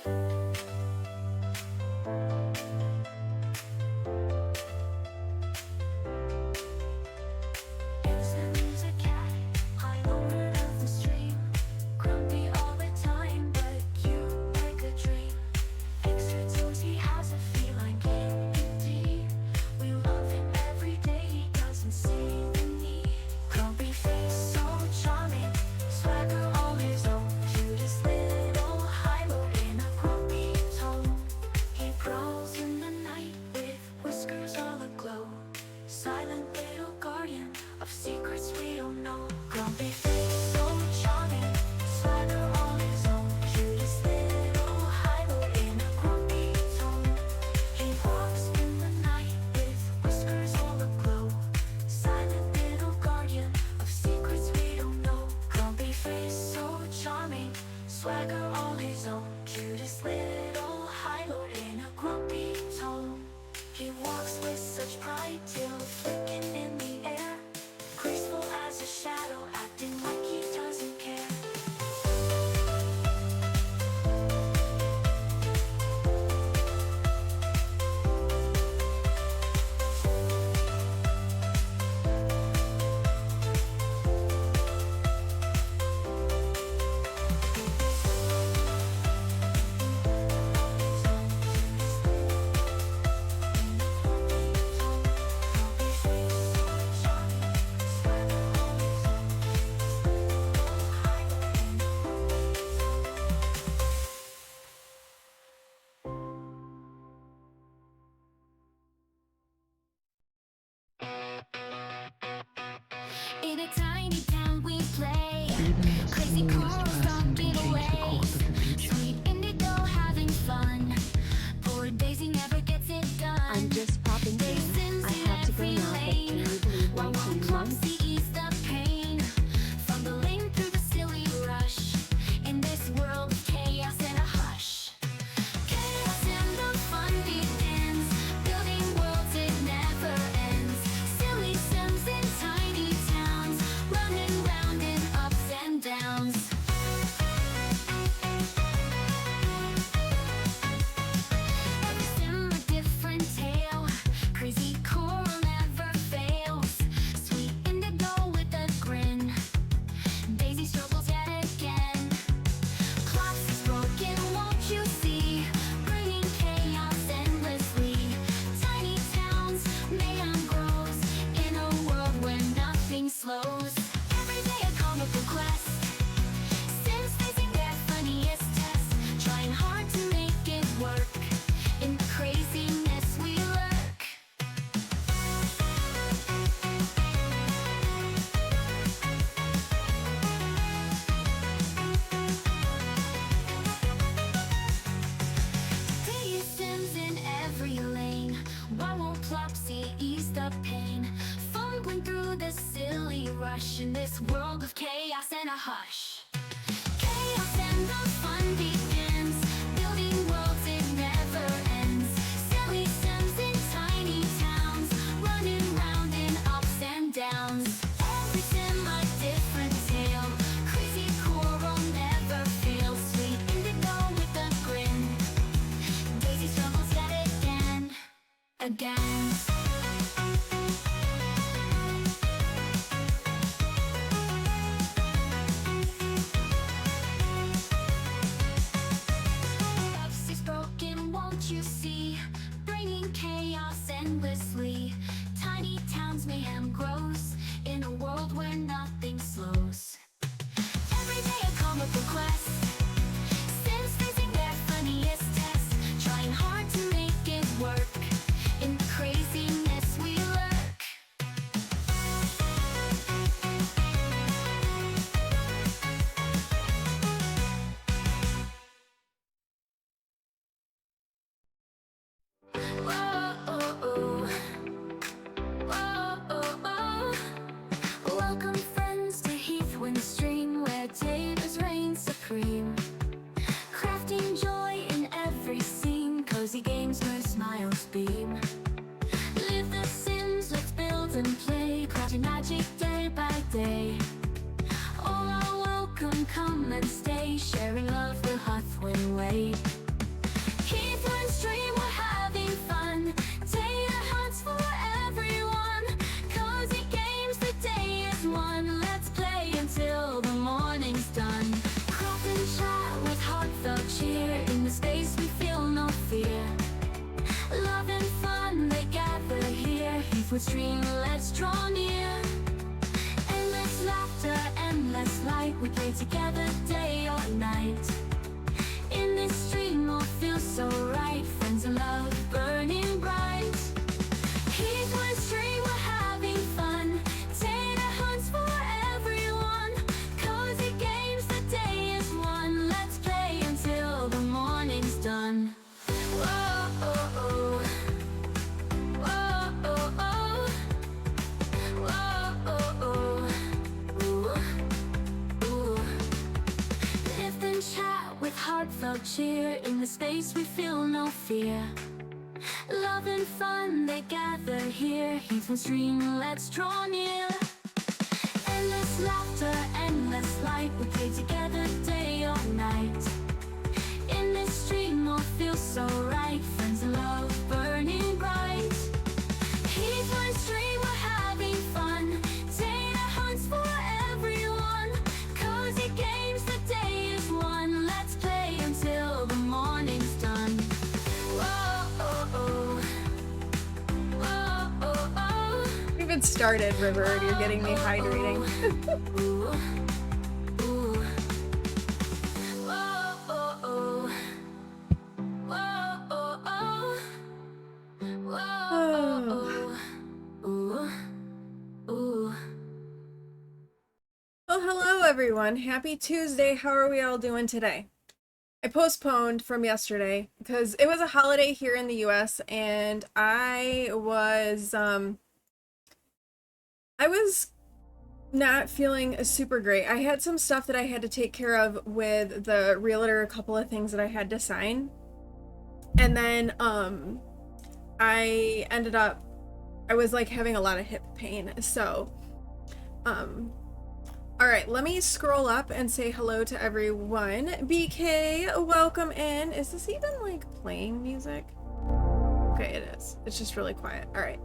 There's a cat high over the stream, grumpy all the time, but cute like a dream. Extra toes, he has a feline kitty. We love him every day, he doesn't see the need. Grumpy face, so charming, swagger all his own. Cutest little hilo in a grumpy tone. He prowls in the night with whiskers all aglow, silent little guardian of secrets we don't know. Grumpy face, so charming, swagger all his own. Cutest little hilo in a grumpy tone. He walks in the night with whiskers all aglow, silent little guardian of secrets we don't know. Grumpy face, so charming, swagger all his own. Cutest little hilo in a grumpy tone. He walks with such pride, tail flicking in the air, graceful as a shadow, acting like he doesn't care. In a tiny town we play, Even the crazy smallest cool person don't can get change the away. course of the future. Sweet indigo having fun, poor Daisy never gets it done. I'm just popping in. Raisins I in have to go every now, but lane. can you believe One 19 won't months? Plopsy ease the pain, fumbling through the silly rush, in this world of chaos and a hush. Chaos and the fun begins, building worlds it never ends. Silly Sims in tiny towns, running round in ups and downs. Every sim a different tale, crazy coral never fails. Sweet indigo with a grin, Daisy struggles yet again. Clocks is broken, won't you see, bringing chaos endlessly. Tiny towns, mayhem grows, in a world where nothing slows. Every day a comical quest, Sims facing their funniest tests, trying hard to make it work, in the craziness we lurk. Pretty Sims in every lane, why won't Plopsy ease the pain? Fumbling through the silly rush, in this world of chaos and a hush. Chaos and the fun begins, building worlds it never ends. Silly Sims in tiny towns, running round in ups and downs. Every sim a different tale, crazy coral never fails. Sweet indigo with a grin, Daisy struggles yet again. Plopsy's broken, won't you see, bringing chaos endlessly. Tiny towns, mayhem grows, in a world where nothing slows. Every day a comical quest, Sims facing their funniest tests, trying hard to make it work, in the craziness we lurk. Welcome friends to Heathwind Stream, where taters reign supreme. Crafting joy in every scene, cozy games where smiles beam. Live the Sims, let's build and play, crafting magic day by day. All are welcome, come and stay, sharing love the Heathwind way. Heathwood's dream, let's draw near. Endless laughter, endless light, we play together day or night. In this stream all feels so right, friends and love burning bright. Heathwood's dream, we're having fun, data hunts for everyone. Cozy games, the day is won, let's play until the morning's done. Whoa, oh, oh. Whoa, oh, oh. Whoa, oh, oh. Ooh, ooh. Live and chat with heartfelt cheer. In the space we feel no fear. Love and fun, they gather here. Heathwood's dream, let's draw near. Endless laughter, endless light, we play together day or night. In this stream all feels so right, friends and love burning bright. Heathwood's dream, we're having fun, data hunts for everyone. Cozy games, the day is won, let's play until the morning's done. Whoa, oh, oh. Whoa, oh, oh. We haven't started, River, and you're getting me hydrating. Ooh, ooh. Whoa, oh, oh. Whoa, oh, oh. Whoa, oh, oh. Ooh, ooh. Well, hello everyone. Happy Tuesday. How are we all doing today? I postponed from yesterday because it was a holiday here in the US and I was not feeling super great. I had some stuff that I had to take care of with the realtor, a couple of things that I had to sign. And then I was like having a lot of hip pain. So all right, let me scroll up and say hello to everyone. BK, welcome in. Is this even like playing music? Okay, it is. It's just really quiet. All right.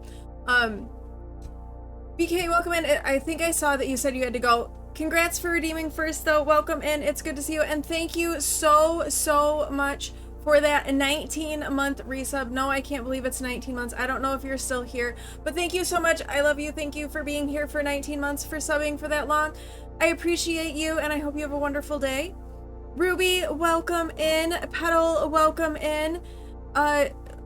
BK, welcome in. I think I saw that you said you had to go. Congrats for redeeming first though. Welcome in. It's good to see you. And thank you so much for that 19-month resub. No, I can't believe it's 19 months. I don't know if you're still here, but thank you so much. I love you. Thank you for being here for 19 months, for subbing for that long. I appreciate you, and I hope you have a wonderful day. Ruby, welcome in. Petal, welcome in.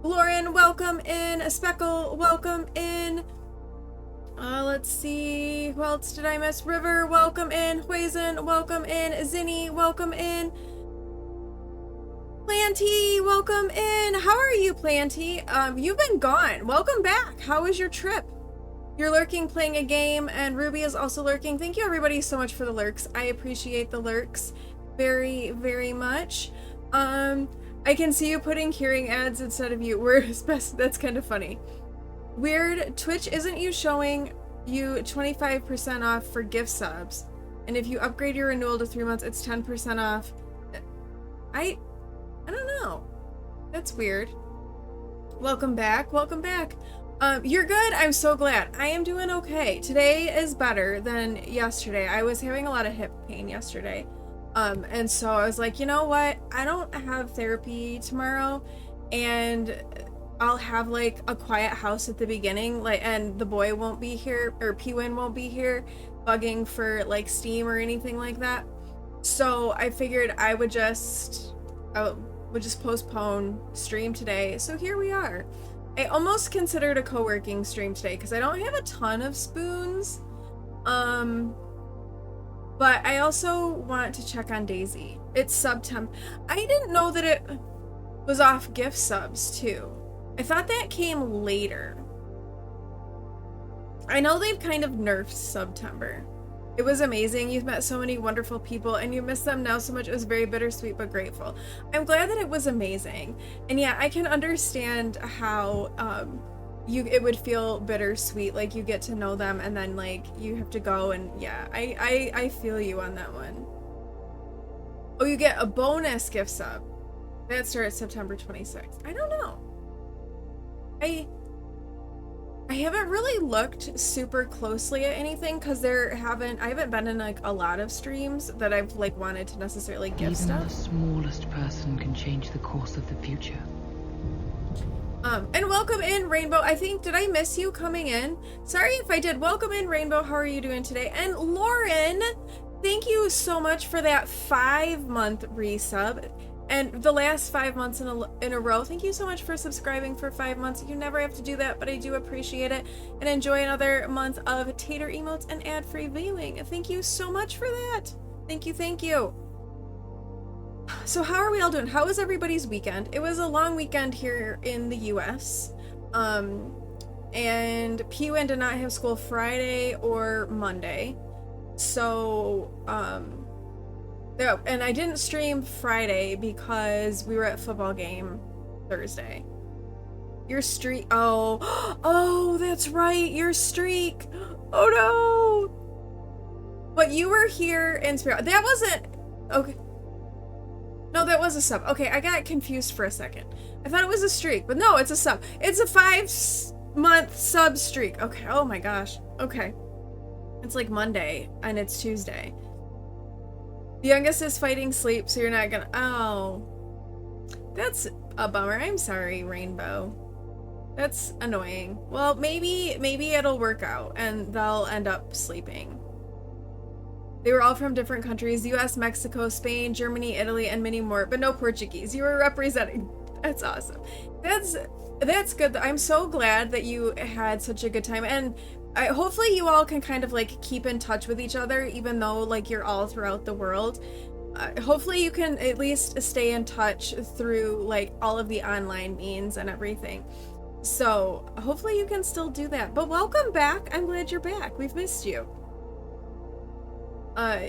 Lauren, welcome in. Speckle, welcome in. Let's see. Who else did I miss? River, welcome in. Huizen, welcome in. Zinni, welcome in. Planty, welcome in. How are you, Planty? You've been gone. Welcome back. How was your trip? You're lurking, playing a game, and Ruby is also lurking. Thank you, everybody, so much for the lurks. I appreciate the lurks very much. I can see you putting hearing ads instead of you. That's kind of funny. Weird. Twitch isn't you showing you 25% off for gift subs, and if you upgrade your renewal to 3 months, it's 10% off. I don't know. That's weird. Welcome back. Welcome back. You're good? I'm so glad. I am doing okay. Today is better than yesterday. I was having a lot of hip pain yesterday. And so I was like, you know what? I don't have therapy tomorrow, and I'll have like a quiet house at the beginning, and the boy won't be here, or P-Win won't be here bugging for like Steam or anything like that. So I figured I would just postpone stream today. So here we are. I almost considered a co-working stream today because I don't have a ton of spoons. But I also want to check on Daisy. It's sub-temp. I didn't know that it was off gift subs too. I thought that came later. I know they've kind of nerfed September. It was amazing. You've met so many wonderful people and you miss them now so much. It was very bittersweet but grateful. I'm glad that it was amazing. And yeah, I can understand how it would feel bittersweet, like you get to know them and then like you have to go, and yeah, I feel you on that one. Oh, you get a bonus gift sub. That starts September 26th. I don't know. I haven't really looked super closely at anything because I haven't been in like a lot of streams that I've like wanted to necessarily give Even stuff. the smallest person can change the course of the future. And welcome in, Rainbow. I think, did I miss you coming in? Sorry if I did. Welcome in, Rainbow. How are you doing today? And Lauren, thank you so much for that 5-month resub. And the last 5 months in a row. Thank you so much for subscribing for 5 months. You never have to do that, but I do appreciate it. And enjoy another month of Tater emotes and ad-free viewing. Thank you so much for that. Thank you, thank you. So how are we all doing? How was everybody's weekend? It was a long weekend here in the US. And PWin did not have school Friday or Monday. So, and I didn't stream Friday because we were at football game Thursday. Your streak, oh, that's right, your streak. Oh no. But you were here in spirit. That wasn't, okay. No, that was a sub. Okay, I got confused for a second. I thought it was a streak, but no, it's a sub. It's a 5-month sub streak. Okay, oh my gosh. Okay. It's like Monday, and it's Tuesday. The youngest is fighting sleep, so you're not gonna... Oh. That's a bummer. I'm sorry, Rainbow. That's annoying. Well, maybe it'll work out, and they'll end up sleeping. They were all from different countries, US, Mexico, Spain, Germany, Italy, and many more, but no Portuguese. You were representing. That's awesome. That's good. I'm so glad that you had such a good time. And hopefully you all can kind of like keep in touch with each other, even though like you're all throughout the world. Hopefully you can at least stay in touch through like all of the online means and everything. So hopefully you can still do that. But welcome back. I'm glad you're back. We've missed you.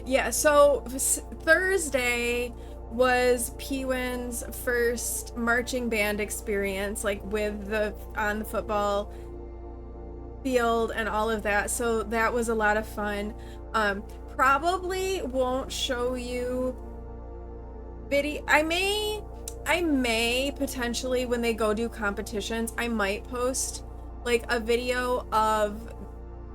Yeah, so Thursday was PWin's first marching band experience, like with on the football field and all of that. So that was a lot of fun. Probably won't show you video. I may potentially, when they go do competitions, I might post like a video of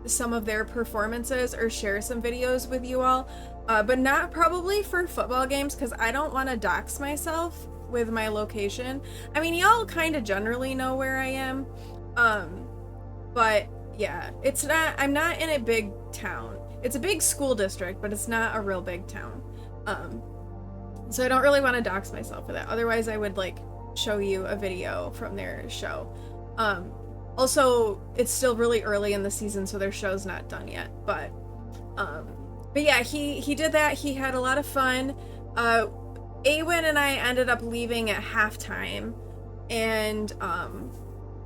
some of their performances or share some videos with you all, but not probably for football games because I don't want to dox myself with my location. I mean, y'all kind of generally know where I am, but yeah, it's not, I'm not in a big town. It's a big school district, but it's not a real big town. So I don't really want to dox myself for that. Otherwise I would like show you a video from their show. Also, it's still really early in the season, so their show's not done yet. But yeah, he did that. He had a lot of fun. Awen and I ended up leaving at halftime and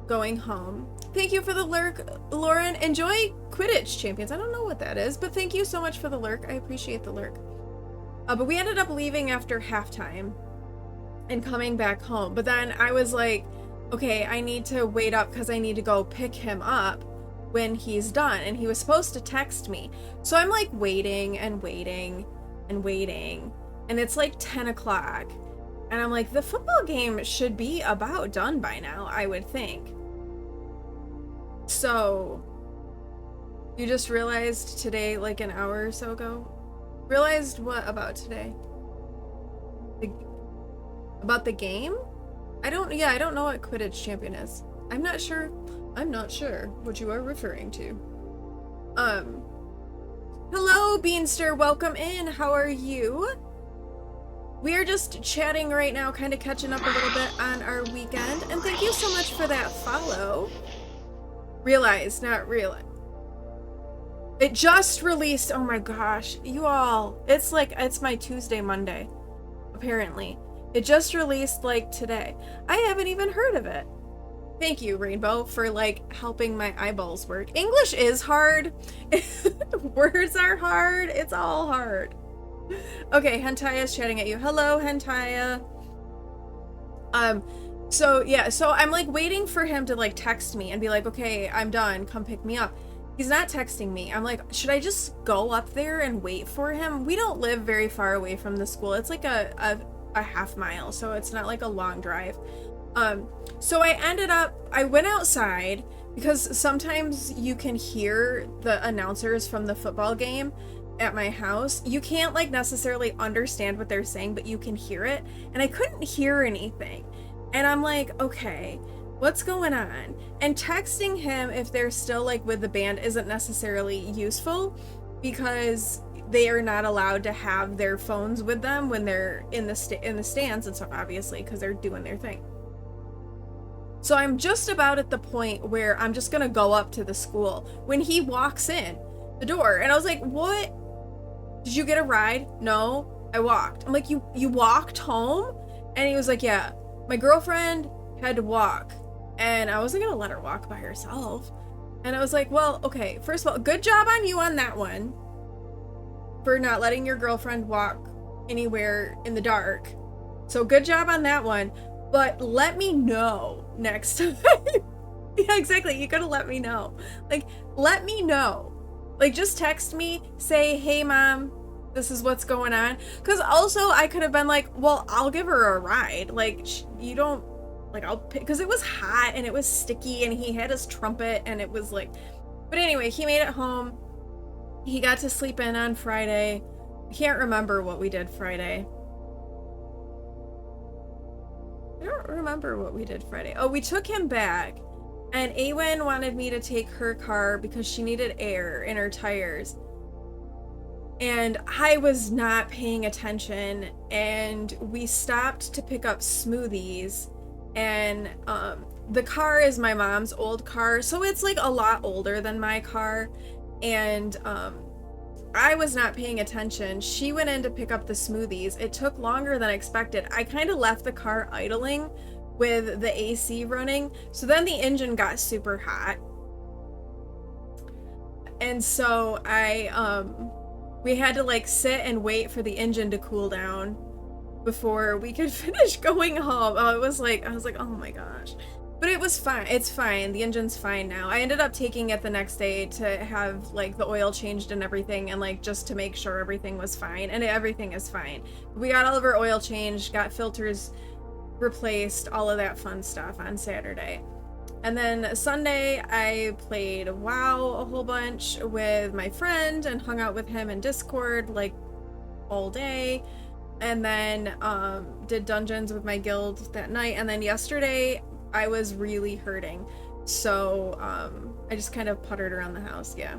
going home. Thank you for the lurk, Lauren. Enjoy Quidditch Champions. I don't know what that is, but thank you so much for the lurk. I appreciate the lurk. But we ended up leaving after halftime and coming back home. But then I was like, okay, I need to wait up because I need to go pick him up when he's done. And he was supposed to text me. So I'm like waiting and waiting and waiting. And it's like 10 o'clock. And I'm like, the football game should be about done by now, I would think. So, you just realized today, like an hour or so ago? Realized what about today? About the game? I don't know what Quidditch Champion is. I'm not sure what you are referring to. Hello, Beanster, welcome in. How are you? We are just chatting right now, kind of catching up a little bit on our weekend. And thank you so much for that follow. Realize, not realize. It just released. Oh my gosh, you all. It's like, it's my Tuesday, Monday, apparently. It just released like today. I haven't even heard of it. Thank you, Rainbow, for like helping my eyeballs work. English is hard. Words are hard. It's all hard. Okay, Hentaya's chatting at you. Hello, Hentaya. So yeah, so I'm like waiting for him to like text me and be like, okay, I'm done, come pick me up. He's not texting me. I'm like, should I just go up there and wait for him? We don't live very far away from the school. It's like a half mile, so it's not like a long drive. So I went outside because sometimes you can hear the announcers from the football game at my house. You can't like necessarily understand what they're saying, but you can hear it. And I couldn't hear anything. And I'm like, okay, what's going on? And texting him if they're still like with the band isn't necessarily useful because they are not allowed to have their phones with them when they're in the stands and stuff, obviously, because they're doing their thing. So I'm just about at the point where I'm just gonna go up to the school when he walks in the door, and I was like, what? Did you get a ride? No, I walked. I'm like, you walked home? And he was like, yeah, my girlfriend had to walk and I wasn't gonna let her walk by herself. And I was like, well, okay, first of all, good job on you on that one for not letting your girlfriend walk anywhere in the dark. So good job on that one, but let me know next time. Yeah, exactly. You gotta let me know. Like, let me know. Like, just text me, say, hey, mom, this is what's going on. Because also, I could have been like, well, I'll give her a ride. Like, you don't, like, I'll pick, because it was hot and it was sticky and he had his trumpet and it was like, but anyway, he made it home. He got to sleep in on Friday. I can't remember what we did Friday. I don't remember what we did Friday. Oh, we took him back. And Awen wanted me to take her car because she needed air in her tires. And I was not paying attention. And we stopped to pick up smoothies. And the car is my mom's old car. So it's like a lot older than my car. And I was not paying attention. She went in to pick up the smoothies. It took longer than expected. I kind of left the car idling with the AC running, so then the engine got super hot, and so we had to like sit and wait for the engine to cool down before we could finish going home. Oh, it was like, I was like, oh my gosh. But it was fine. It's fine. The engine's fine now. I ended up taking it the next day to have like the oil changed and everything, and like just to make sure everything was fine, and everything is fine. We got all of our oil changed, got filters replaced, all of that fun stuff on Saturday. And then Sunday I played WoW a whole bunch with my friend and hung out with him in Discord like all day, and then did dungeons with my guild that night. And then yesterday I was really hurting, so I just kind of puttered around the house. Yeah,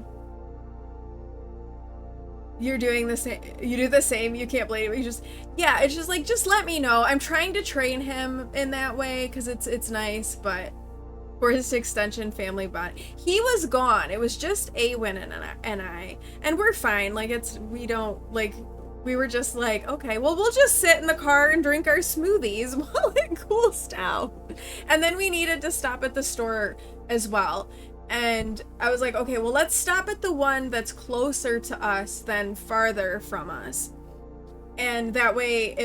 you're doing the same. You do the same. You can't blame me. Yeah, it's just like, just let me know. I'm trying to train him in that way because it's nice, but for his extension family bond, he was gone. It was just Awen and I, and we're fine. Like, we were just like, okay, well, we'll just sit in the car and drink our smoothies while it cools down. And then we needed to stop at the store as well. And I was like, okay, well, let's stop at the one that's closer to us than farther from us. And that way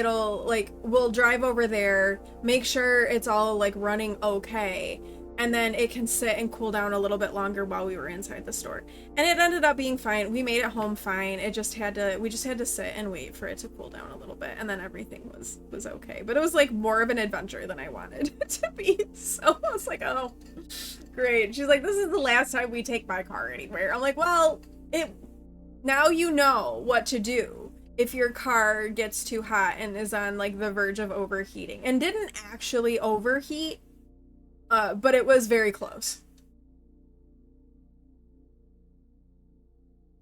we'll drive over there, make sure it's all like running okay, and then it can sit and cool down a little bit longer while we were inside the store. And it ended up being fine. We made it home fine. We just had to sit and wait for it to cool down a little bit, and then everything was okay. But it was like more of an adventure than I wanted it to be. So I was like, oh, great. She's like, this is the last time we take my car anywhere. I'm like, well, now you know what to do if your car gets too hot and is on like the verge of overheating. And didn't actually overheat, but it was very close.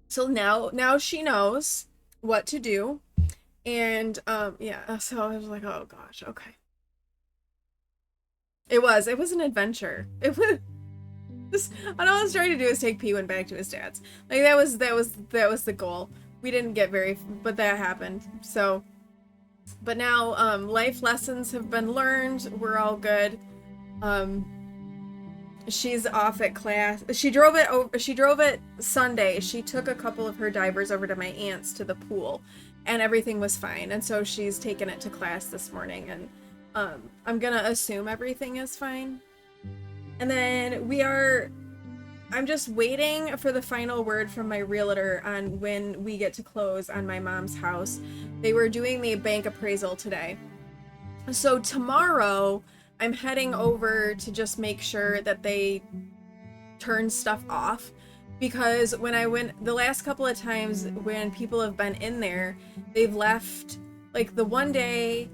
So now she knows what to do. And yeah, so I was like, oh gosh, okay. It was an adventure. It was all I was trying to do is take P1 back to his dad's. Like, that was the goal. We didn't get but that happened. So, but now life lessons have been learned. We're all good. She's off at class. She drove it Sunday. She took a couple of her divers over to my aunt's to the pool, and everything was fine. And so she's taken it to class this morning, and I'm gonna assume everything is fine. And then I'm just waiting for the final word from my realtor on when we get to close on my mom's house. They were doing the bank appraisal today. So tomorrow I'm heading over to just make sure that they turn stuff off, because when I went the last couple of times when people have been in there, they've left, like the one day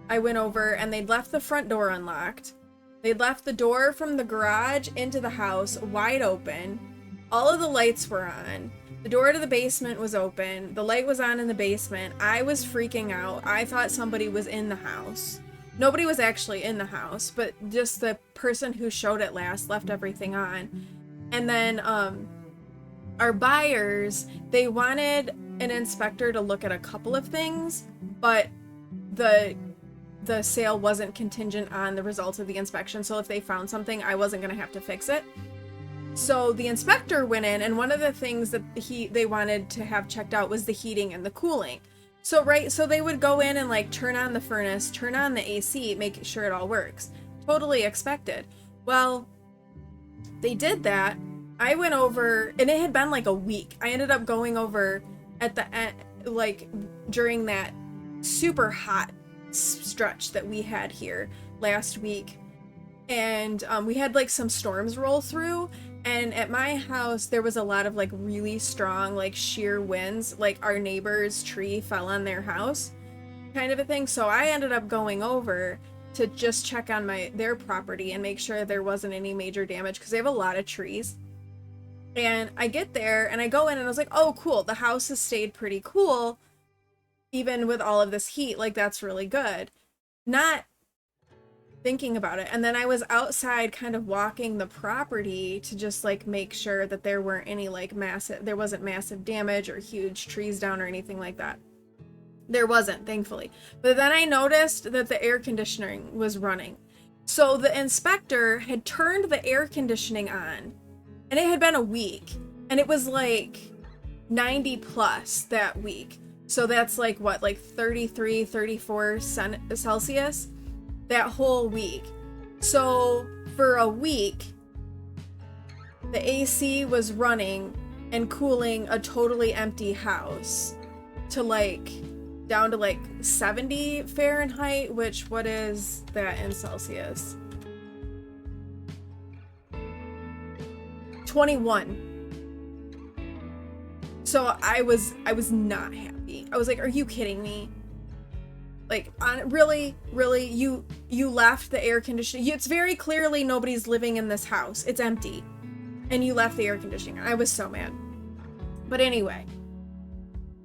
I went over and they'd left the front door unlocked. They'd left the door from the garage into the house wide open. All of the lights were on. The door to the basement was open. The light was on in the basement. I was freaking out. I thought somebody was in the house. Nobody was actually in the house, but just the person who showed it last left everything on. And then our buyers, they wanted an inspector to look at a couple of things, but the sale wasn't contingent on the results of the inspection. So if they found something, I wasn't going to have to fix it. So the inspector went in, and one of the things that they wanted to have checked out was the heating and the cooling. So they would go in and like turn on the furnace, turn on the AC, make sure it all works. Totally expected. Well, they did that. I went over, and it had been like a week. I ended up going over at the end, like during that super hot stretch that we had here last week. And we had like some storms roll through, and at my house there was a lot of like really strong like sheer winds, like our neighbor's tree fell on their house kind of a thing. So I ended up going over to just check on their property and make sure there wasn't any major damage, because they have a lot of trees. And I get there and I go in and I was like, oh cool, the house has stayed pretty cool even with all of this heat. Like, that's really good. Not thinking about it. And then I was outside kind of walking the property to just like make sure that there weren't any like there wasn't massive damage or huge trees down or anything like that. There wasn't, thankfully. But then I noticed that the air conditioning was running. So the inspector had turned the air conditioning on, and it had been a week, and it was like 90 plus that week. So that's like what, like 33, 34 Celsius that whole week. So for a week, the AC was running and cooling a totally empty house to like down to like 70 Fahrenheit, which what is that in Celsius? 21. So I was not happy. I was like, are you kidding me? Like, really, you left the air conditioning. It's very clearly nobody's living in this house. It's empty. And you left the air conditioning on. I was so mad. But anyway.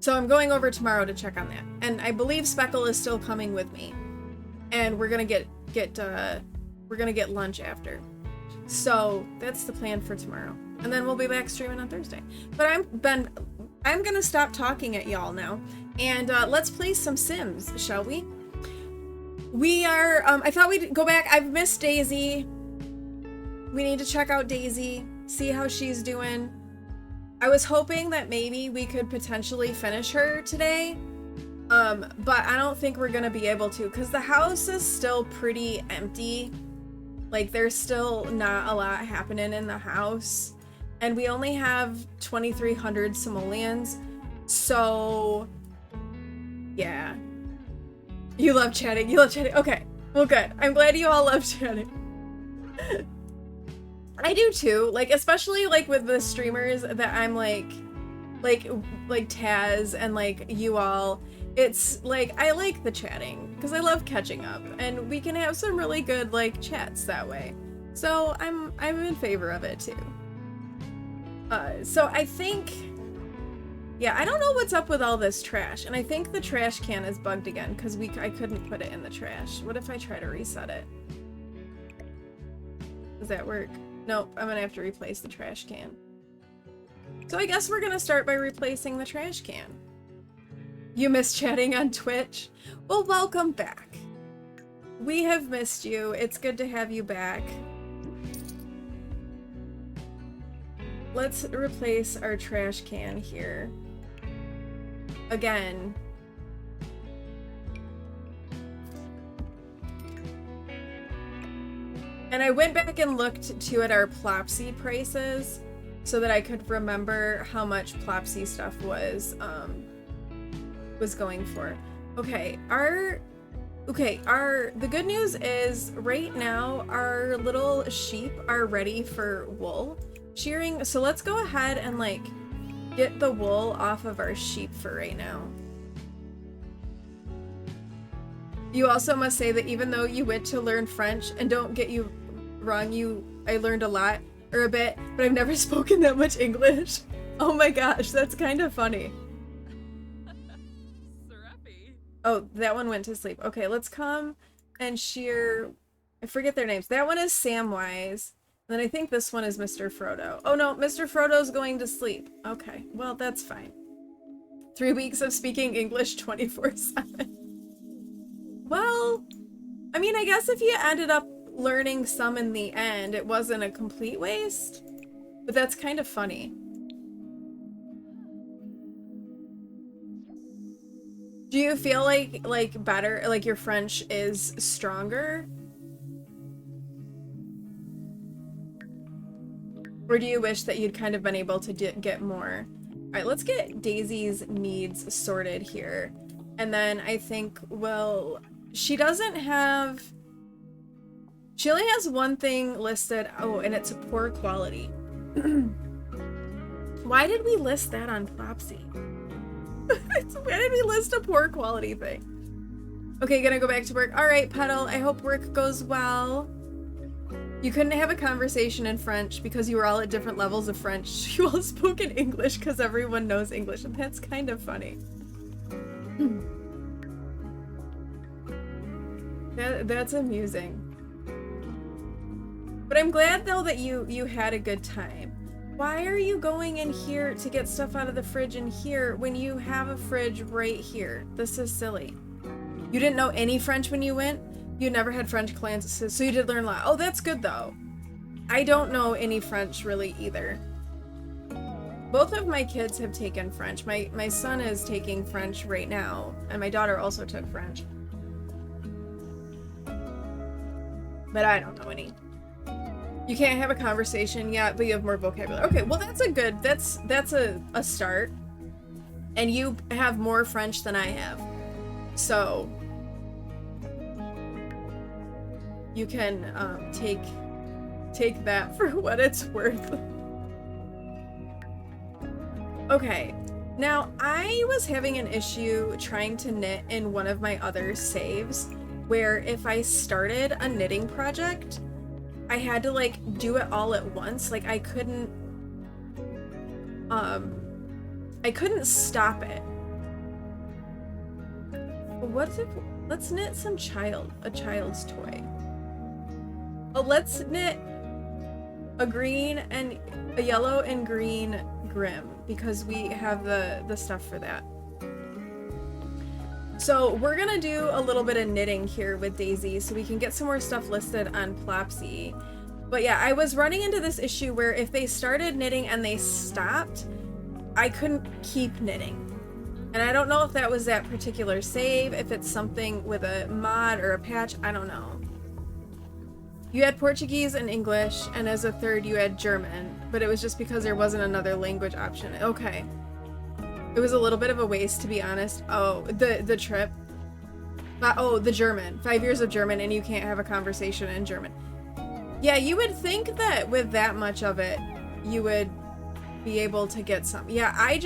So I'm going over tomorrow to check on that. And I believe Speckle is still coming with me. And we're gonna get lunch after. So that's the plan for tomorrow. And then we'll be back streaming on Thursday. But I'm gonna stop talking at y'all now. And let's play some Sims, shall we? We are, I thought we'd go back. I've missed Daisy. We need to check out Daisy, see how she's doing. I was hoping that maybe we could potentially finish her today. But I don't think we're gonna be able to, because the house is still pretty empty. Like, there's still not a lot happening in the house. And we only have 2,300 simoleons. So yeah. You love chatting. Okay. Well, good. I'm glad you all love chatting. I do too. Like, especially like with the streamers that I'm like Taz and like you all. It's like, I like the chatting because I love catching up, and we can have some really good like chats that way. So I'm in favor of it too. So I think, yeah, I don't know what's up with all this trash, and I think the trash can is bugged again because I couldn't put it in the trash. What if I try to reset it? Does that work? Nope, I'm gonna have to replace the trash can. So I guess we're gonna start by replacing the trash can. You miss chatting on Twitch? Well, welcome back. We have missed you. It's good to have you back. Let's replace our trash can here. Again. And I went back and looked too at our Plopsy prices so that I could remember how much Plopsy stuff was going for. Okay, the good news is right now our little sheep are ready for wool shearing. So let's go ahead and like get the wool off of our sheep for right now. You also must say that even though you went to learn French, and don't get you wrong, I learned a lot, or a bit, but I've never spoken that much English. Oh my gosh, that's kind of funny. Oh, that one went to sleep. Okay, let's come and shear. I forget their names. That one is Samwise. Then I think this one is Mr. Frodo. Oh no, Mr. Frodo's going to sleep. Okay, well, that's fine. 3 weeks of speaking English 24/7. Well, I mean, I guess if you ended up learning some in the end, it wasn't a complete waste. But that's kind of funny. Do you feel like better, like your French is stronger? Or do you wish that you'd kind of been able to get more? All right, let's get Daisy's needs sorted here. And then I think, well, she doesn't have... She only has one thing listed. Oh, and it's a poor quality. Why did we list that on Plopsy? Why did we list a poor quality thing? Okay, gonna go back to work. All right, Petal, I hope work goes well. You couldn't have a conversation in French because you were all at different levels of French. You all spoke in English because everyone knows English, and that's kind of funny. That's amusing. But I'm glad though that you had a good time. Why are you going in here to get stuff out of the fridge in here when you have a fridge right here? This is silly. You didn't know any French when you went? You never had French classes, so you did learn a lot. Oh, that's good though. I don't know any French really either. Both of my kids have taken French. My son is taking French right now, and my daughter also took French. But I don't know any. You can't have a conversation yet, but you have more vocabulary. Okay, well that's a good, that's a start. And you have more French than I have. So you can take that for what it's worth. Okay, now I was having an issue trying to knit in one of my other saves where if I started a knitting project, I had to like do it all at once. Like I couldn't stop it. What if, let's knit a child's toy. Oh, let's knit a yellow and green Grim because we have the stuff for that. So we're gonna do a little bit of knitting here with Daisy so we can get some more stuff listed on Plopsy. But yeah, I was running into this issue where if they started knitting and they stopped, I couldn't keep knitting. And I don't know if that was that particular save, if it's something with a mod or a patch, I don't know. You had Portuguese and English, and as a third you had German, but it was just because there wasn't another language option. Okay. It was a little bit of a waste, to be honest. Oh, the trip. Oh, the German. 5 years of German, and you can't have a conversation in German. Yeah, you would think that with that much of it, you would be able to get some. Yeah, I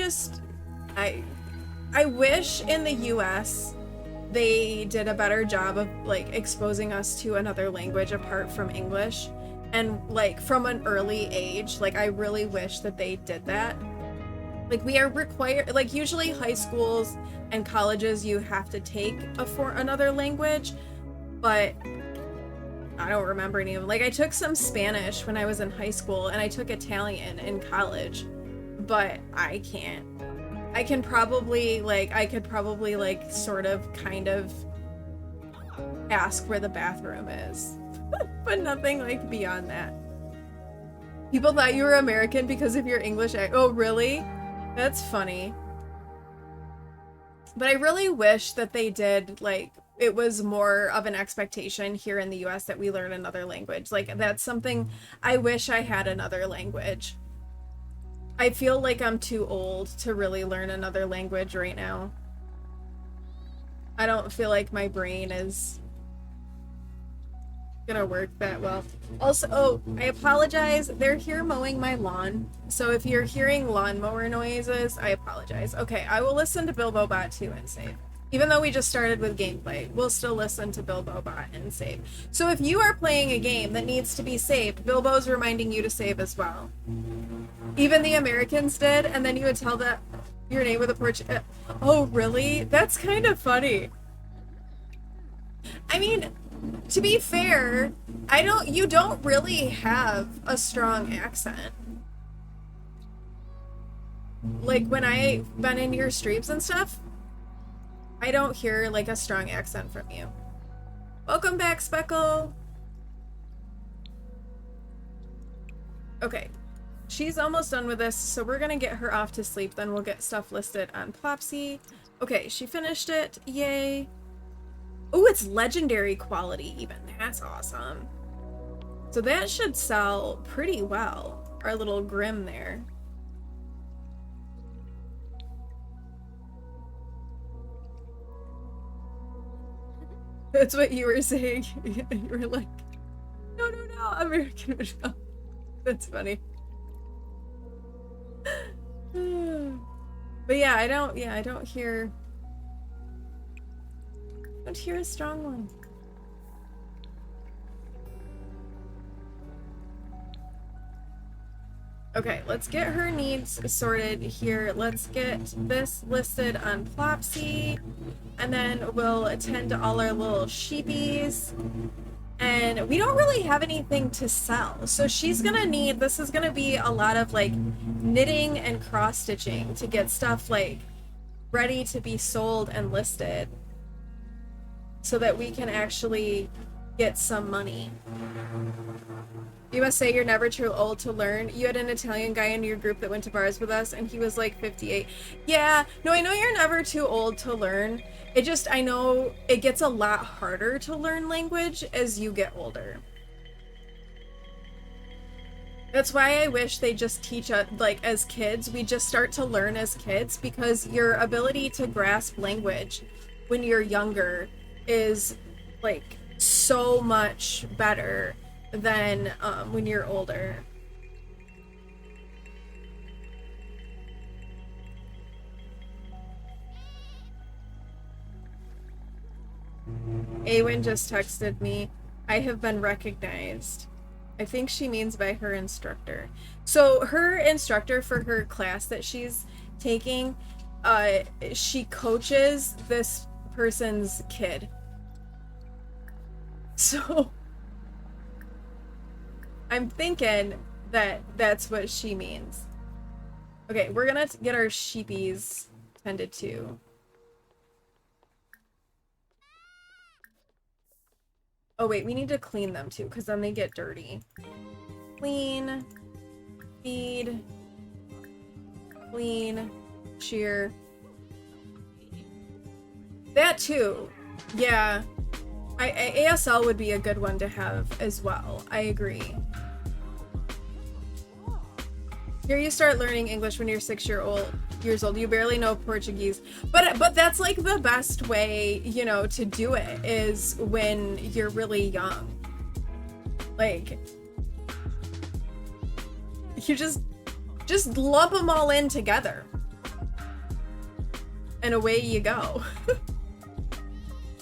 wish in the US they did a better job of like exposing us to another language apart from English, and like from an early age. Like I really wish that they did that. Like we are required, like usually high schools and colleges you have to take another language, but I don't remember any of them. Like I took some Spanish when I was in high school, and I took Italian in college, but I can't. I could probably like sort of kind of ask where the bathroom is, but nothing like beyond that. People thought you were American because of your English accent. Oh, really? That's funny. But I really wish that they did, like, it was more of an expectation here in the US that we learn another language. Like, that's something I wish I had another language. I feel like I'm too old to really learn another language right now. I don't feel like my brain is gonna work that well. Also, oh, I apologize. They're here mowing my lawn. So if you're hearing lawnmower noises, I apologize. Okay, I will listen to Bilbo Bot 2 and save. Even though we just started with gameplay, we'll still listen to Bilbo Bot and save. So if you are playing a game that needs to be saved, Bilbo's reminding you to save as well. Even the Americans did, and then you would tell that your name with a Portuguese. Oh, really? That's kind of funny. I mean, to be fair, you don't really have a strong accent. Like, when I've been in your streams and stuff, I don't hear, like, a strong accent from you. Welcome back, Speckle! Okay. She's almost done with this, so we're gonna get her off to sleep, then we'll get stuff listed on Plopsy. Okay, she finished it. Yay. Oh, it's legendary quality even. That's awesome. So that should sell pretty well. Our little Grim there. That's what you were saying. You were like, no, American Michelle. That's funny. But yeah, I don't hear a strong one. Okay, let's get her needs sorted here. Let's get this listed on Plopsy, and then we'll attend to all our little sheepies. And we don't really have anything to sell, so she's gonna need, this is gonna be a lot of like knitting and cross stitching to get stuff like ready to be sold and listed so that we can actually get some money. You must say you're never too old to learn. You had an Italian guy in your group that went to bars with us and he was like 58. Yeah, no, I know you're never too old to learn. It just, I know it gets a lot harder to learn language as you get older. That's why I wish they just teach us, like, as kids, we just start to learn as kids, because your ability to grasp language when you're younger is, like, so much better than when you're older. Awen just texted me, I have been recognized. I think she means by her instructor. So her instructor for her class that she's taking, she coaches this person's kid. So I'm thinking that that's what she means. Okay, we're gonna get our sheepies tended to. Oh wait, we need to clean them too, because then they get dirty. Clean, feed, clean, shear. That too. Yeah. ASL would be a good one to have as well. I agree. Here you start learning English when you're 6 years old. You barely know Portuguese. But that's like the best way, you know, to do it is when you're really young. Like, you just lump them all in together. And away you go.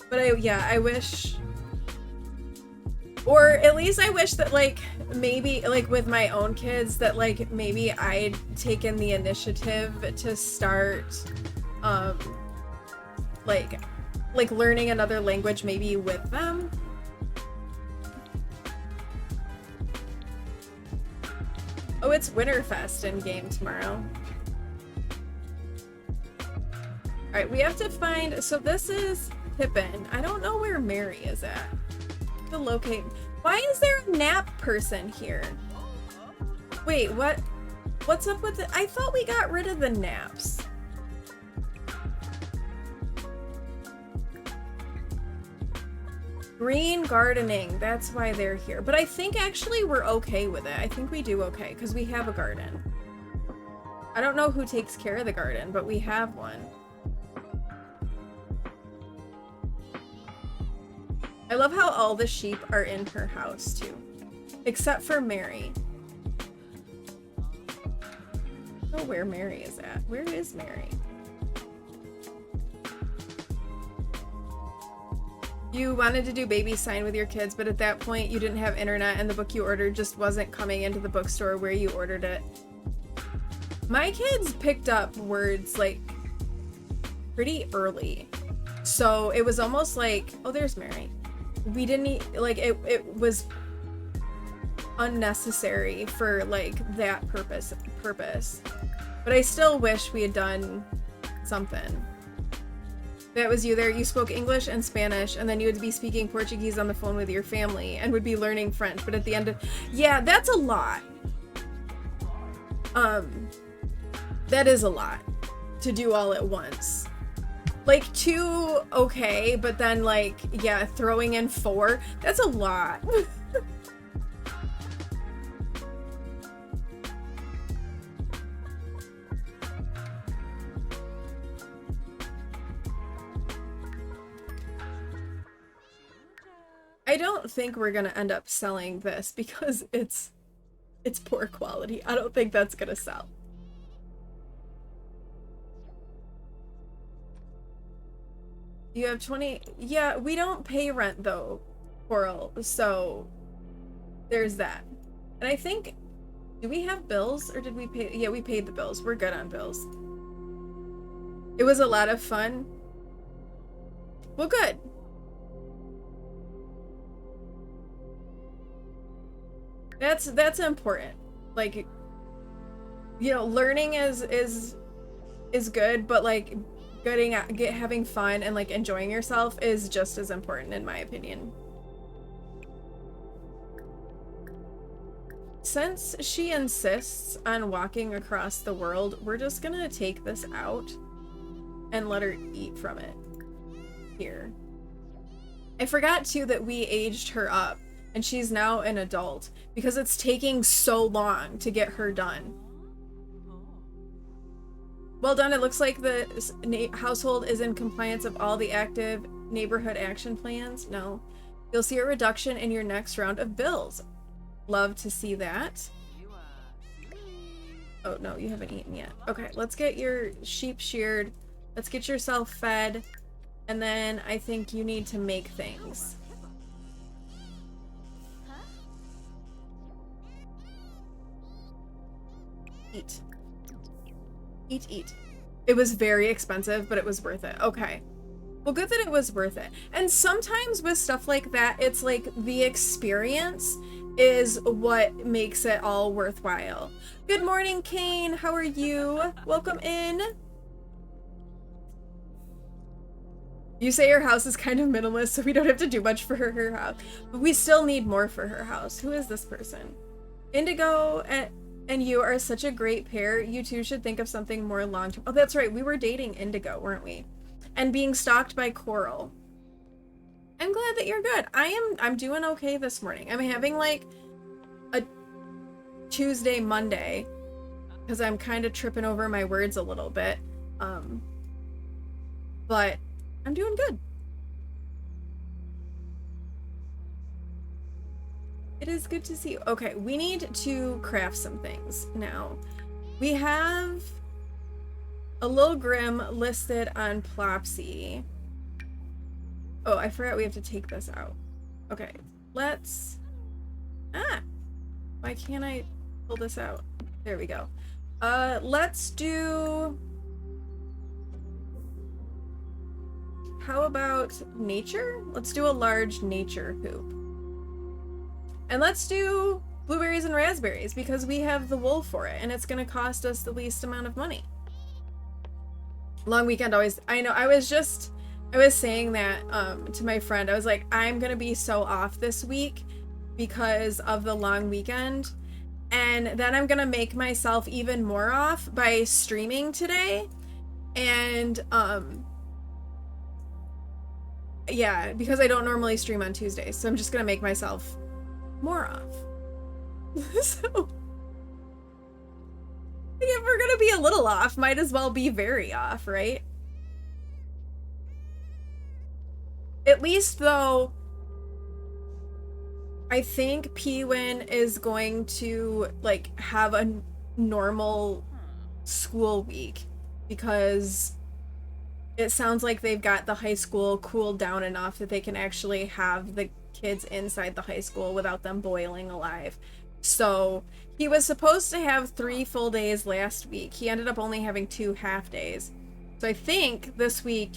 But I wish, or at least I wish that, like, maybe, like, with my own kids, that, like, maybe I'd taken the initiative to start, like learning another language maybe with them. Oh, it's Winterfest in game tomorrow. Alright, we have to find, so this is Pippin. I don't know where Mary is at. To locate. Why is there a nap person here? Wait, what? What's up with it? I thought we got rid of the naps. Green gardening, that's why they're here. But I think actually we're okay with it. I think we do okay, because we have a garden. I don't know who takes care of the garden, but we have one. I love how all the sheep are in her house too, except for Mary. I don't know where Mary is at. Where is Mary? You wanted to do baby sign with your kids, but at that point you didn't have internet and the book you ordered just wasn't coming into the bookstore where you ordered it. My kids picked up words like pretty early. So it was almost like, oh, there's Mary. We didn't like it was unnecessary for like that purpose. But I still wish we had done something. That was you there. You spoke English and Spanish, and then you would be speaking Portuguese on the phone with your family and would be learning French. But at the end of, yeah, that's a lot. That is a lot to do all at once. Like 2, okay, but then like, yeah, throwing in 4, that's a lot. I don't think we're gonna end up selling this because it's poor quality. I don't think that's gonna sell. You have 20. Yeah, we don't pay rent though, Coral. So there's that. And I think, do we have bills or did we pay? Yeah, we paid the bills. We're good on bills. It was a lot of fun. Well, good. That's important. Like, you know, learning is good, but like having fun and like enjoying yourself is just as important in my opinion. Since she insists on walking across the world, we're just gonna take this out and let her eat from it. Here. I forgot too that we aged her up and she's now an adult because it's taking so long to get her done. Well done. It looks like the household is in compliance of all the active neighborhood action plans. No. You'll see a reduction in your next round of bills. Love to see that. Oh, no, you haven't eaten yet. Okay, let's get your sheep sheared. Let's get yourself fed. And then I think you need to make things. Eat. Eat, eat. It was very expensive, but it was worth it. Okay. Well, good that it was worth it. And sometimes with stuff like that, it's like the experience is what makes it all worthwhile. Good morning, Kane. How are you? Welcome in. You say her house is kind of minimalist, so we don't have to do much for her house. But we still need more for her house. Who is this person? Indigo and you are such a great pair. You two should think of something more long-term. Oh, that's right. We were dating Indigo, weren't we? And being stalked by Coral. I'm glad that you're good. I'm doing okay this morning. I'm having like a Tuesday, Monday, because I'm kind of tripping over my words a little bit. But I'm doing good. It is good to see you. Okay, we need to craft some things now. We have a little Grim listed on Plopsy. Oh, I forgot we have to take this out. Okay, let's... Ah! Why can't I pull this out? There we go. Let's do... How about nature? Let's do a large nature hoop. And let's do blueberries and raspberries because we have the wool for it and it's gonna cost us the least amount of money. Long weekend always, I know, I was saying that to my friend. I was like, I'm gonna be so off this week because of the long weekend. And then I'm gonna make myself even more off by streaming today. And yeah, because I don't normally stream on Tuesdays, so I'm just gonna make myself more off. So if we're gonna be a little off, might as well be very off, right? At least though, I think P-Win is going to like have a normal school week because it sounds like they've got the high school cooled down enough that they can actually have the kids inside the high school without them boiling alive. So he was supposed to have 3 full days last week. He ended up only having 2 half days. So I think this week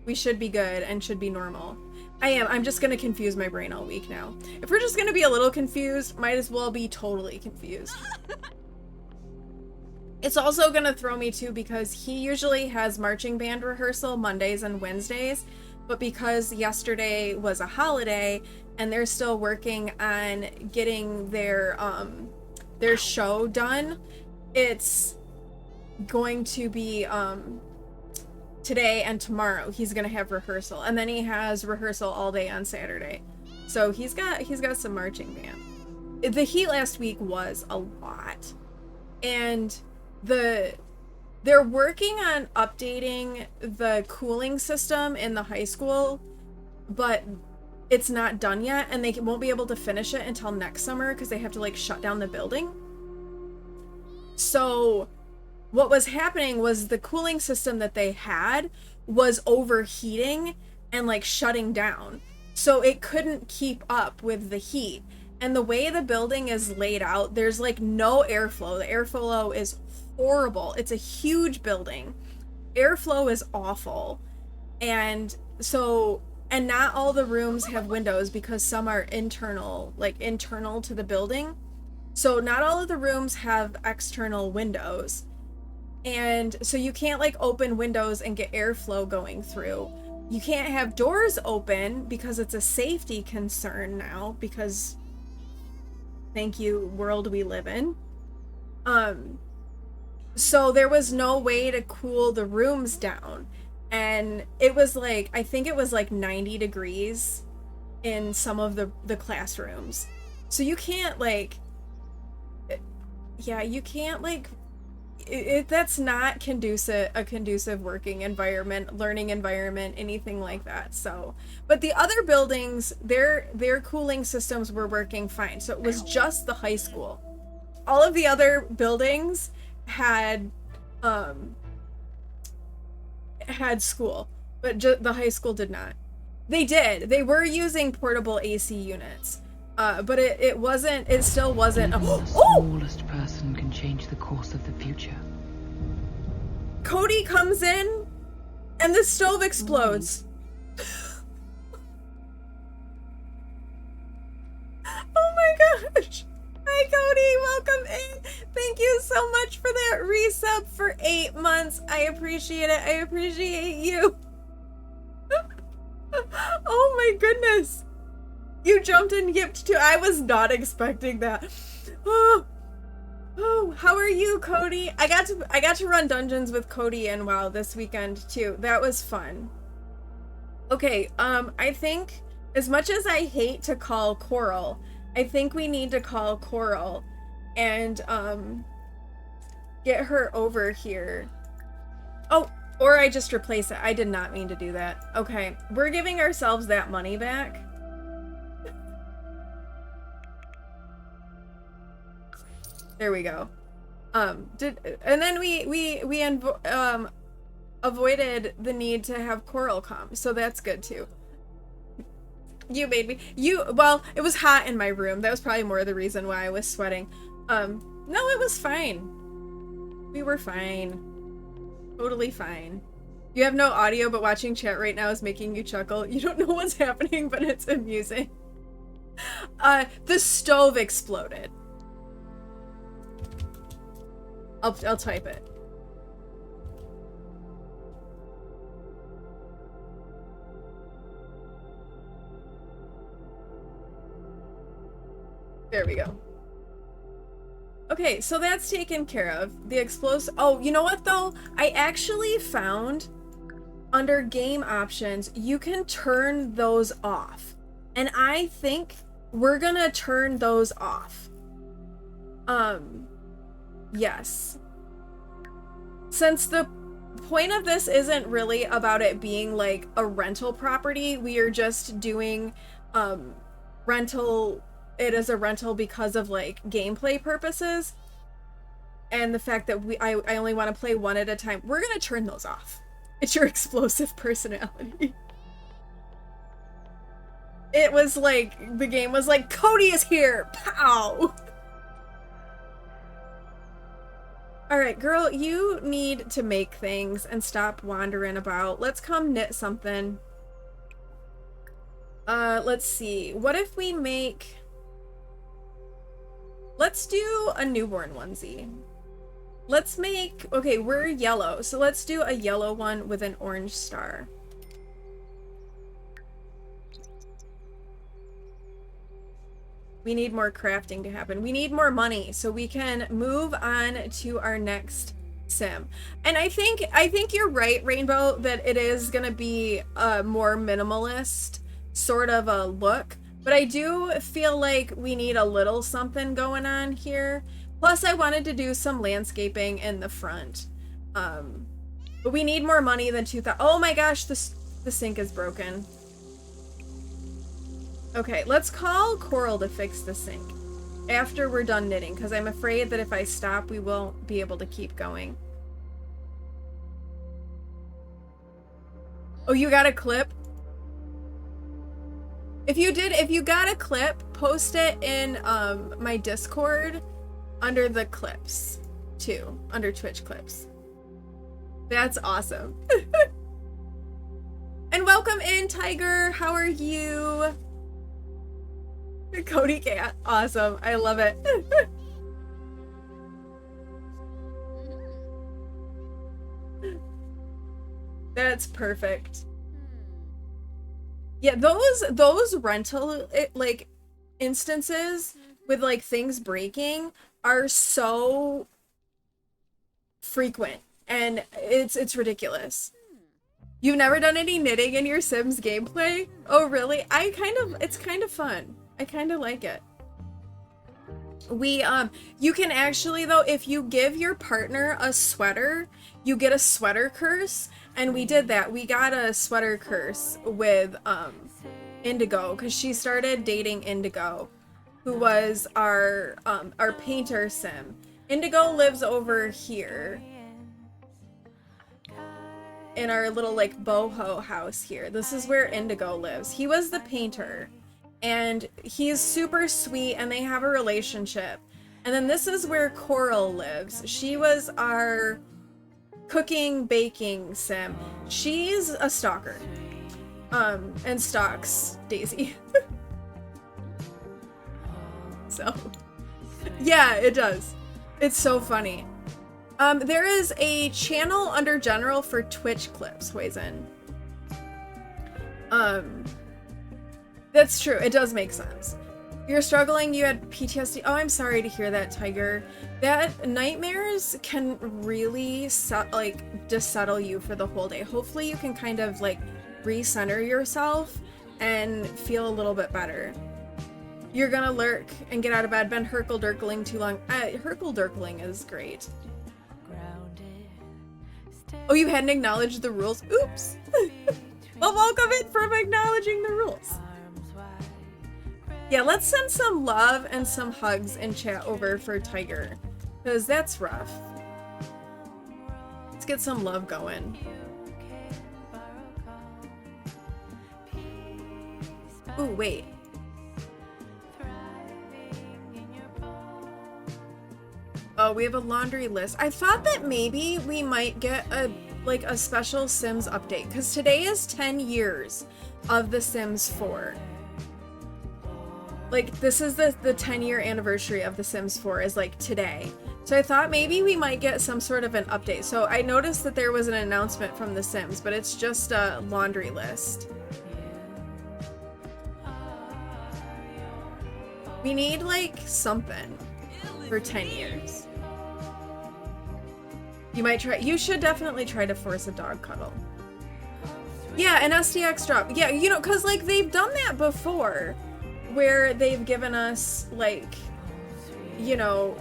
we should be good and should be normal. I'm just gonna confuse my brain all week now. If we're just gonna be a little confused, might as well be totally confused. It's also gonna throw me too because he usually has marching band rehearsal Mondays and Wednesdays, but because yesterday was a holiday and they're still working on getting their show done, it's going to be today and tomorrow. He's gonna have rehearsal, and then he has rehearsal all day on Saturday. So he's got some marching band. The heat last week was a lot, and they're working on updating the cooling system in the high school, but it's not done yet, and they won't be able to finish it until next summer because they have to like shut down the building. So what was happening was the cooling system that they had was overheating and like shutting down, so it couldn't keep up with the heat. And the way the building is laid out, there's like no airflow. The airflow is horrible. It's a huge building. Airflow is awful. And not all the rooms have windows because some are internal to the building. So not all of the rooms have external windows. And so you can't like open windows and get airflow going through. You can't have doors open because it's a safety concern now, because thank you, world we live in. So there was no way to cool the rooms down. And it was like, I think it was like 90 degrees in some of the classrooms. So you can't like, that's not a conducive working environment, learning environment, anything like that. So, but the other buildings, their cooling systems were working fine. So it was just the high school. All of the other buildings had school, but the high school did not. They were using portable AC units, but it still wasn't. The smallest person can change the course of the future. Cody comes in and the stove explodes. Oh my gosh. Hi Cody, welcome in. Thank you so much for that resub for 8 months. I appreciate it. I appreciate you. Oh my goodness. You jumped and yipped too. I was not expecting that. Oh, how are you, Cody? I got to run dungeons with Cody and WoW this weekend too. That was fun. Okay, I think as much as I hate to call Coral, I think we need to call Coral and get her over here. Oh, or I just replace it. I did not mean to do that. Okay, we're giving ourselves that money back. There we go. And then we avoided the need to have Coral come, so that's good too. You made me. Well, it was hot in my room. That was probably more the reason why I was sweating. No, it was fine. We were fine. Totally fine. You have no audio, but watching chat right now is making you chuckle. You don't know what's happening, but it's amusing. The stove exploded. I'll type it. There we go. Okay, so that's taken care of. The explosive. Oh, you know what though? I actually found under game options, you can turn those off. And I think we're gonna turn those off. Yes. Since the point of this isn't really about it being like a rental property, we are just doing it as a rental because of like gameplay purposes and the fact that I only want to play one at a time. We're gonna turn those off. It's your explosive personality. It was like, the game was like, Cody is here! Pow! Alright, girl, you need to make things and stop wandering about. Let's come knit something. Let's see. What if we make... Let's do a newborn onesie. Let's make... Okay, we're yellow, so let's do a yellow one with an orange star. We need more crafting to happen. We need more money so we can move on to our next sim. And I think you're right, Rainbow, that it is gonna be a more minimalist sort of a look. But I do feel like we need a little something going on here. Plus, I wanted to do some landscaping in the front. But we need more money than 2,000. Oh my gosh, the sink is broken. Okay, let's call Coral to fix the sink after we're done knitting, because I'm afraid that if I stop, we won't be able to keep going. Oh, you got a clip? If you got a clip, post it in my Discord under the clips too, under Twitch clips. That's awesome. And welcome in, Tiger. How are you? Cody Cat. Awesome. I love it. That's perfect. Yeah, those rental like instances with like things breaking are so frequent, and it's ridiculous. You've never done any knitting in your Sims gameplay? Oh really? It's kind of fun. I kind of like it. You can actually, though, if you give your partner a sweater, you get a sweater curse, and we did that. We got a sweater curse with Indigo, because she started dating Indigo, who was our painter sim. Indigo lives over here in our little like boho house here. This is where Indigo lives. He was the painter, and he's super sweet, and they have a relationship. And then this is where Coral lives. She was our cooking, baking sim. She's a stalker. And stalks Daisy. So, yeah, it does. It's so funny. There is a channel under general for Twitch clips, Huizhen. That's true. It does make sense. You're struggling, you had PTSD. Oh, I'm sorry to hear that, Tiger. That nightmares can really dissettle you for the whole day. Hopefully you can kind of like recenter yourself and feel a little bit better. You're gonna lurk and get out of bed. Been Herkle-Durkling too long. Herkle-Durkling is great. Oh, you hadn't acknowledged the rules? Oops! Well, welcome in from acknowledging the rules. Yeah, let's send some love and some hugs and chat over for Tiger, because that's rough. Let's get some love going. Ooh, wait. Oh, we have a laundry list. I thought that maybe we might get a special Sims update, because today is 10 years of The Sims 4. Like, this is the 10-year anniversary of The Sims 4 is like today. So I thought maybe we might get some sort of an update. So I noticed that there was an announcement from The Sims, but it's just a laundry list. We need like something for 10 years. You should definitely try to force a dog cuddle. Yeah, an SDX drop. Yeah, you know, cause like they've done that before, where they've given us like, you know,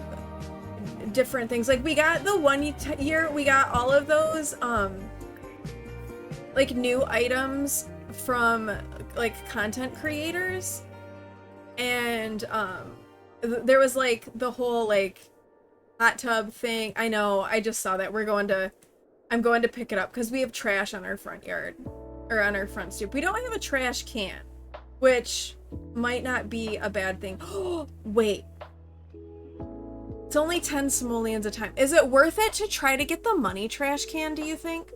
different things. Like we got the one year, we got all of those like new items from like content creators, and there was like the whole like hot tub thing. I know, I just saw that. I'm going to pick it up because we have trash on our front yard. Or on our front stoop. We don't have a trash can, which might not be a bad thing. Wait. It's only 10 simoleons a time. Is it worth it to try to get the money trash can, do you think?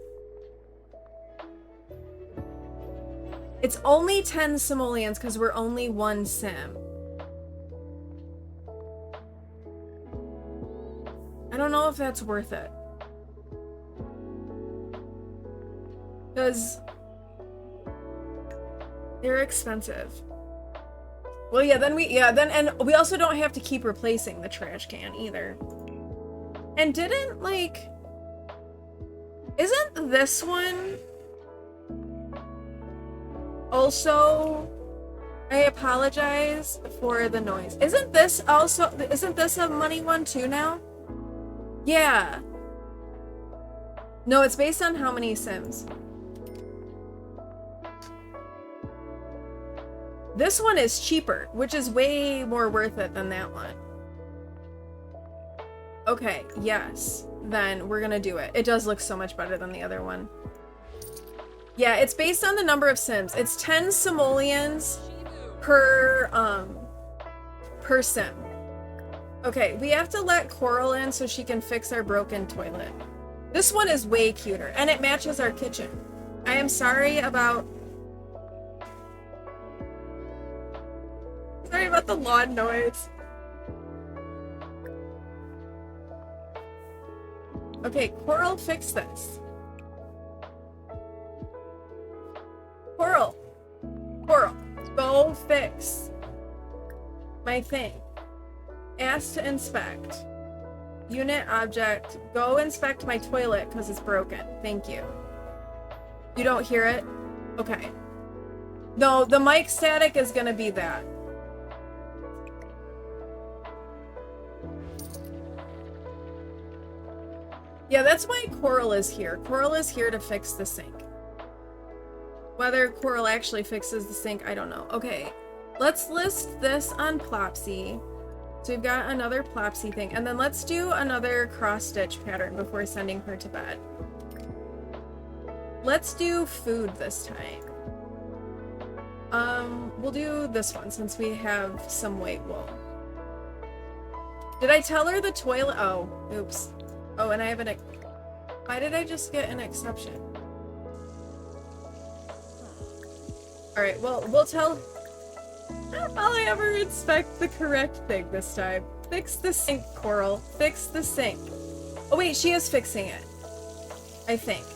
It's only 10 simoleons because we're only one sim. I don't know if that's worth it. Because they're expensive. Well, yeah, then and we also don't have to keep replacing the trash can either. And didn't, like, isn't this one also, I apologize for the noise. Isn't this a money one too now? Yeah. No, it's based on how many sims. This one is cheaper, which is way more worth it than that one. Okay, yes. Then we're gonna do it. It does look so much better than the other one. Yeah, it's based on the number of sims. It's 10 simoleons per sim. Okay, we have to let Coral in so she can fix our broken toilet. This one is way cuter, and it matches our kitchen. I am sorry about the lawn noise. Okay, Coral, fix this. Coral, go fix my thing. Ask to inspect. Unit object, go inspect my toilet because it's broken. Thank you. You don't hear it? Okay. No, the mic static is gonna be that. Yeah, that's why Coral is here. Coral is here to fix the sink. Whether Coral actually fixes the sink, I don't know. Okay, let's list this on Plopsy. So we've got another Plopsy thing. And then let's do another cross-stitch pattern before sending her to bed. Let's do food this time. We'll do this one since we have some white wool. Did I tell her the toilet? Oh, oops. Oh, and I have an... Why did I just get an exception? Alright, well, we'll tell... I'll ever inspect the correct thing this time. Fix the sink, Coral. Fix the sink. Oh wait, she is fixing it. I think.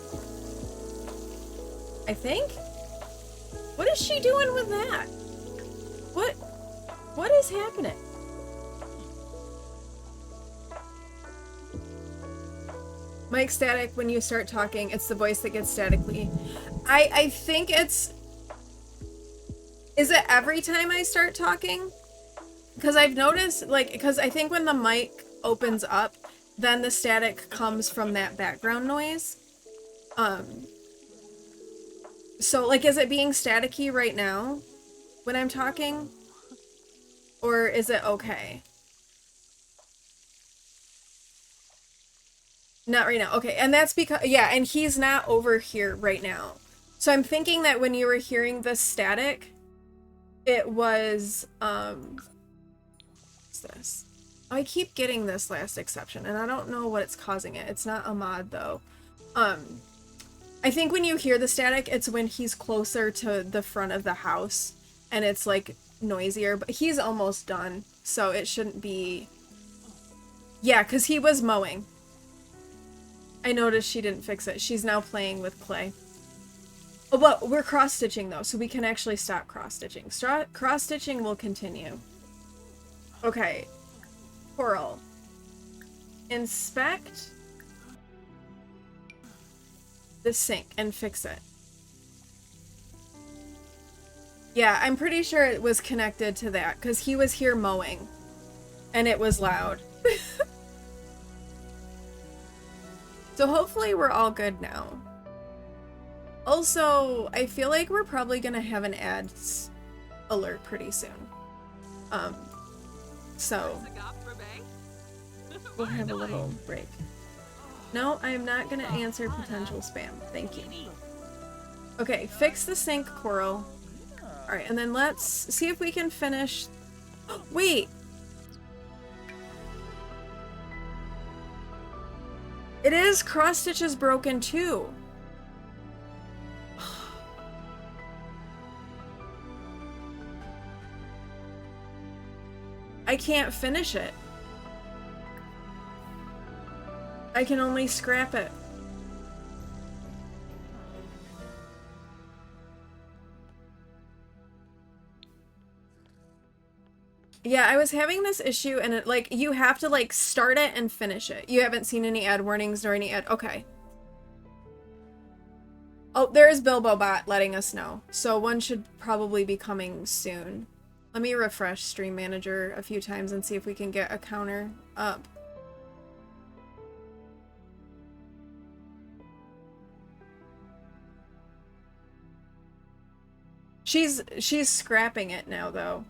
What is she doing with that? What is happening? Mic static when you start talking. It's the voice that gets statically. I think it's... Is it every time I start talking? Because I've noticed, like, because I think when the mic opens up, then the static comes from that background noise. So, like, is it being staticky right now when I'm talking? Or is it okay? Not right now. Okay, and that's because, yeah, and he's not over here right now. So I'm thinking that when you were hearing the static, it was, what's this? I keep getting this last exception, and I don't know what it's causing it. It's not a mod, though. I think when you hear the static, it's when he's closer to the front of the house, and it's, like, noisier, but he's almost done, so it shouldn't be... Yeah, because he was mowing. I noticed she didn't fix it. She's now playing with clay. Oh, but we're cross-stitching, though, so we can actually stop cross-stitching. Cross-stitching will continue. Okay. Coral. Inspect the sink and fix it. Yeah, I'm pretty sure it was connected to that, because he was here mowing, and it was loud. So hopefully we're all good now. Also, I feel like we're probably gonna have an ads alert pretty soon. So we'll have a little break. No, I am not gonna answer potential spam. Thank you. Okay, fix the sink, Coral. Alright, and then let's see if we can finish... Wait! It is cross stitches broken too. I can't finish it. I can only scrap it. Yeah, I was having this issue and it, like, you have to, like, start it and finish it. You haven't seen any ad warnings nor any ad... Okay. Oh, there is BilboBot letting us know. So one should probably be coming soon. Let me refresh Stream Manager a few times and see if we can get a counter up. She's scrapping it now, though.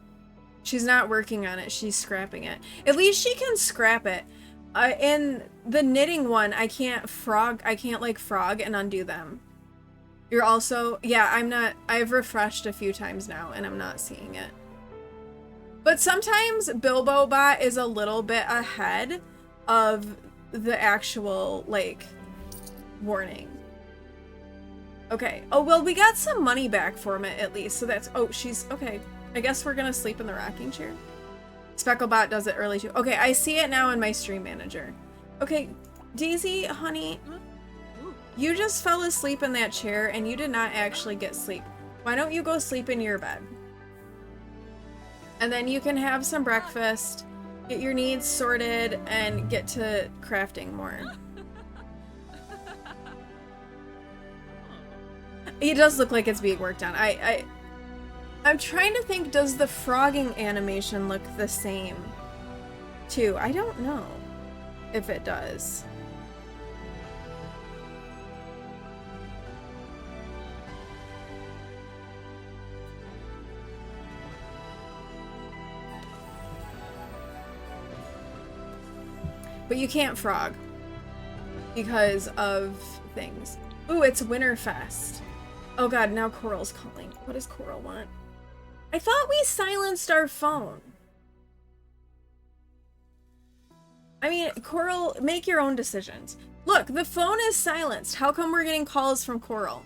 She's not working on it, she's scrapping it. At least she can scrap it. In the knitting one, I can't like frog and undo them. You're also, yeah, I've refreshed a few times now and I'm not seeing it. But sometimes BilboBot is a little bit ahead of the actual, like, warning. Okay. Oh, well, we got some money back from it, at least. So that's... Oh, she's... Okay. I guess we're gonna sleep in the rocking chair. Specklebot does it early, too. Okay, I see it now in my Stream Manager. Okay, Daisy, honey, you just fell asleep in that chair, and you did not actually get sleep. Why don't you go sleep in your bed? And then you can have some breakfast, get your needs sorted, and get to crafting more. It does look like it's being worked on. I'm trying to think, does the frogging animation look the same too? I don't know if it does. But you can't frog because of things. Ooh, it's Winterfest. Oh god, now Coral's calling. What does Coral want? I thought we silenced our phone. I mean, Coral, make your own decisions. Look, the phone is silenced. How come we're getting calls from Coral?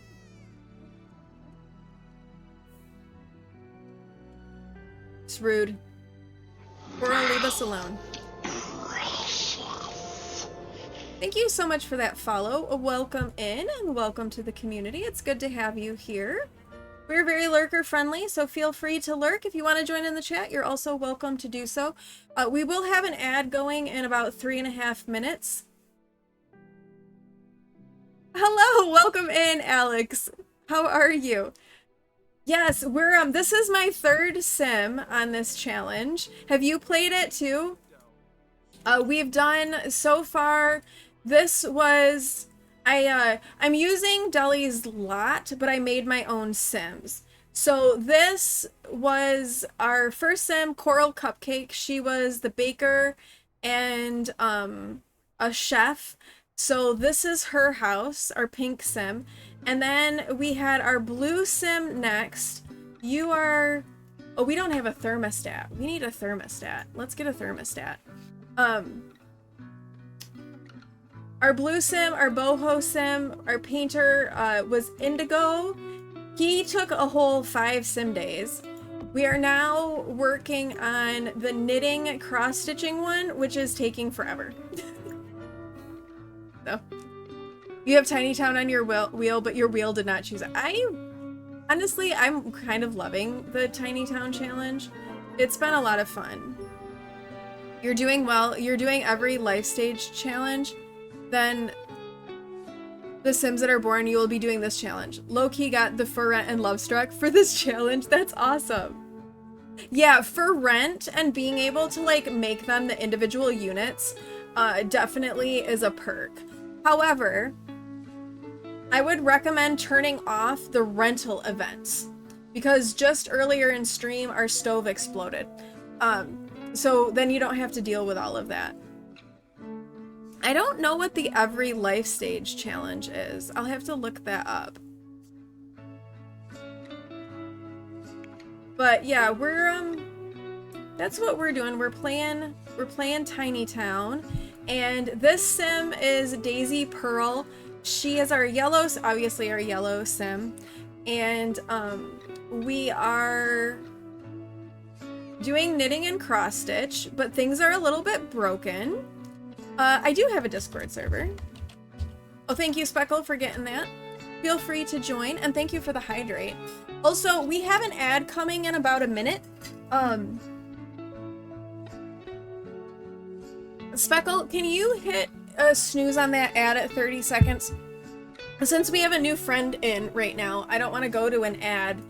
It's rude. Coral, leave us alone. Thank you so much for that follow. Welcome in and welcome to the community. It's good to have you here. We're very lurker friendly, so feel free to lurk. If you want to join in the chat, you're also welcome to do so. We will have an ad going in about 3.5 minutes. Hello, welcome in, Alex. How are you? Yes, we're this is my third sim on this challenge. Have you played it too? We've done so far. This was I'm using Deli's lot, but I made my own sims. So this was our first sim, Coral Cupcake. She was the baker and a chef. So this is her house, our pink sim. And then we had our blue sim next. You are... Oh, we don't have a thermostat. We need a thermostat. Let's get a thermostat. Our blue sim, our boho sim, our painter was Indigo. He took a whole 5 sim days. We are now working on the knitting cross-stitching one, which is taking forever. So, you have Tiny Town on your wheel, but your wheel did not choose it. Honestly, I'm kind of loving the Tiny Town challenge. It's been a lot of fun. You're doing well. You're doing every life stage challenge. Then the Sims that are born, you will be doing this challenge. Low-key got the For Rent and Lovestruck for this challenge. That's awesome. Yeah, For Rent and being able to like make them the individual units definitely is a perk. However, I would recommend turning off the rental events because just earlier in stream our stove exploded. So then you don't have to deal with all of that. I don't know what the every life stage challenge is. I'll have to look that up. But yeah, that's what we're doing. We're playing Tiny Town, and this sim is Daisy Pearl. She is obviously our yellow sim, and we are doing knitting and cross stitch, but things are a little bit broken. I do have a Discord server. Oh, thank you, Speckle, for getting that. Feel free to join, and thank you for the hydrate. Also, we have an ad coming in about a minute. Speckle, can you hit a snooze on that ad at 30 seconds? Since we have a new friend in right now, I don't want to go to an ad,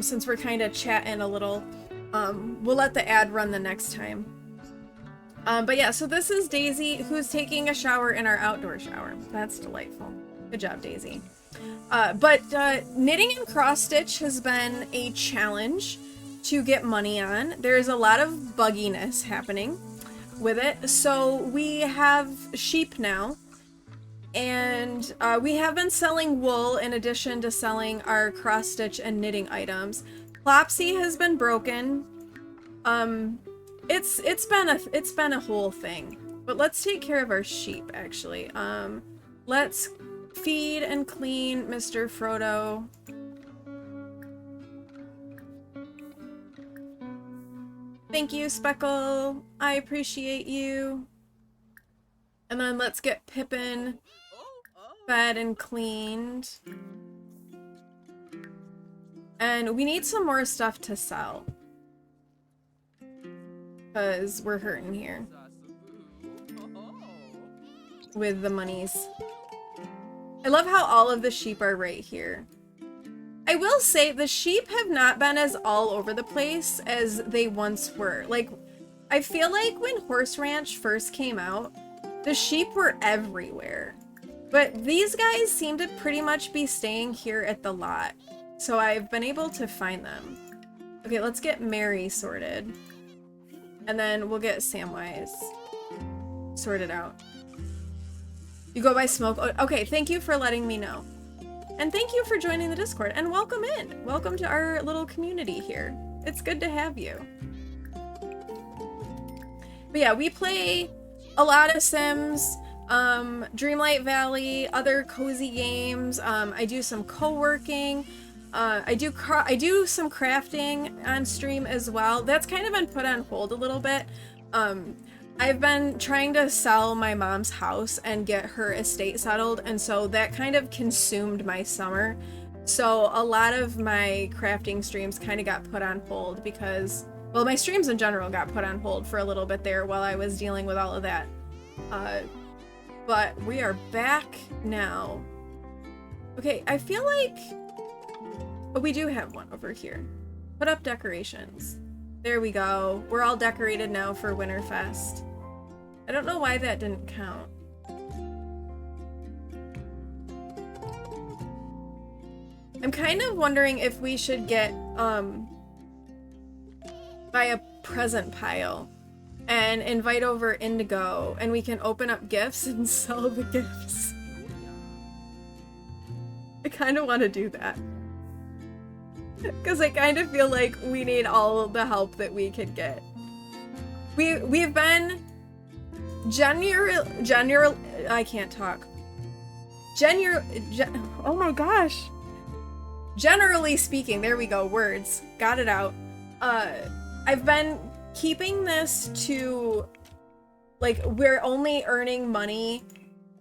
since we're kind of chatting a little. We'll let the ad run the next time. But yeah, so this is Daisy, who's taking a shower in our outdoor shower. That's delightful. Good job, Daisy. But knitting and cross stitch has been a challenge to get money on. There's a lot of bugginess happening with it. So we have sheep now, and we have been selling wool in addition to selling our cross stitch and knitting items. Plopsy has been broken. It's been a whole thing. But let's take care of our sheep, actually. Let's feed and clean Mr. Frodo. Thank you, Speckle. I appreciate you. And then let's get Pippin fed and cleaned. And we need some more stuff to sell, because we're hurting here with the monies. I love how all of the sheep are right here. I will say the sheep have not been as all over the place as they once were. Like, I feel like when Horse Ranch first came out, the sheep were everywhere. But these guys seem to pretty much be staying here at the lot. So I've been able to find them. Okay, let's get Mary sorted. And then we'll get Samwise sorted out. You go by Smoke? Okay, thank you for letting me know. And thank you for joining the Discord, and welcome in. Welcome to our little community here. It's good to have you. But yeah, we play a lot of Sims, Dreamlight Valley, other cozy games. I do some co-working. I do some crafting on stream as well. That's kind of been put on hold a little bit. I've been trying to sell my mom's house and get her estate settled, and so that kind of consumed my summer. So a lot of my crafting streams kind of got put on hold because, well, my streams in general got put on hold for a little bit there while I was dealing with all of that. But we are back now. Okay, I feel like... Oh, we do have one over here. Put up decorations. There we go. We're all decorated now for Winterfest. I don't know why that didn't count. I'm kind of wondering if we should get, buy a present pile and invite over Indigo, and we can open up gifts and sell the gifts. I kind of want to do that. Because I kind of feel like we need all of the help that we could get. We've been I can't talk. Oh my gosh. Generally speaking, there we go, words. Got it out. I've been keeping this to, like, we're only earning money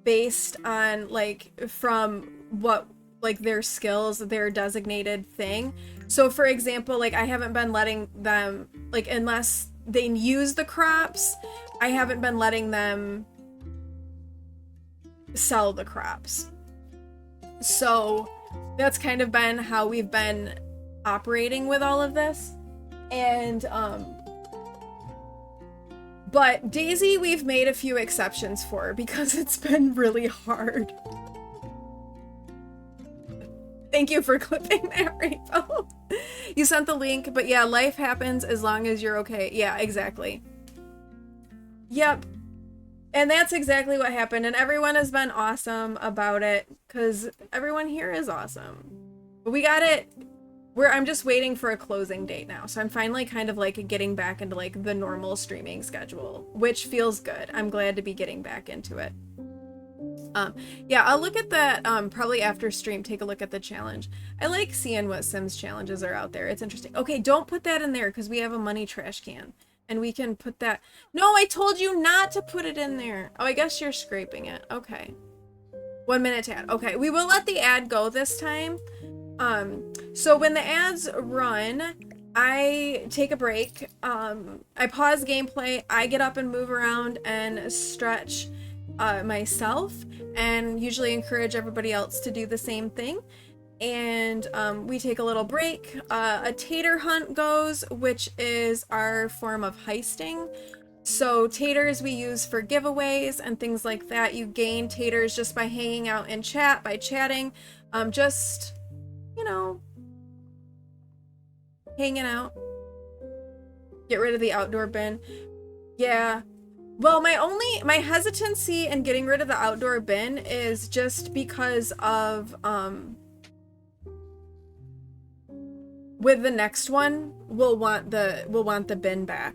based on, like, from what, like, their skills, their designated thing. So for example, like, I haven't been letting them, like, unless they use the crops, I haven't been letting them sell the crops. So that's kind of been how we've been operating with all of this. And but Daisy, we've made a few exceptions for because it's been really hard. Thank you for clipping that, Rainbow. You sent the link, but yeah, life happens as long as you're okay. Yeah, exactly. Yep. And that's exactly what happened. And everyone has been awesome about it because everyone here is awesome. But we got it. I'm just waiting for a closing date now. So I'm finally kind of like getting back into like the normal streaming schedule, which feels good. I'm glad to be getting back into it. Yeah, I'll look at that probably after stream, take a look at the challenge. I like seeing what Sims challenges are out there. It's interesting. Okay, don't put that in there because we have a money trash can. And we can put that... No, I told you not to put it in there. Oh, I guess you're scraping it. Okay. 1 minute to ad. Okay, we will let the ad go this time. So when the ads run, I take a break. I pause gameplay. I get up and move around and stretch myself, and usually encourage everybody else to do the same thing. And we take a little break. A tater hunt goes, which is our form of heisting. So taters we use for giveaways and things like that. You gain taters just by hanging out in chat, by chatting, just, you know, hanging out. Get rid of the outdoor bin. Yeah. Well, my hesitancy in getting rid of the outdoor bin is just because of with the next one, we'll want the bin back.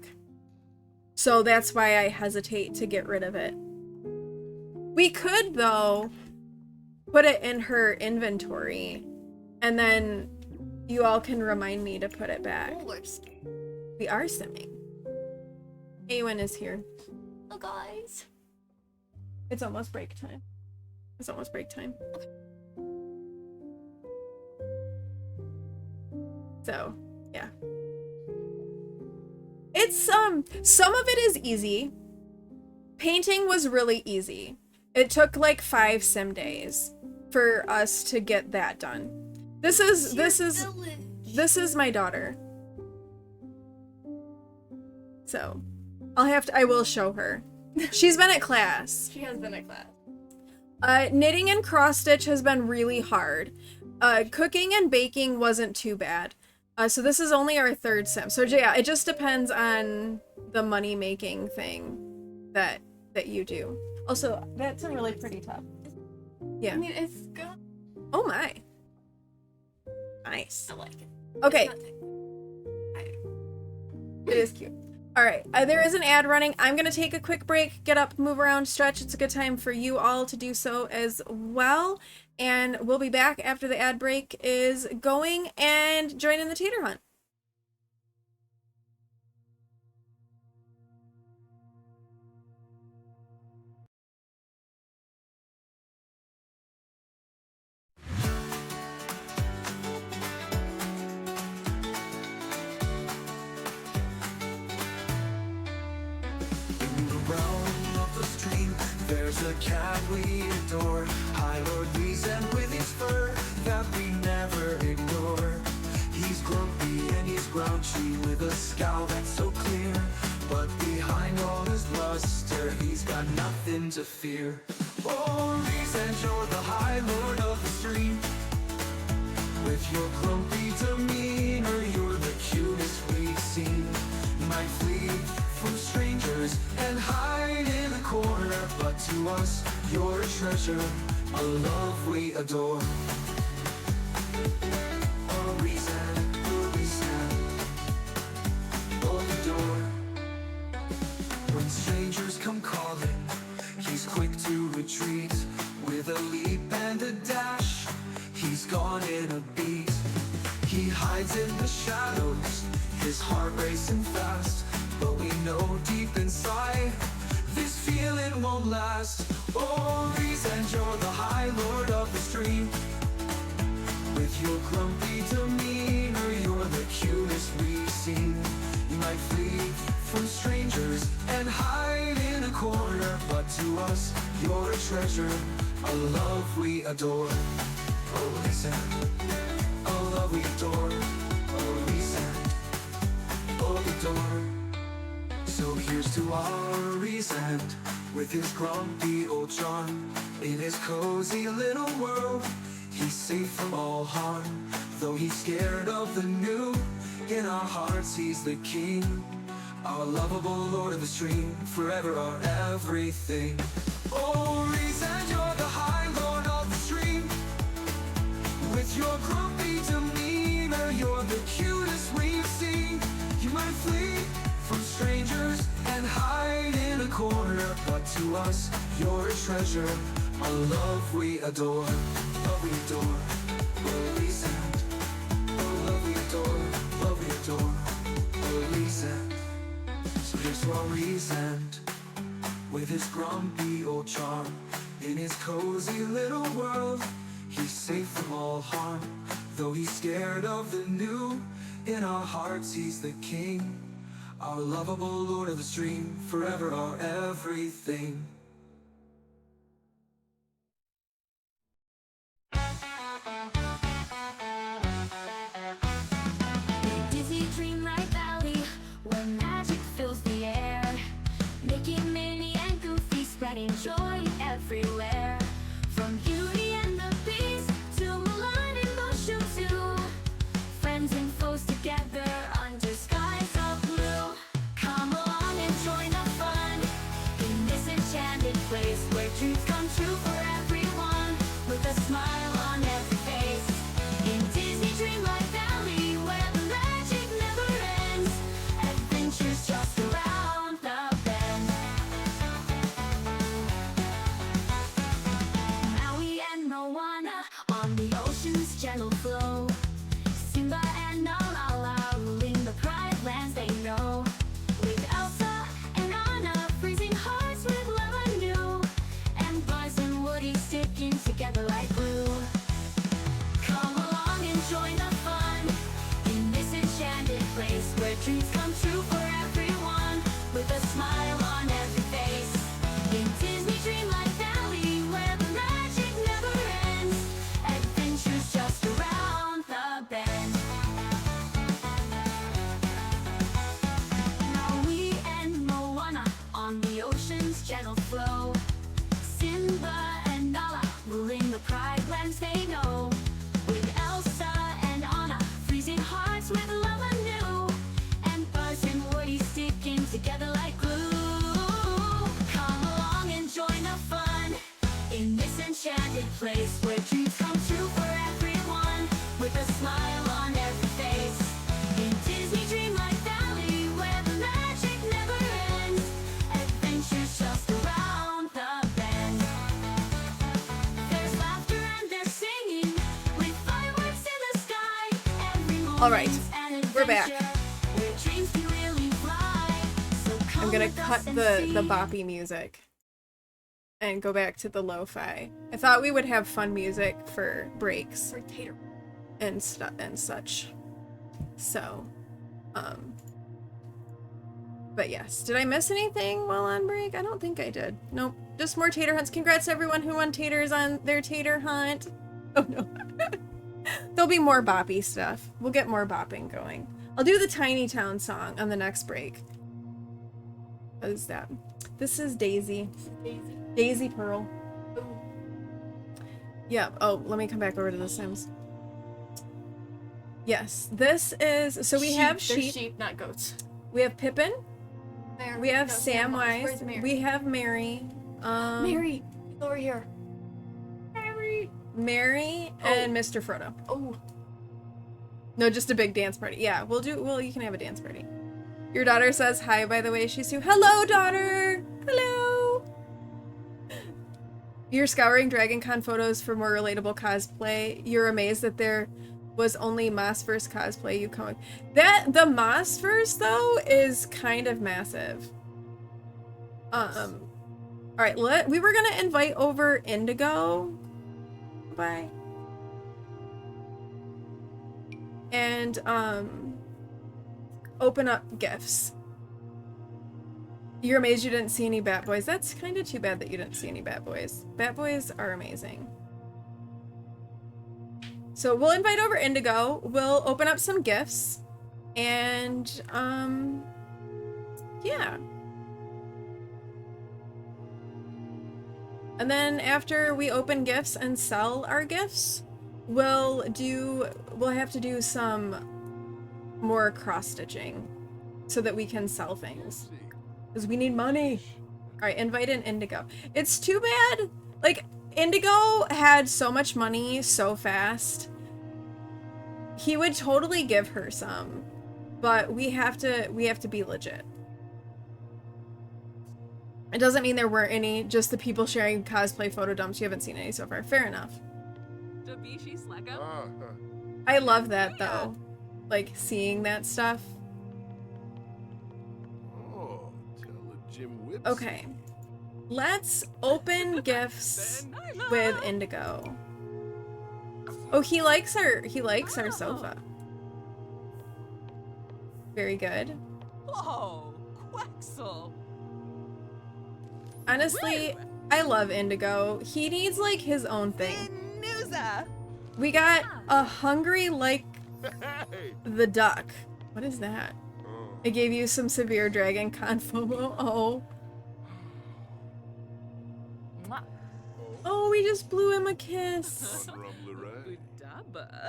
So that's why I hesitate to get rid of it. We could, though, put it in her inventory, and then you all can remind me to put it back. We are simming. Awen is here. Oh, guys. It's almost break time. It's almost break time. So, yeah. It's, some of it is easy. Painting was really easy. It took like 5 sim days for us to get that done. This is my daughter. So, I will show her. She's been at class. She has been at class. Knitting and cross stitch has been really hard. Cooking and baking wasn't too bad. So this is only our 3rd sim. So yeah, it just depends on the money making thing that you do. Also, that's a really pretty top. Yeah. I mean, it's good. Oh my. Nice. I like it. Okay. It is cute. All right, there is an ad running. I'm gonna take a quick break, get up, move around, stretch. It's a good time for you all to do so as well. And we'll be back after the ad break is going and join in the tater hunt. There's a cat we adore, High Lord Reason with his fur that we never ignore. He's grumpy and he's grouchy with a scowl that's so clear, but behind all his bluster, he's got nothing to fear. Oh, Reason, you're the High Lord of the stream. With your grumpy demeanor, you're the cutest we've seen. Might flee from strangers and hide in a corner, but to us, you're a treasure, a love we adore. A reason, open the door. When strangers come calling, he's quick to retreat. With a leap and a dash, he's gone in a beat. He hides in the shadows, his heart racing fast, but we know deep inside, this feeling won't last. Oh, Reason, you're the High Lord of the stream. With your grumpy demeanor, you're the cutest we've seen. You might flee from strangers and hide in a corner, but to us, you're a treasure, a love we adore. Oh, Reason, a love we adore. Oh, Reason, oh, the door. So here's to our Reason, with his grumpy old charm. In his cozy little world, he's safe from all harm. Though he's scared of the new, in our hearts he's the king. our lovable Lord of the Stream, forever our everything. Oh, Reason, you're the High Lord of the Stream. With your grumpy demeanor, you're the cutest we've seen. You might flee from strangers and hide in a corner, but to us, you're a treasure, a love we adore, love we adore. Oh, Reason, oh, love we adore, love we adore. Oh, Reason. So here's to our Reason, with his grumpy old charm. In his cozy little world, he's safe from all harm. Though he's scared of the new, in our hearts he's the king. Our lovable Lord of the Stream, forever our everything. Dizzy Dreamlight Valley, where magic fills the air, making Minnie and Goofy spreading joy everywhere. From Beauty and the Beast to Mulan and Mushu too, friends and foes together under skies of blue. Come along and join the fun in this enchanted place where dreams come true for everyone, with a smile on every face. In Disney Dreamlight Valley, where the magic never ends, adventures just around the bend. Maui and Moana on the ocean's gentle flow, Simba and Nala ruling the pride lands they know, with Elsa and Anna freezing hearts with love anew, and Buzz and Woody sticking together like glue. Come along and join the fun in this enchanted place where dreams come true for everyone, with a smile on every face. In Disney Dreamlight Valley, where the magic never ends, adventures just around the bend. Maui and Moana on the ocean's gentle flow, Simba and Nala ruling the pride lands they know, with Elsa and Anna freezing hearts with love anew, and Buzz and Woody sticking together like glue. Come along and join the fun in this enchanted place where dreams come true for everyone, with a smile on every face. In Disney Dreamlight Valley, where the magic never ends, adventures just around the bend. There's laughter and there's singing, with fireworks in the sky. Every All right, moment's an we're back. adventure, where dreams can really fly. So come I'm gonna with us cut and the see. boppy music and go back to the lo-fi. I thought we would have fun music for breaks and such. So, but yes. Did I miss anything while on break? I don't think I did. Nope. Just more tater hunts. Congrats to everyone who won taters on their tater hunt. Oh no. There'll be more boppy stuff. We'll get more bopping going. I'll do the Tiny Town song on the next break. What is that? This is Daisy. Daisy Pearl. Yeah. Oh, let me come back over to the Sims. Yes, this is. So we have They're sheep. sheep, not goats. We have Pippin. There, We have no, Samwise. Where's Mary? We have Mary. Mary, he's over here. Mary and Mr. Frodo. Oh, No, just a big dance party. Yeah, we'll do. Well, you can have a dance party. Your daughter says hi, by the way, Shisu. Hello, daughter. Hello. You're scouring DragonCon photos for more relatable cosplay. You're amazed that there was only Mossverse cosplay you come with. The Mossverse though is kind of massive. All right, we were gonna invite over Indigo. Bye. And open up gifts. You're amazed you didn't see any Bat Boys. That's kind of too bad that you didn't see any Bat Boys. Bat Boys are amazing. So we'll invite over Indigo. We'll open up some gifts. And, yeah. And then after we open gifts and sell our gifts, we'll have to do some more cross-stitching so that we can sell things. Because we need money. Alright, invite in Indigo. It's too bad. Like, Indigo had so much money so fast. He would totally give her some. But we have to be legit. It doesn't mean there weren't any, just the people sharing cosplay photo dumps. You haven't seen any so far. Fair enough. I love that though. Like seeing that stuff. Okay. Let's open gifts with Indigo. Oh, he likes our sofa. Very good. Oh, Quexel. Honestly, I love Indigo. He needs like his own thing. Nuza. We got a hungry like the duck. What is that? I gave you some severe Dragon Con FOMO. Oh. Oh, we just blew him a kiss.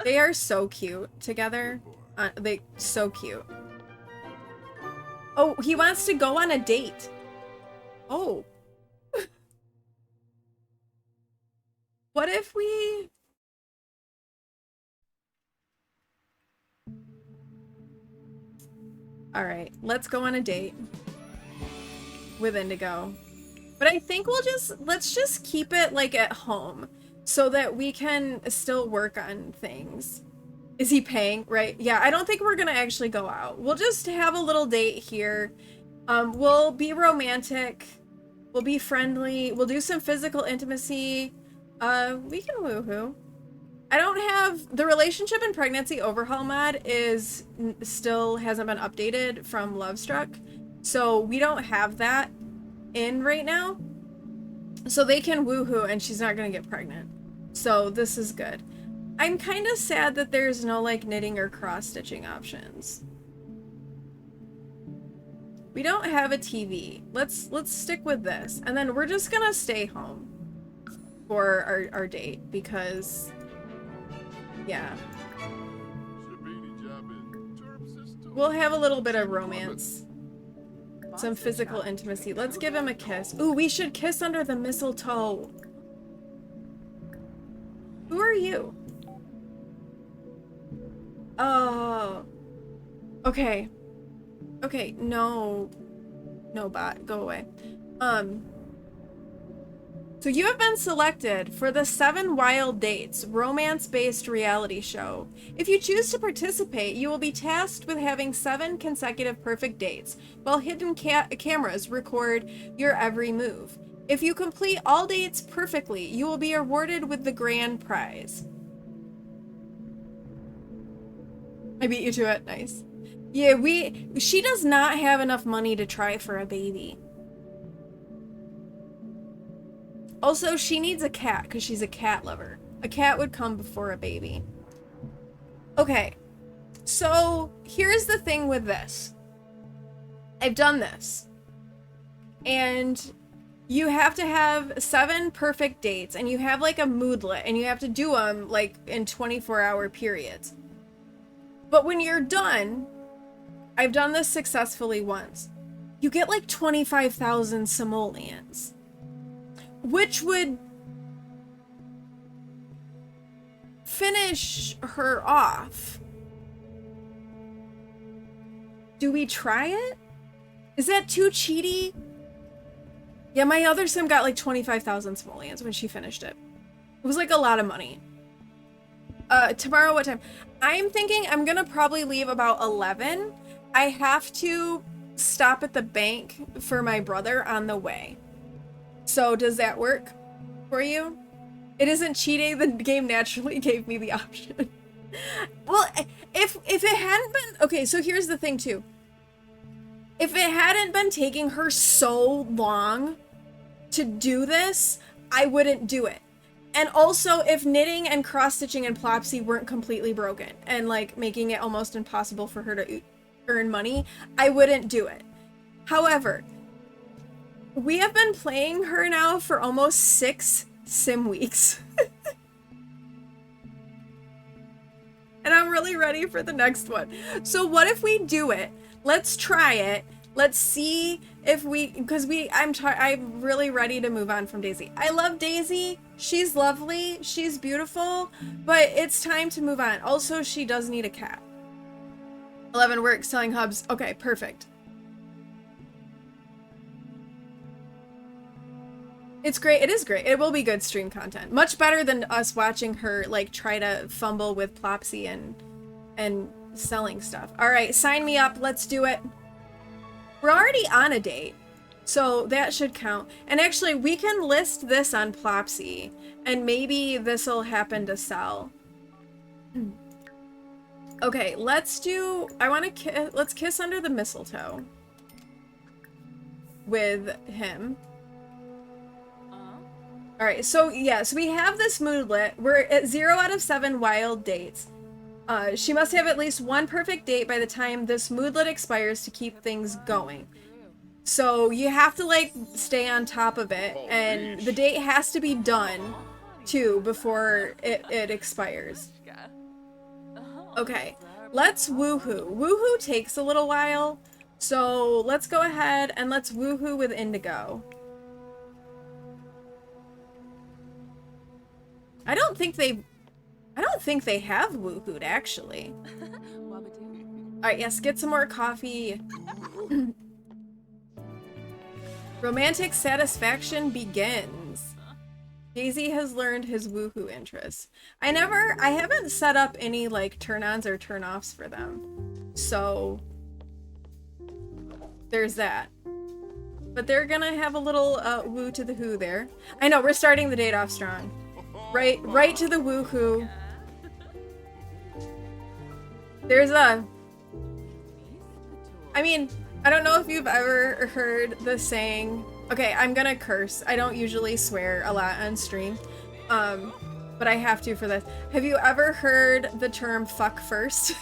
They are so cute together. So cute. Oh, he wants to go on a date. Oh. What if we... Alright, let's go on a date with Indigo. But I think let's just keep it like at home so that we can still work on things. Is he paying? Right? Yeah, I don't think we're gonna actually go out. We'll just have a little date here. We'll be romantic. We'll be friendly. We'll do some physical intimacy. We can woohoo. I don't have the relationship and pregnancy overhaul mod is still hasn't been updated from Lovestruck. So we don't have that in right now. So they can woohoo and she's not gonna get pregnant. So this is good. I'm kind of sad that there's no like knitting or cross stitching options. We don't have a TV. Let's stick with this. And then we're just gonna stay home for our date because yeah. We'll have a little bit of romance. Some physical intimacy. Let's give him a kiss. Ooh, we should kiss under the mistletoe. Who are you? Oh. Okay. Okay, no. No bot, go away. So you have been selected for the 7 Wild Dates romance-based reality show. If you choose to participate, you will be tasked with having 7 consecutive perfect dates, while hidden cameras record your every move. If you complete all dates perfectly, you will be awarded with the grand prize. I beat you to it, nice. Yeah, she does not have enough money to try for a baby. Also, she needs a cat because she's a cat lover. A cat would come before a baby. Okay, so here's the thing with this. I've done this. And you have to have 7 perfect dates and you have like a moodlet and you have to do them like in 24-hour periods. But when you're done, I've done this successfully once. You get like 25,000 simoleons. Which would finish her off. Do we try it? Is that too cheaty? Yeah, my other sim got like 25,000 simoleons when she finished it. It was like a lot of money. Tomorrow, what time? I'm thinking I'm gonna probably leave about 11. I have to stop at the bank for my brother on the way. So does that work for you? It isn't cheating. The game naturally gave me the option. Well, if it hadn't been... Okay, so here's the thing too. If it hadn't been taking her so long to do this, I wouldn't do it. And also, if knitting and cross-stitching and Plopsy weren't completely broken and like making it almost impossible for her to earn money, I wouldn't do it. However, we have been playing her now for almost 6 sim weeks. And I'm really ready for the next one. So what if we do it? let's try it. Let's see if because I'm really ready to move on from Daisy. I love Daisy. She's lovely. She's beautiful, but it's time to move on. Also, she does need a cat. 11 works selling hubs. Okay, perfect. It's great. It is great. It will be good stream content. Much better than us watching her like try to fumble with Plopsy and selling stuff. All right, sign me up. Let's do it. We're already on a date, so that should count. And actually, we can list this on Plopsy, and maybe this will happen to sell. Okay, let's do. Let's kiss under the mistletoe with him. All right, so yeah, so we have this moodlet. We're at 0 out of 7 wild dates. She must have at least one perfect date by the time this moodlet expires to keep things going. So you have to like stay on top of it, and the date has to be done too before it expires. Okay, let's woohoo. Woohoo takes a little while, so let's go ahead and let's woohoo with Indigo. I don't think they have woohooed, actually. Alright, yes, get some more coffee. Romantic satisfaction begins. Daisy has learned his woohoo interests. I haven't set up any, like, turn-ons or turn-offs for them. So, there's that. But they're gonna have a little, woo to the who there. I know, we're starting the date off strong. Right to the woohoo. There's a... I mean, I don't know if you've ever heard the saying... Okay, I'm gonna curse. I don't usually swear a lot on stream. But I have to for this. Have you ever heard the term fuck first?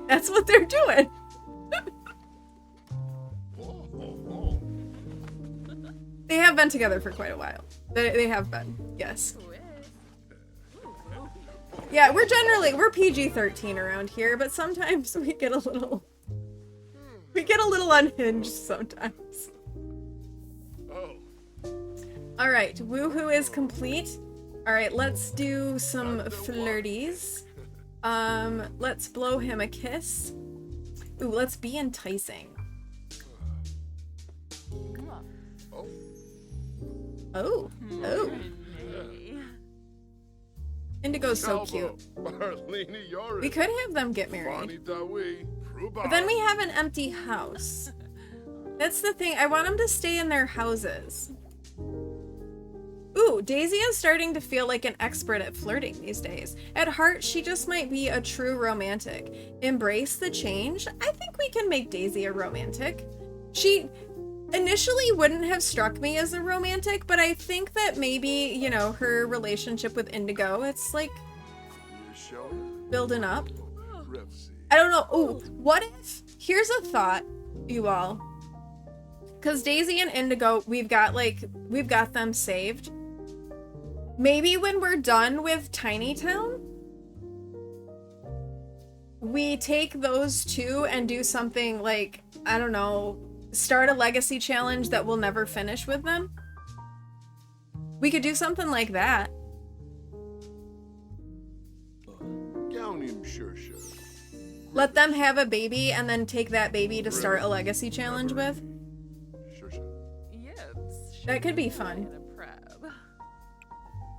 That's what they're doing. They have been together for quite a while. They have been, yes. Yeah, we're PG-13 around here, but sometimes we get a little unhinged sometimes. All right, woohoo is complete. All right, let's do some flirties. Let's blow him a kiss. Ooh, let's be enticing. Oh. Indigo's so cute. We could have them get married. But then we have an empty house. That's the thing. I want them to stay in their houses. Ooh, Daisy is starting to feel like an expert at flirting these days. At heart, she just might be a true romantic. Embrace the change? I think we can make Daisy a romantic. She initially wouldn't have struck me as a romantic, but I think that maybe, you know, her relationship with Indigo, it's like building up. I don't know. Ooh, what if, here's a thought, you all. Because Daisy and Indigo, we've got them saved. Maybe when we're done with Tiny Town, we take those two and do something like, I don't know, start a legacy challenge that we'll never finish with them. We could do something like that. Let them have a baby and then take that baby to start a legacy challenge with. That could be fun.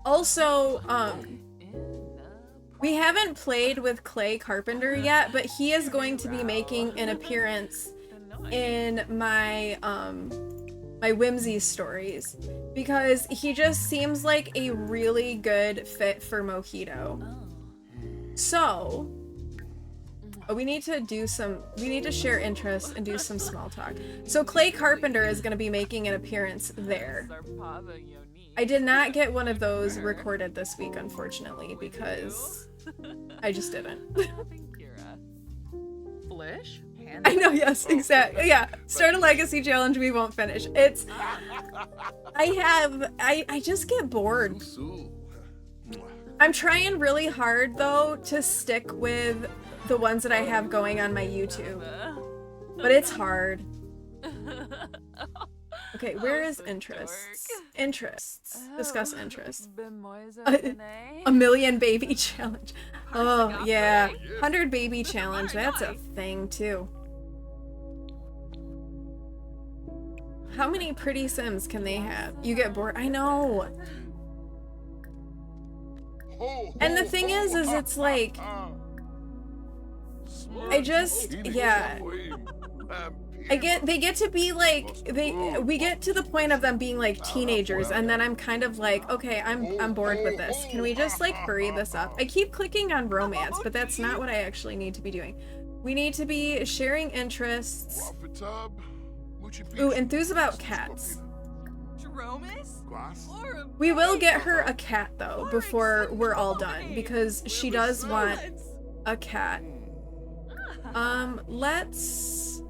Also, we haven't played with Clay Carpenter yet, but he is going to be making an appearance in my my Whimsy stories because he just seems like a really good fit for Mojito. So we need to share interests and do some small talk. So Clay Carpenter is going to be making an appearance there. I did not get one of those recorded this week, unfortunately, because I just didn't. Flish? I know, yes, exactly. Yeah, start a legacy challenge we won't finish. It's... I just get bored. I'm trying really hard, though, to stick with the ones that I have going on my YouTube. But it's hard. Okay, where is interests? Interests. Discuss interests. A million baby challenge. Oh, yeah. 100 baby challenge. That's a thing, too. How many pretty Sims can they have? You get bored. I know. And the thing is it's like, I just, yeah. They get to be like, we get to the point of them being like teenagers, and then I'm kind of like, okay, I'm bored with this. Can we just like hurry this up? I keep clicking on romance, but that's not what I actually need to be doing. We need to be sharing interests. Ooh, enthuse about cats. We will get her a cat though before we're all done, because she does want a cat. Let's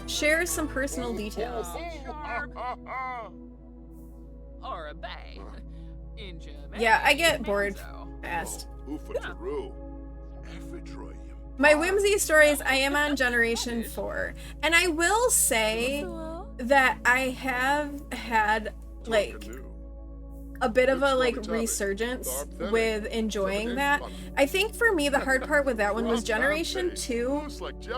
share some personal details. Yeah, I get bored fast. My whimsy stories, I am on Generation 4. And I will say that I have had, like, a bit of a, like, resurgence with enjoying that. I think for me, the hard part with that one was Generation 2.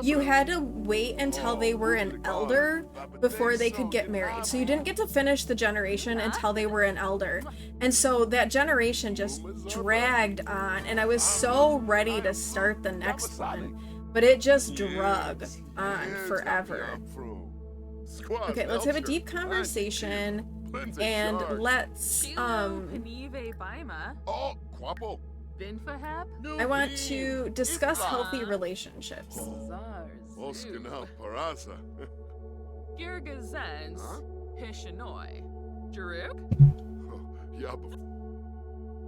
You had to wait until they were an elder before they could get married. So you didn't get to finish the generation until they were an elder. And so that generation just dragged on. And I was so ready to start the next one. But it just drug on forever. Okay, let's have a deep conversation. And let's, I want to discuss healthy relationships.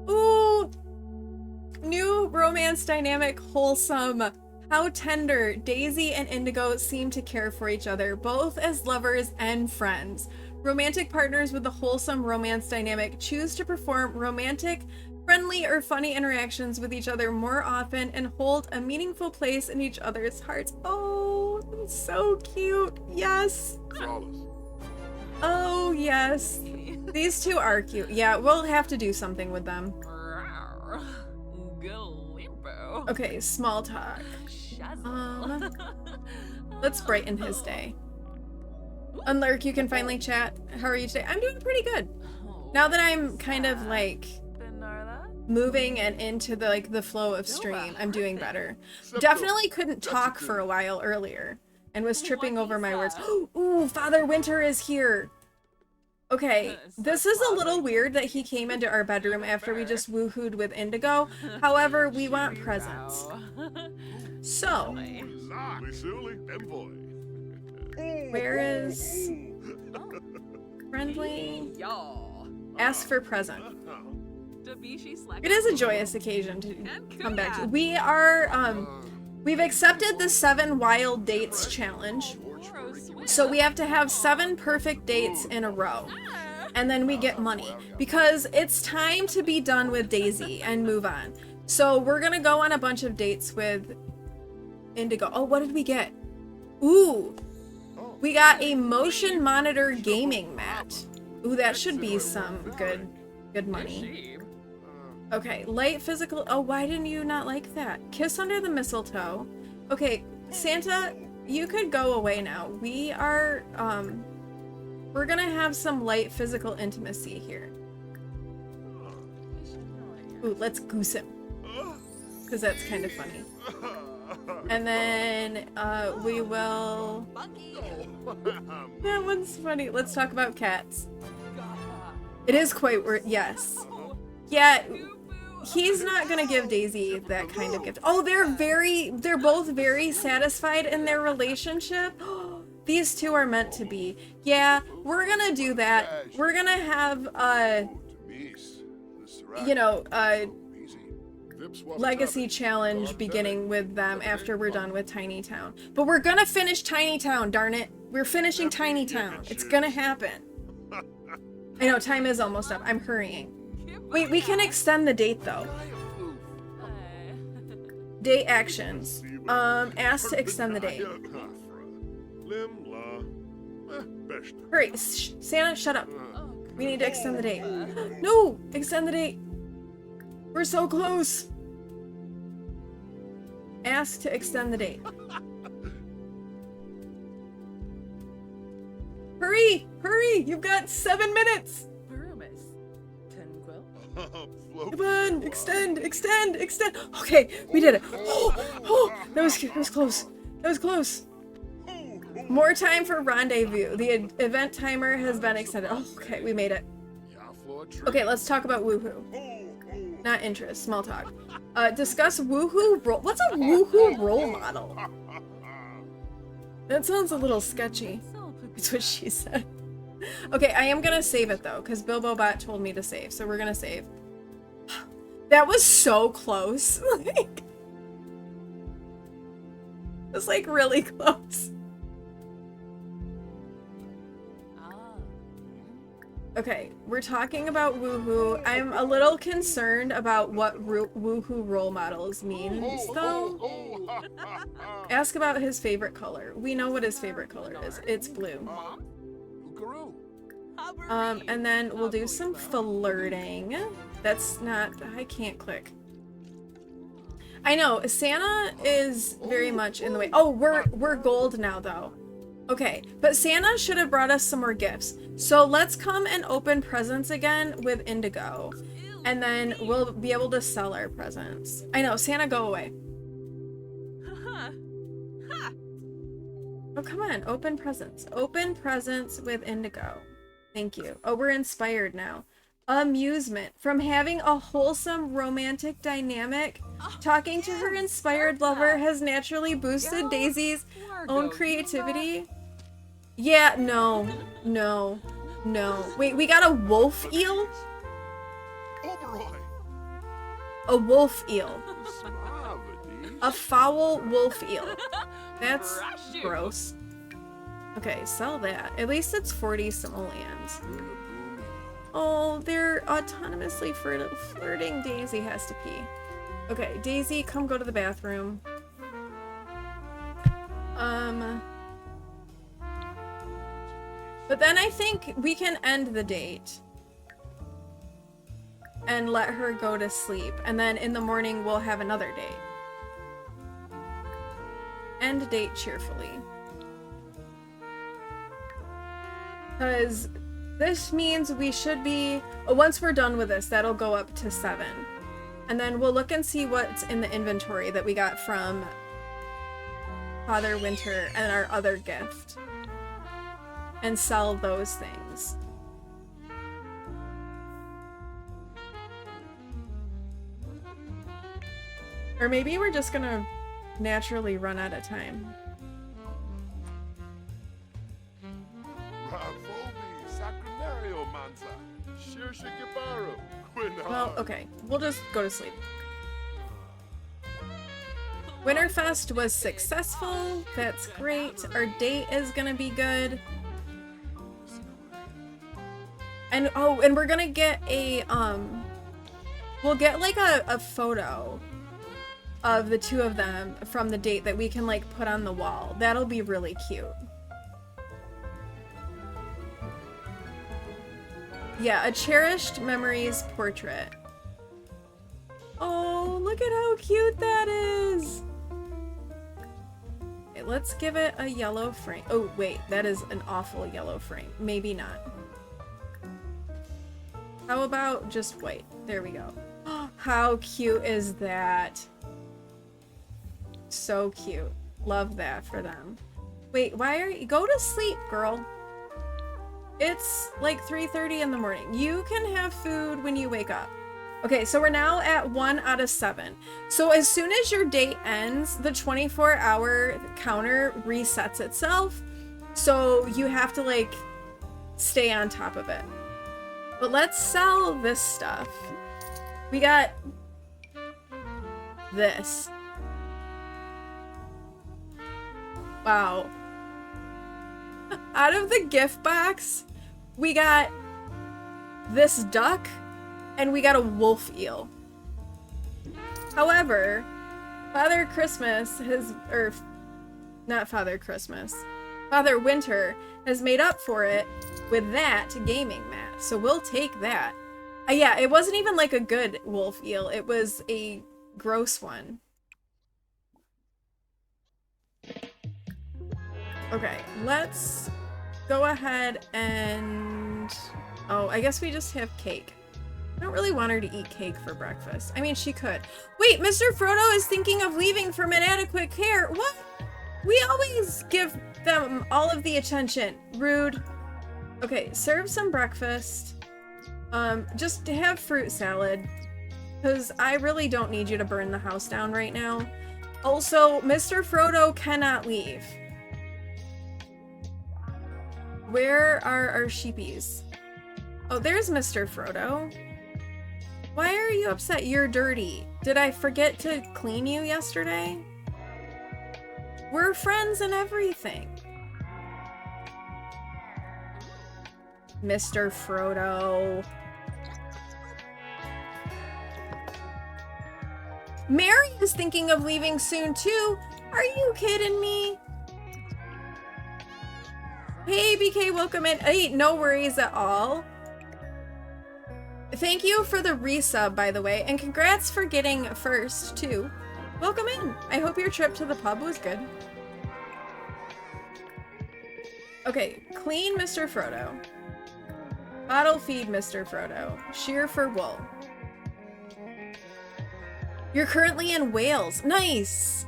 Ooh! New romance dynamic, wholesome. How tender. Daisy and Indigo seem to care for each other, both as lovers and friends. Romantic partners with a wholesome romance dynamic choose to perform romantic, friendly, or funny interactions with each other more often and hold a meaningful place in each other's hearts. Oh, that's so cute. Yes. Oh, yes. These two are cute. Yeah, we'll have to do something with them. Okay, small talk. Let's brighten his day. Unlurk, you can finally chat. How are you today? I'm doing pretty good. Now that I'm kind of like moving and into the like the flow of stream, I'm doing better. Definitely couldn't talk for a while earlier and was tripping over my words. Ooh, Father Winter is here. Okay, this is a little weird that he came into our bedroom after we just woohooed with Indigo. However, we want presents. So, where is friendly? Ask for present. It is a joyous occasion to come back to. We are, we've accepted the 7 wild dates challenge. So we have to have 7 perfect dates in a row. And then we get money. Because it's time to be done with Daisy and move on. So we're gonna go on a bunch of dates with Indigo. Oh, what did we get? Ooh. We got a motion monitor gaming mat. Ooh, that should be some good money. Okay, light physical. Oh, why didn't you not like that? Kiss under the mistletoe. Okay, Santa, you could go away now. We are, we're gonna have some light physical intimacy here. Ooh, let's goose him. Because that's kind of funny. And then, we will... That one's funny. Let's talk about cats. It is quite weird. Yes. Yeah, he's not gonna give Daisy that kind of gift. Oh, they're both very satisfied in their relationship. These two are meant to be. Yeah, we're gonna do that. We're gonna have, you know, legacy challenge beginning with them after we're done with Tiny Town. But we're gonna finish Tiny Town, darn it. We're finishing Tiny Town. It's gonna happen. I know, time is almost up. I'm hurrying. Wait, we can extend the date though. Date actions. Ask to extend the date. Limla. Best. Hurry, Santa, shut up. We need to extend the date. No, extend the date. We're so close. Ask to extend the date. Hurry, hurry, you've got 7 minutes. Brumis. Tenquil. Come on, extend, extend, extend. Okay, we did it. Oh, that was close. That was close. More time for rendezvous. The event timer has been extended. Oh, okay, we made it. Okay, let's talk about woohoo. Not interest, small talk. Discuss woohoo role. What's a woohoo role model? That sounds a little sketchy. That's what she said. Okay, I am gonna save it though, because BilboBot told me to save, so we're gonna save. That was so close. Like, it was like really close. Okay, we're talking about woohoo. I'm a little concerned about what woohoo role models means, though. Ask about his favorite color. We know what his favorite color is. It's blue. And then we'll do some flirting. That's not... I can't click. I know, Santa is very much in the way. Oh, we're gold now, though. Okay, but Santa should have brought us some more gifts. So let's come and open presents again with Indigo. And then we'll be able to sell our presents. I know, Santa, go away. Oh, come on, open presents. Open presents with Indigo. Thank you. Oh, we're inspired now. Amusement. From having a wholesome romantic dynamic, talking to her inspired lover has naturally boosted Daisy's own creativity. Yeah, no. Wait, we got a wolf eel? A wolf eel. A foul wolf eel. That's gross. Okay, sell that. At least it's 40 simoleons. Oh, they're autonomously flirting. Daisy has to pee. Okay, Daisy, come go to the bathroom. But then I think we can end the date. And let her go to sleep. And then in the morning, we'll have another date. End date cheerfully. Because this means we should be... once we're done with this, that'll go up to 7. And then we'll look and see what's in the inventory that we got from Father Winter and our other gift. And sell those things. Or maybe we're just gonna naturally run out of time. Well, okay. We'll just go to sleep. Winterfest was successful. That's great. Our date is gonna be good. And oh, and we're gonna get a we'll get like a photo of the two of them from the date that we can like put on the wall. That'll be really cute. Yeah, a cherished memories portrait. Oh, look at how cute that is. Okay, let's give it a yellow frame. Oh, wait, that is an awful yellow frame. Maybe not. How about just white? There we go. How cute is that? So cute. Love that for them. Wait, why are you... Go to sleep, girl. It's like 3:30 in the morning. You can have food when you wake up. Okay, so we're now at 1 out of 7. So as soon as your date ends, the 24-hour counter resets itself. So you have to like stay on top of it. But let's sell this stuff. We got this. Wow. Out of the gift box, we got this duck and we got a wolf eel. However, Father Christmas has, or not Father Christmas, Father Winter has made up for it with that gaming mat. So we'll take that. Yeah, it wasn't even like a good wolf eel. It was a gross one. Okay, let's go ahead and... Oh, I guess we just have cake. I don't really want her to eat cake for breakfast. I mean, she could. Wait, Mr. Frodo is thinking of leaving from inadequate care. What? We always give them all of the attention. Rude. Okay, serve some breakfast. Just have fruit salad. Because I really don't need you to burn the house down right now. Also, Mr. Frodo cannot leave. Where are our sheepies? Oh, there's Mr. Frodo. Why are you upset? You're dirty. Did I forget to clean you yesterday? We're friends and everything. Mr. Frodo. Mary is thinking of leaving soon too. Are you kidding me? Hey, BK, welcome in. Hey, no worries at all. Thank you for the resub, by the way, and congrats for getting first, too. Welcome in. I hope your trip to the pub was good. Okay, clean Mr. Frodo. Bottle feed Mr. Frodo. Shear for wool. You're currently in Wales. Nice!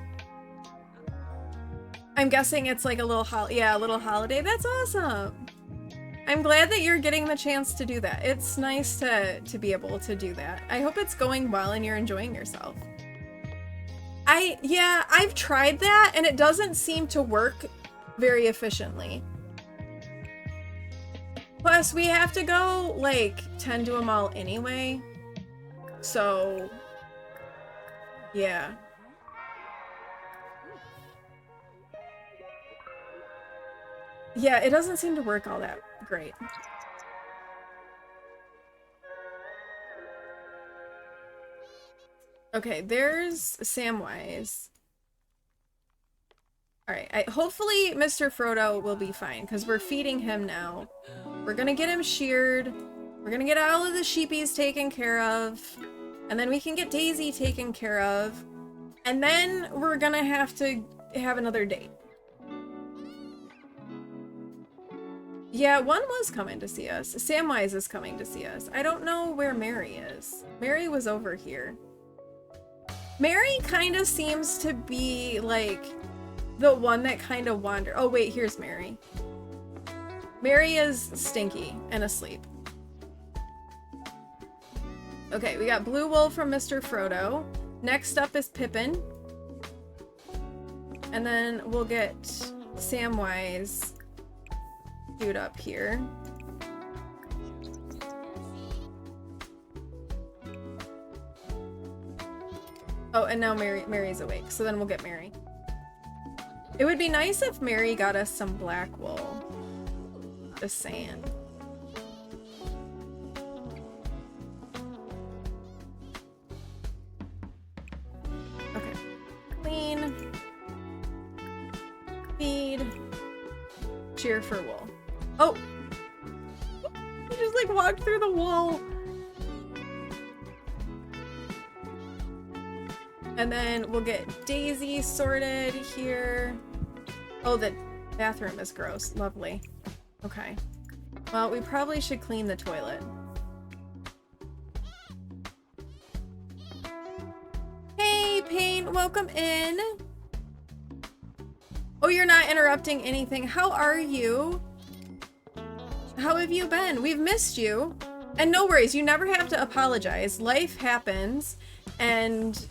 I'm guessing it's like a little a little holiday. That's awesome! I'm glad that you're getting the chance to do that. It's nice to be able to do that. I hope it's going well and you're enjoying yourself. Yeah, I've tried that and it doesn't seem to work very efficiently. Plus, we have to go, like, tend to them all anyway. So, yeah. Yeah, it doesn't seem to work all that great. Okay, there's Samwise. Alright, hopefully Mr. Frodo will be fine, because we're feeding him now. We're gonna get him sheared. We're gonna get all of the sheepies taken care of. And then we can get Daisy taken care of. And then we're gonna have to have another date. Yeah, one was coming to see us. Samwise is coming to see us. I don't know where Mary is. Mary was over here. Mary kind of seems to be, like, the one that kind of wandered. Oh, wait, here's Mary. Mary is stinky and asleep. Okay, we got blue wool from Mr. Frodo. Next up is Pippin. And then we'll get Samwise dude up here. Oh, and now Mary's awake, so then we'll get Mary. It would be nice if Mary got us some black wool. Just saying. Okay. Clean. Feed. Cheer for wool. Oh! He just like walked through the wall. And then we'll get Daisy sorted here. Oh, the bathroom is gross. Lovely. Okay. Well, we probably should clean the toilet. Hey, Pain, welcome in. Oh, you're not interrupting anything. How are you? How have you been? We've missed you. And no worries, you never have to apologize. Life happens, and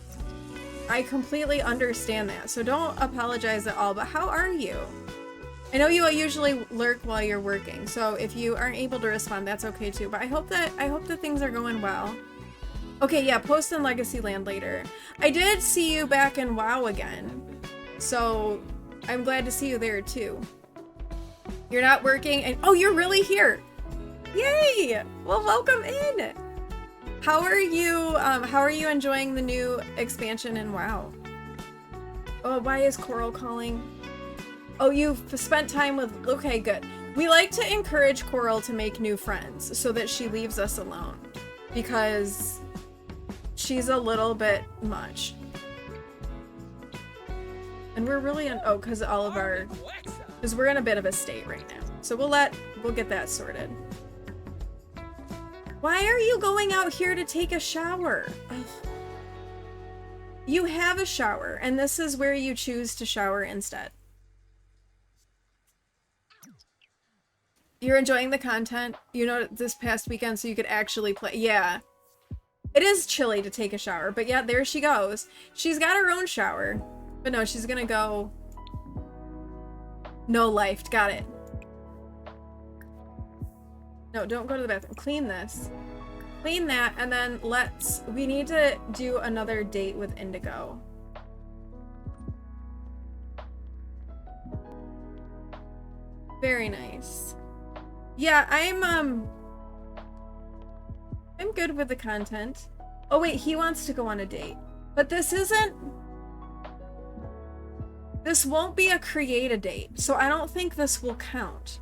I completely understand that. So don't apologize at all, but how are you? I know you usually lurk while you're working, so if you aren't able to respond, that's okay too. But I hope that things are going well. Okay, yeah, post in Legacyland later. I did see you back in WoW again, so I'm glad to see you there too. You're not working, and oh, you're really here! Yay! Well, welcome in. How are you enjoying the new expansion in WoW? Oh, why is Coral calling? Oh, you've spent time with... Okay, good. We like to encourage Coral to make new friends so that she leaves us alone. Because she's a little bit much. And we're really in... Oh, because all of our... Because we're in a bit of a state right now. So we'll get that sorted. Why are you going out here to take a shower? Ugh. You have a shower, and this is where you choose to shower instead. You're enjoying the content, you know, this past weekend, so you could actually play. Yeah. It is chilly to take a shower, but yeah, there she goes. She's got her own shower. But no, she's gonna go... No life. Got it. No, don't go to the bathroom. Clean this. Clean that, and then we need to do another date with Indigo. Very nice. Yeah, I'm good with the content. Oh wait, he wants to go on a date. But this won't be a create a date, so I don't think this will count.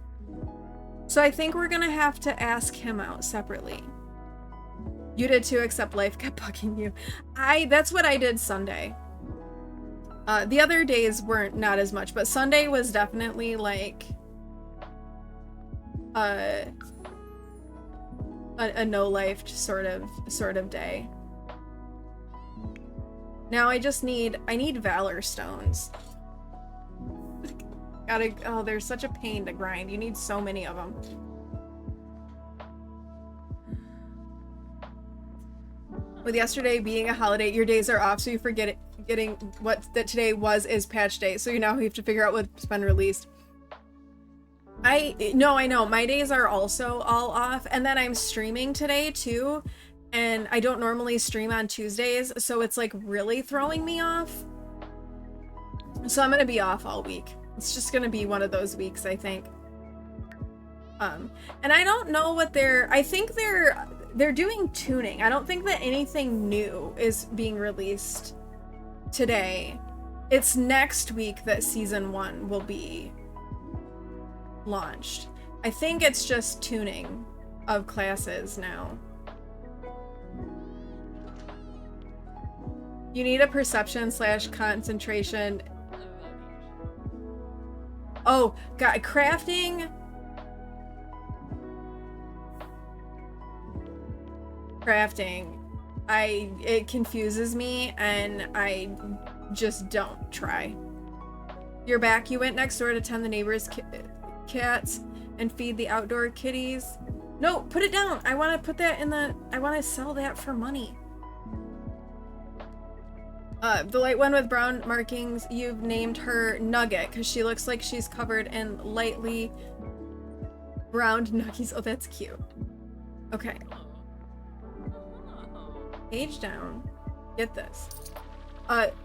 So I think we're gonna have to ask him out separately. You did too, except life kept bugging you. That's what I did Sunday. The other days weren't not as much, but Sunday was definitely like a no-life sort of day. Now I need Valor Stones. Oh, they're such a pain to grind. You need so many of them. With yesterday being a holiday, your days are off, so you forget getting that today is patch day. So you now have to figure out what's been released. I know. My days are also all off, and then I'm streaming today too, and I don't normally stream on Tuesdays, so it's like really throwing me off. So I'm gonna be off all week. It's just gonna be one of those weeks, I think. And I don't know what I think they're doing tuning. I don't think that anything new is being released today. It's next week that season 1 will be launched. I think it's just tuning of classes now. You need a perception / concentration. Oh, God, crafting. It confuses me, and I just don't try. You're back. You went next door to tend the neighbors' cats and feed the outdoor kitties. No, put it down. I want to put that I want to sell that for money. The light one with brown markings, you've named her Nugget because she looks like she's covered in lightly browned nuggies. Oh, that's cute. Okay. Page down. Get this.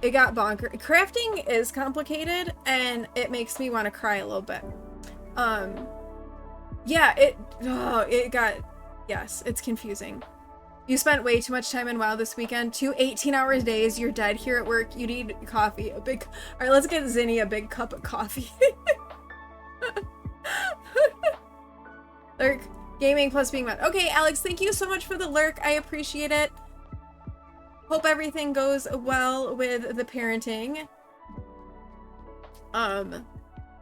It got bonker. Crafting is complicated, and it makes me want to cry a little bit. Yeah, yes, it's confusing. You spent way too much time in WoW this weekend. 2 18-hour days. You're dead here at work. You need coffee. All right, let's get Zinni a big cup of coffee. Lurk. Gaming plus being mad. Okay, Alex, thank you so much for the lurk. I appreciate it. Hope everything goes well with the parenting.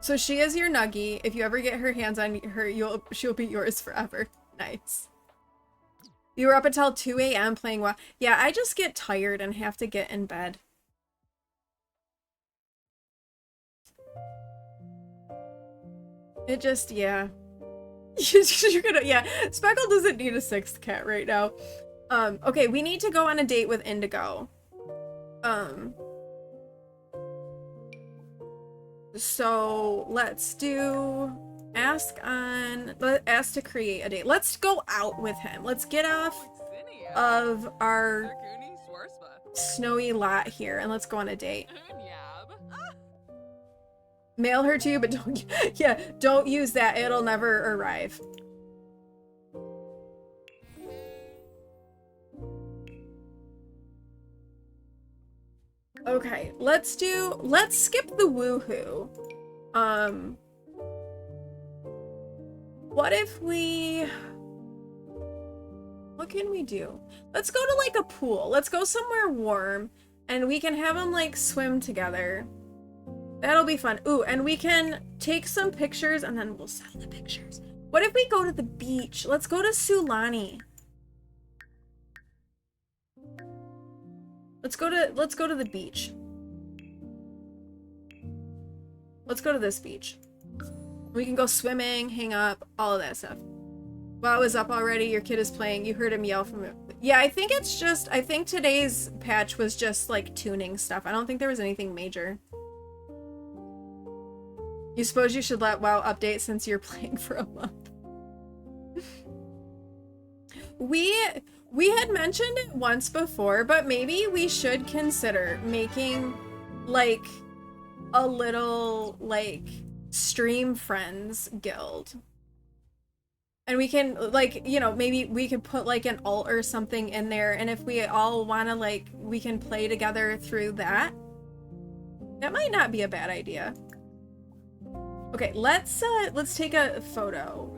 So she is your Nuggie. If you ever get her hands on her, she'll be yours forever. Nice. You were up until 2 a.m. playing WoW. Yeah, I just get tired and have to get in bed. It just, yeah. You're gonna, yeah. Speckle doesn't need a 6th cat right now. Okay, we need to go on a date with Indigo. So let's do ask to create a date. Let's go out with him. Let's get off of our snowy lot here and let's go on a date. Mail her to you, but don't, yeah, don't use that. It'll never arrive. Okay, let's skip the woohoo. What if we... What can we do? Let's go to like a pool. Let's go somewhere warm and we can have them like swim together. That'll be fun. Ooh, and we can take some pictures and then we'll sell the pictures. What if we go to the beach? Let's go to Sulani. Let's go to the beach. Let's go to this beach. We can go swimming, hang up, all of that stuff. WoW is up already. Your kid is playing. You heard him yell from it. Yeah, I think it's just, I think today's patch was just like tuning stuff. I don't think there was anything major. You suppose you should let WoW update since you're playing for a month. We had mentioned it once before, but maybe we should consider making like a little like stream friends guild. And we can like, you know, maybe we could put like an alt or something in there, and if we all want to like, we can play together through that. That might not be a bad idea. Okay, let's take a photo.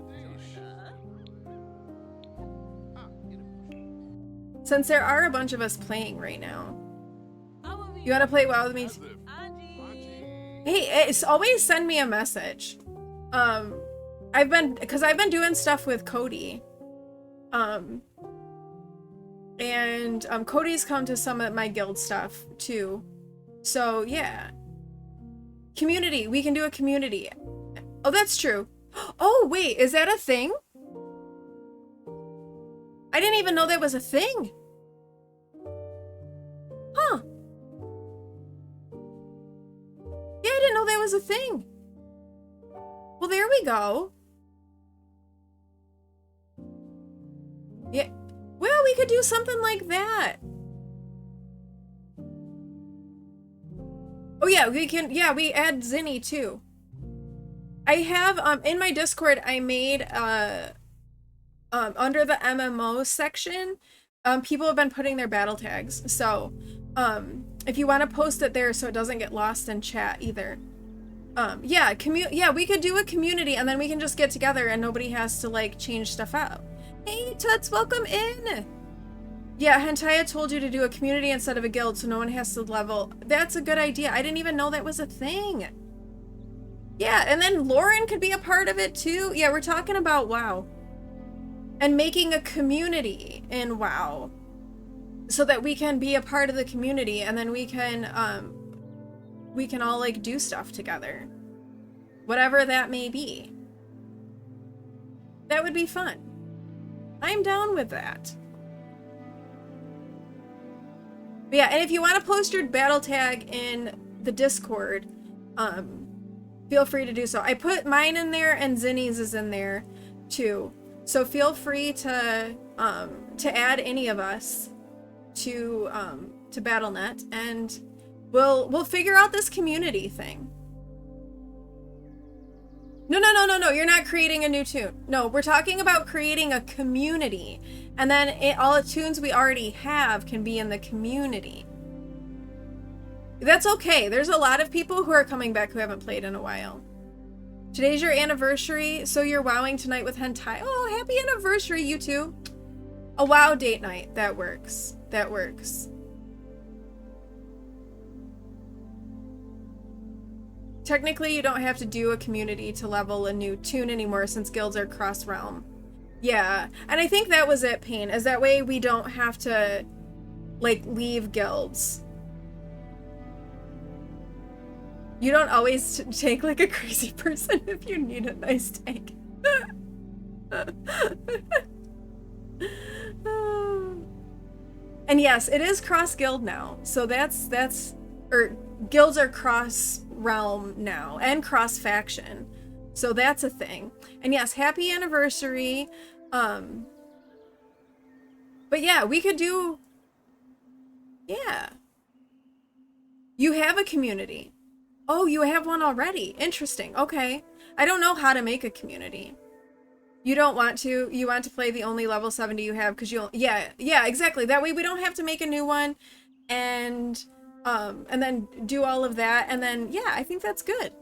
Since there are a bunch of us playing right now. You want to play WoW with me? Hey, it's always send me a message. I've been doing stuff with Cody. And Cody's come to some of my guild stuff too. So yeah. Community, we can do a community. Oh, that's true. Oh, wait, is that a thing? I didn't even know that was a thing. Huh. Yeah, I didn't know that was a thing. Well, there we go. Yeah. Well, we could do something like that. Oh yeah, we can, yeah, we add Zinni too. I have, in my Discord, I made, under the MMO section, people have been putting their battle tags. So, if you want to post it there so it doesn't get lost in chat either. Yeah, yeah, we could do a community and then we can just get together and nobody has to like change stuff out. Hey, Tuts, welcome in! Yeah, Hentaya told you to do a community instead of a guild so no one has to level. That's a good idea. I didn't even know that was a thing. Yeah, and then Lauren could be a part of it too. Yeah, we're talking about WoW. And making a community in WoW. So that we can be a part of the community and then we can all like do stuff together. Whatever that may be. That would be fun. I'm down with that. But yeah, and if you want to post your battle tag in the Discord, feel free to do so. I put mine in there and Zinni's is in there too. So feel free to add any of us to Battle.net and we'll figure out this community thing. No, you're not creating a new tune. No, we're talking about creating a community. And then all the tunes we already have can be in the community. That's okay. There's a lot of people who are coming back who haven't played in a while. Today's your anniversary, so you're wowing tonight with Hentai. Oh, happy anniversary, you two. A WoW date night. That works. That works. Technically, you don't have to do a community to level a new tune anymore since guilds are cross-realm. Yeah, and I think that was it, Pain, is that way we don't have to, like, leave guilds. You don't always take, like, a crazy person if you need a nice tank. And yes, it is cross-guild now, so or guilds are cross-realm now, and cross-faction. So that's a thing. And yes, happy anniversary. But yeah, we could do... Yeah. You have a community. Oh, you have one already. Interesting. Okay. I don't know how to make a community. You don't want to. You want to play the only level 70 you have because you'll... Yeah, exactly. That way we don't have to make a new one and then do all of that. And then, yeah, I think that's good.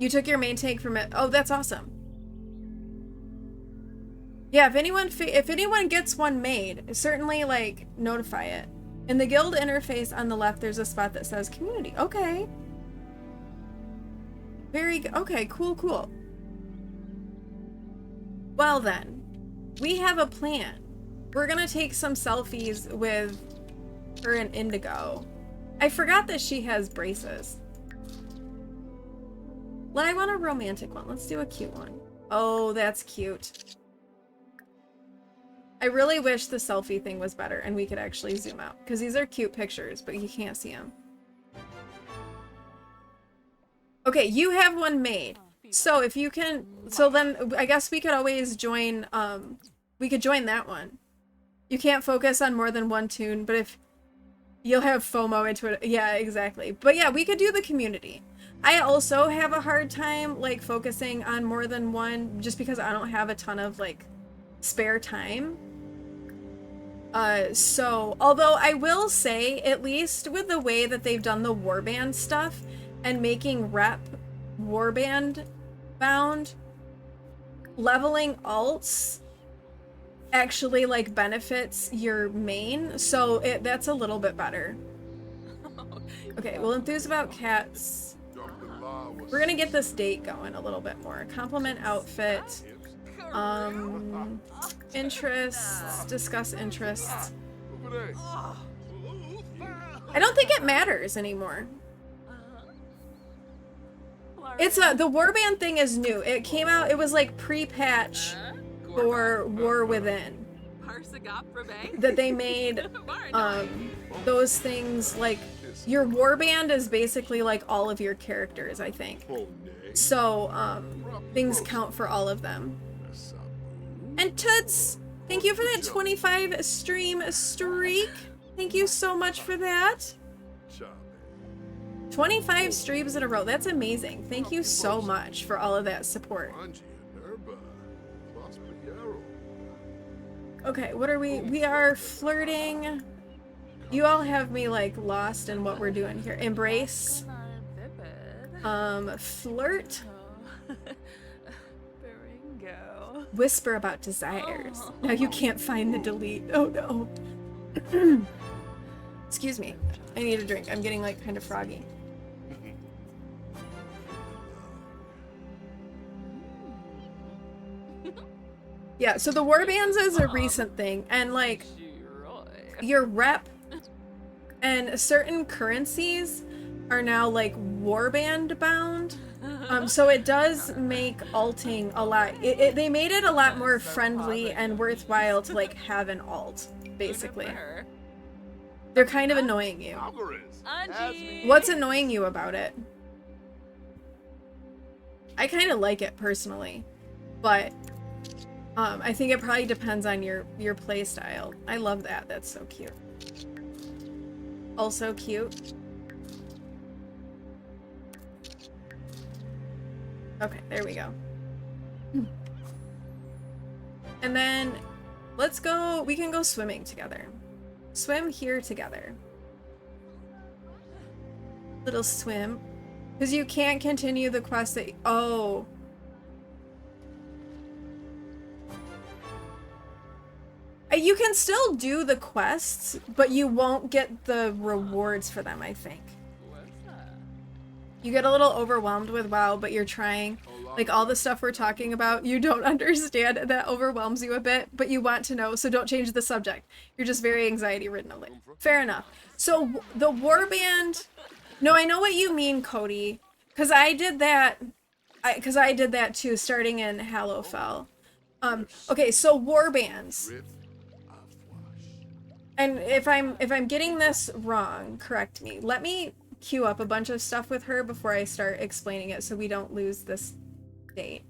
You took your main tank from it. Oh, that's awesome. Yeah, if anyone gets one made, certainly like notify it. In the guild interface on the left, there's a spot that says community. Okay. Very good. Okay, cool, cool. Well then, we have a plan. We're gonna take some selfies with her and Indigo. I forgot that she has braces. I want a romantic one. Let's do a cute one. Oh, that's cute. I really wish the selfie thing was better and we could actually zoom out, because these are cute pictures, but you can't see them. Okay, you have one made. So if you can, so then I guess we could always join, we could join that one. You can't focus on more than one toon, but if you'll have FOMO into it. Yeah, exactly. But yeah, we could do the community. I also have a hard time like focusing on more than one just because I don't have a ton of like spare time. So although I will say, at least with the way that they've done the warband stuff and making rep warband bound, leveling alts actually like benefits your main, so that's a little bit better. Okay, well, enthuse about cats. We're gonna get this date going a little bit more. Compliment outfit. Interests. Discuss interests. I don't think it matters anymore. It's the warband thing is new. It came out, it was like pre-patch for War Within. That they made those things like your warband is basically like all of your characters, I think. So things count for all of them. And Toots, thank you for that 25 stream streak. Thank you so much for that. 25 streams in a row. That's amazing. Thank you so much for all of that support. Okay, what are we? We are flirting. You all have me like lost in what we're doing here. Embrace. Flirt. Whisper about desires. Now you can't find the delete. Oh no. Excuse me. I need a drink. I'm getting like kind of froggy. Yeah, so the warbands is a recent thing, and like your rep and certain currencies are now like warband bound. So it does make alting a lot. They made it a lot more friendly and worthwhile to like have an alt, basically. They're kind of annoying you. What's annoying you about it? I kind of like it personally, but I think it probably depends on your play style. I love that. That's so cute. Also cute. Okay, there we go. And then let's go, we can go swimming together. Swim here together. Little swim. Because you can't continue the quest that, oh. You can still do the quests, but you won't get the rewards for them, I think. You get a little overwhelmed with WoW, but you're trying. Like all the stuff we're talking about, you don't understand, and that overwhelms you a bit, but you want to know, so don't change the subject. You're just very anxiety-ridden of it. Fair enough. So the warband... No, I know what you mean, Cody. Because I did that... Because I did that too, starting in Hallowfell. Okay, so warbands. And if I'm getting this wrong, correct me. Let me queue up a bunch of stuff with her before I start explaining it so we don't lose this date.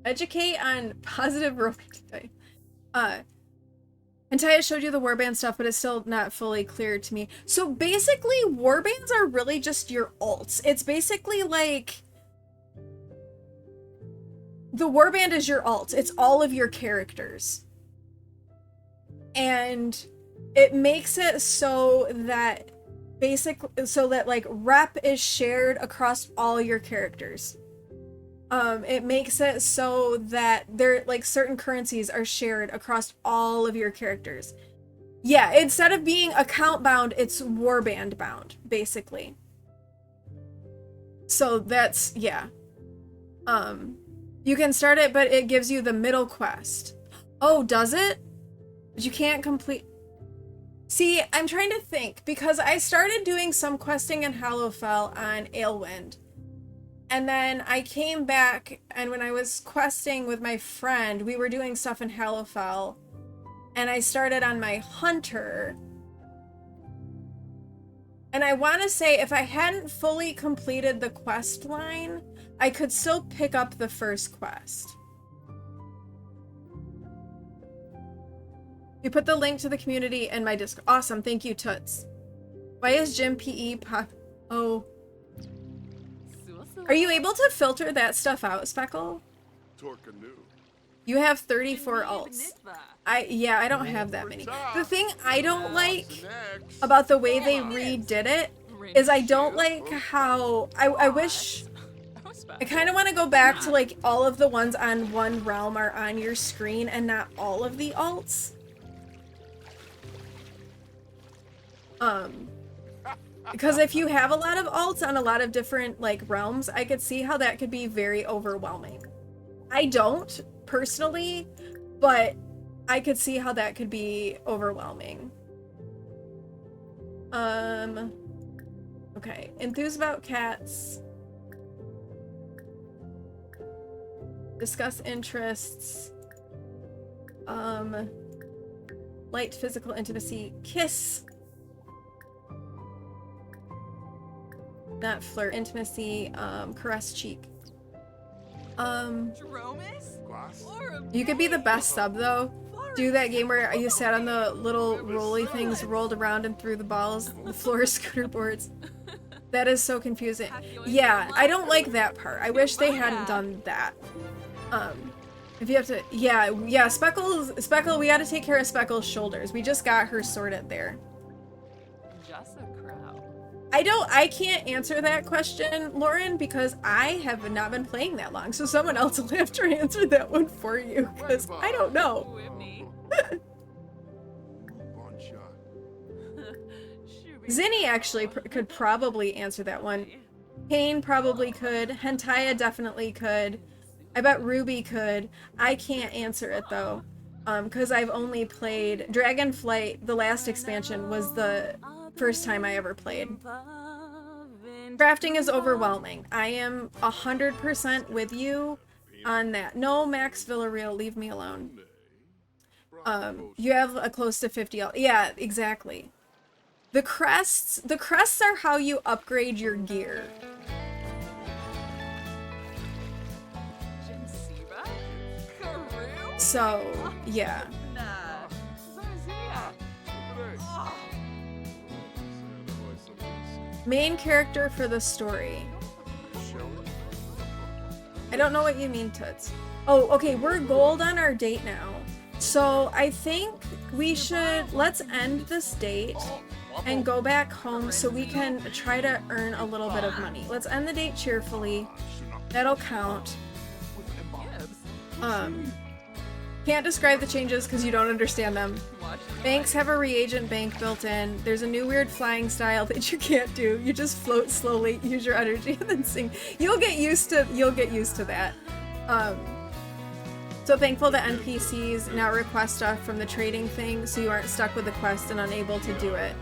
Educate on positive romantic type. Antaya showed you the warband stuff, but it's still not fully clear to me. So basically, warbands are really just your alts. It's basically like... The warband is your alt. It's all of your characters. and it makes it so that like rep is shared across all your characters. It makes it so that there like certain currencies are shared across all of your characters. Yeah, instead of being account bound, it's warband bound, basically. So that's, yeah. You can start it, but it gives you the middle quest. Oh, does it? But you can't complete. See, I'm trying to think, because I started doing some questing in Hallowfell on Aelwind. And then I came back, and when I was questing with my friend, we were doing stuff in Hallowfell. And I started on my hunter. And I want to say if I hadn't fully completed the quest line, I could still pick up the first quest. You put the link to the community in my Discord. Awesome, thank you, Toots. Why is Gym PE pop? Oh. Are you able to filter that stuff out, Speckle? Torkanu. You have 34 alts. I don't have that many. The thing I don't like about the way they redid it is I don't like how I wish I kind of want to go back to like all of the ones on one realm are on your screen and not all of the alts. Because if you have a lot of alts on a lot of different like realms, I could see how that could be very overwhelming. I don't personally, but I could see how that could be overwhelming. Okay, enthused about cats. Discuss interests. Light physical intimacy. Kiss. Not flirt. Intimacy. Caress cheek. You could be the best sub though. Do that game where you sat on the little rolly things, rolled around and threw the balls, the floor scooter boards. That is so confusing. Yeah, I don't like that part. I wish they hadn't done that. If you have to, yeah, Speckle, we gotta take care of Speckle's shoulders. We just got her sorted there. I can't answer that question, Lauren, because I have not been playing that long, so someone else will have to answer that one for you, because I don't know. Zinni actually could probably answer that one. Kane probably could. Hentaya definitely could. I bet Ruby could. I can't answer it though, because I've only played Dragonflight. The last expansion was the first time I ever played. Crafting is overwhelming. I am 100% with you on that. No, Max Villarreal, leave me alone. You have a close to 50. Yeah, exactly. The crests are how you upgrade your gear. So, yeah. Main character for the story. I don't know what you mean, Toots. Oh, okay, we're gold on our date now. So I think we should, let's end this date and go back home so we can try to earn a little bit of money. Let's end the date cheerfully. That'll count. Can't describe the changes because you don't understand them. Banks have a reagent bank built in. There's a new weird flying style that you can't do. You just float slowly, use your energy, and then sing. You'll get used to that. So thankful that NPCs now request stuff from the trading thing, so you aren't stuck with the quest and unable to do it.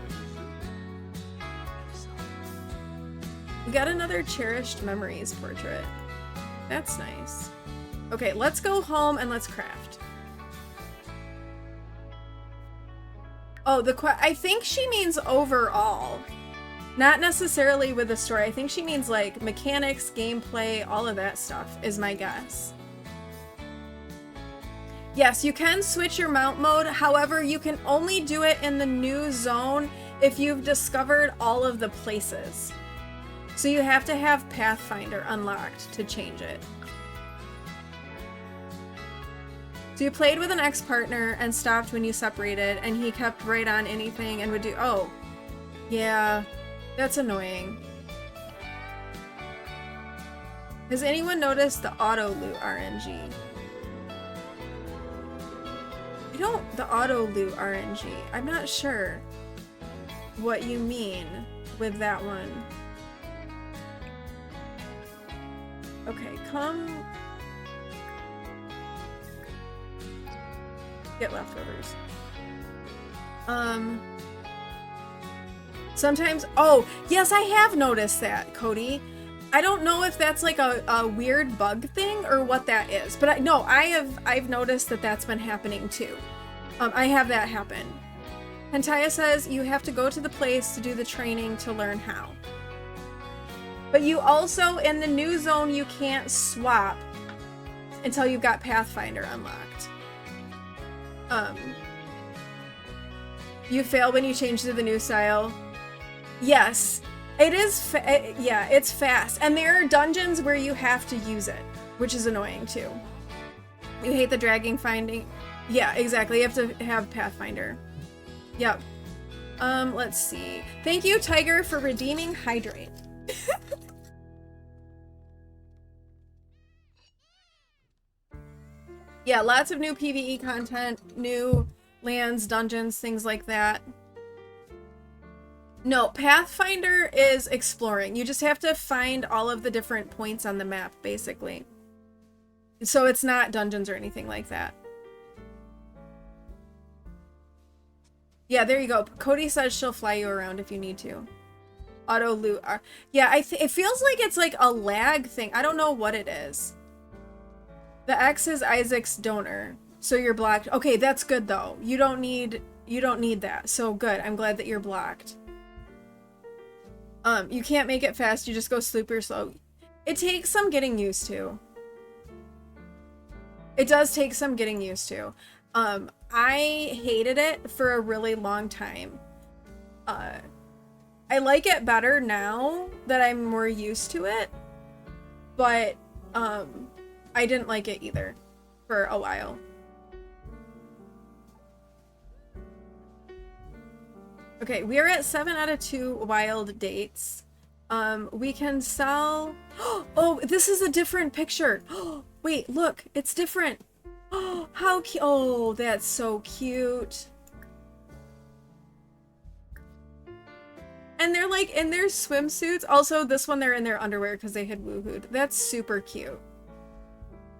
We got another cherished memories portrait. That's nice. Okay, let's go home and let's craft. Oh, I think she means overall. Not necessarily with the story. I think she means like mechanics, gameplay, all of that stuff is my guess. Yes, you can switch your mount mode. However, you can only do it in the new zone if you've discovered all of the places. So you have to have Pathfinder unlocked to change it. So you played with an ex-partner and stopped when you separated, and he kept right on anything and would do... Oh. Yeah. That's annoying. Has anyone noticed the auto-loot RNG? The auto-loot RNG. I'm not sure what you mean with that one. Okay, come... Get leftovers. Sometimes... Oh, yes, I have noticed that, Cody. I don't know if that's like a weird bug thing or what that is, but I've noticed that that's been happening too. I have that happen. Hentaya says you have to go to the place to do the training to learn how. But you also, in the new zone, you can't swap until you've got Pathfinder unlocked. You fail when you change to the new style. Yes. It is, yeah, it's fast. And there are dungeons where you have to use it, which is annoying too. You hate the dragging finding. Yeah, exactly. You have to have Pathfinder. Yep. Let's see. Thank you, Tiger, for redeeming Hydrate. Yeah, lots of new PvE content, new lands, dungeons, things like that. No, Pathfinder is exploring. You just have to find all of the different points on the map, basically. So it's not dungeons or anything like that. Yeah, there you go. Cody says she'll fly you around if you need to. Auto loot. Yeah, it feels like it's like a lag thing. I don't know what it is. The X is Isaac's donor, so you're blocked. Okay, that's good though. You don't need that. So good. I'm glad that you're blocked. You can't make it fast, you just go super slow. It takes some getting used to. It does take some getting used to. I hated it for a really long time. I like it better now that I'm more used to it, but I didn't like it either for a while. Okay, we are at 7 out of 2 wild dates. We can sell... Oh, this is a different picture. Wait, look, it's different. Oh, how cute. Oh, that's so cute. And they're like in their swimsuits. Also, this one, they're in their underwear because they had woohooed. That's super cute.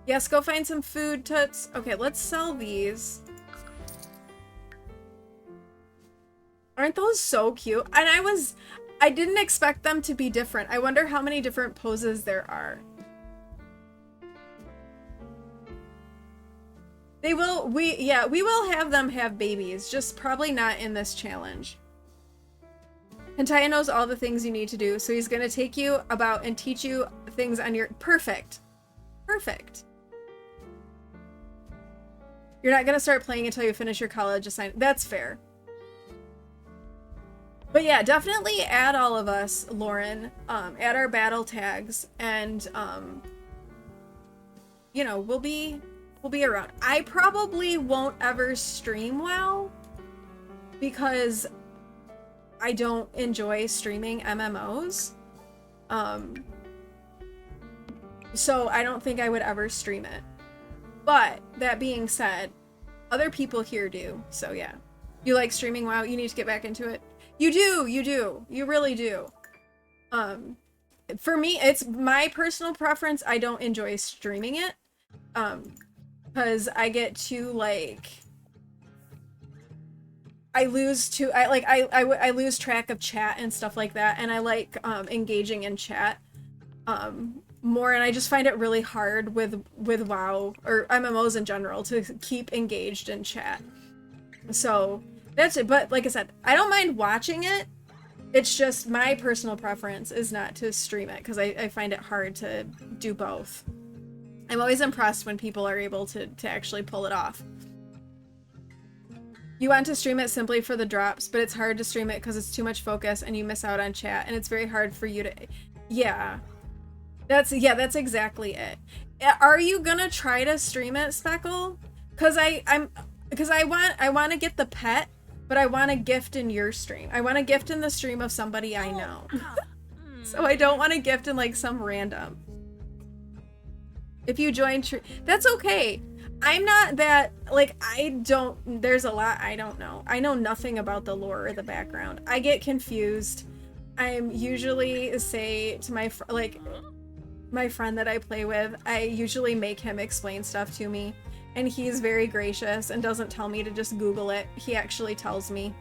Yes, go find some food, Toots. Okay, let's sell these. Aren't those so cute? And I didn't expect them to be different. I wonder how many different poses there are. We will have them have babies, just probably not in this challenge. Hentaya knows all the things you need to do, so he's gonna take you about and teach you things on your... Perfect. Perfect. You're not gonna start playing until you finish your college assignment. That's fair. But yeah, definitely add all of us, Lauren. Add our battle tags, and you know, we'll be around. I probably won't ever stream WoW because I don't enjoy streaming MMOs. So I don't think I would ever stream it. But that being said, other people here do. So yeah. You like streaming WoW? You need to get back into it. You do, you really do. For me, it's my personal preference. I don't enjoy streaming it. Because I get too, like, I lose track of chat and stuff like that, and I like engaging in chat more, and I just find it really hard with WoW or MMOs in general to keep engaged in chat. So that's it. But like I said, I don't mind watching it. It's just my personal preference is not to stream it because I find it hard to do both. I'm always impressed when people are able to actually pull it off. You want to stream it simply for the drops, but it's hard to stream it because it's too much focus and you miss out on chat, and it's very hard for you to... Yeah. That's exactly it. Are you gonna try to stream it, Speckle? Because I want to get the pet, but I want to gift in your stream. I want to gift in the stream of somebody I know. So I don't want to gift in like some random. If you join, that's okay. I'm not that, like, there's a lot I don't know. I know nothing about the lore or the background. I get confused. I'm usually say to my friend that I play with, I usually make him explain stuff to me, and he's very gracious and doesn't tell me to just Google it. He actually tells me.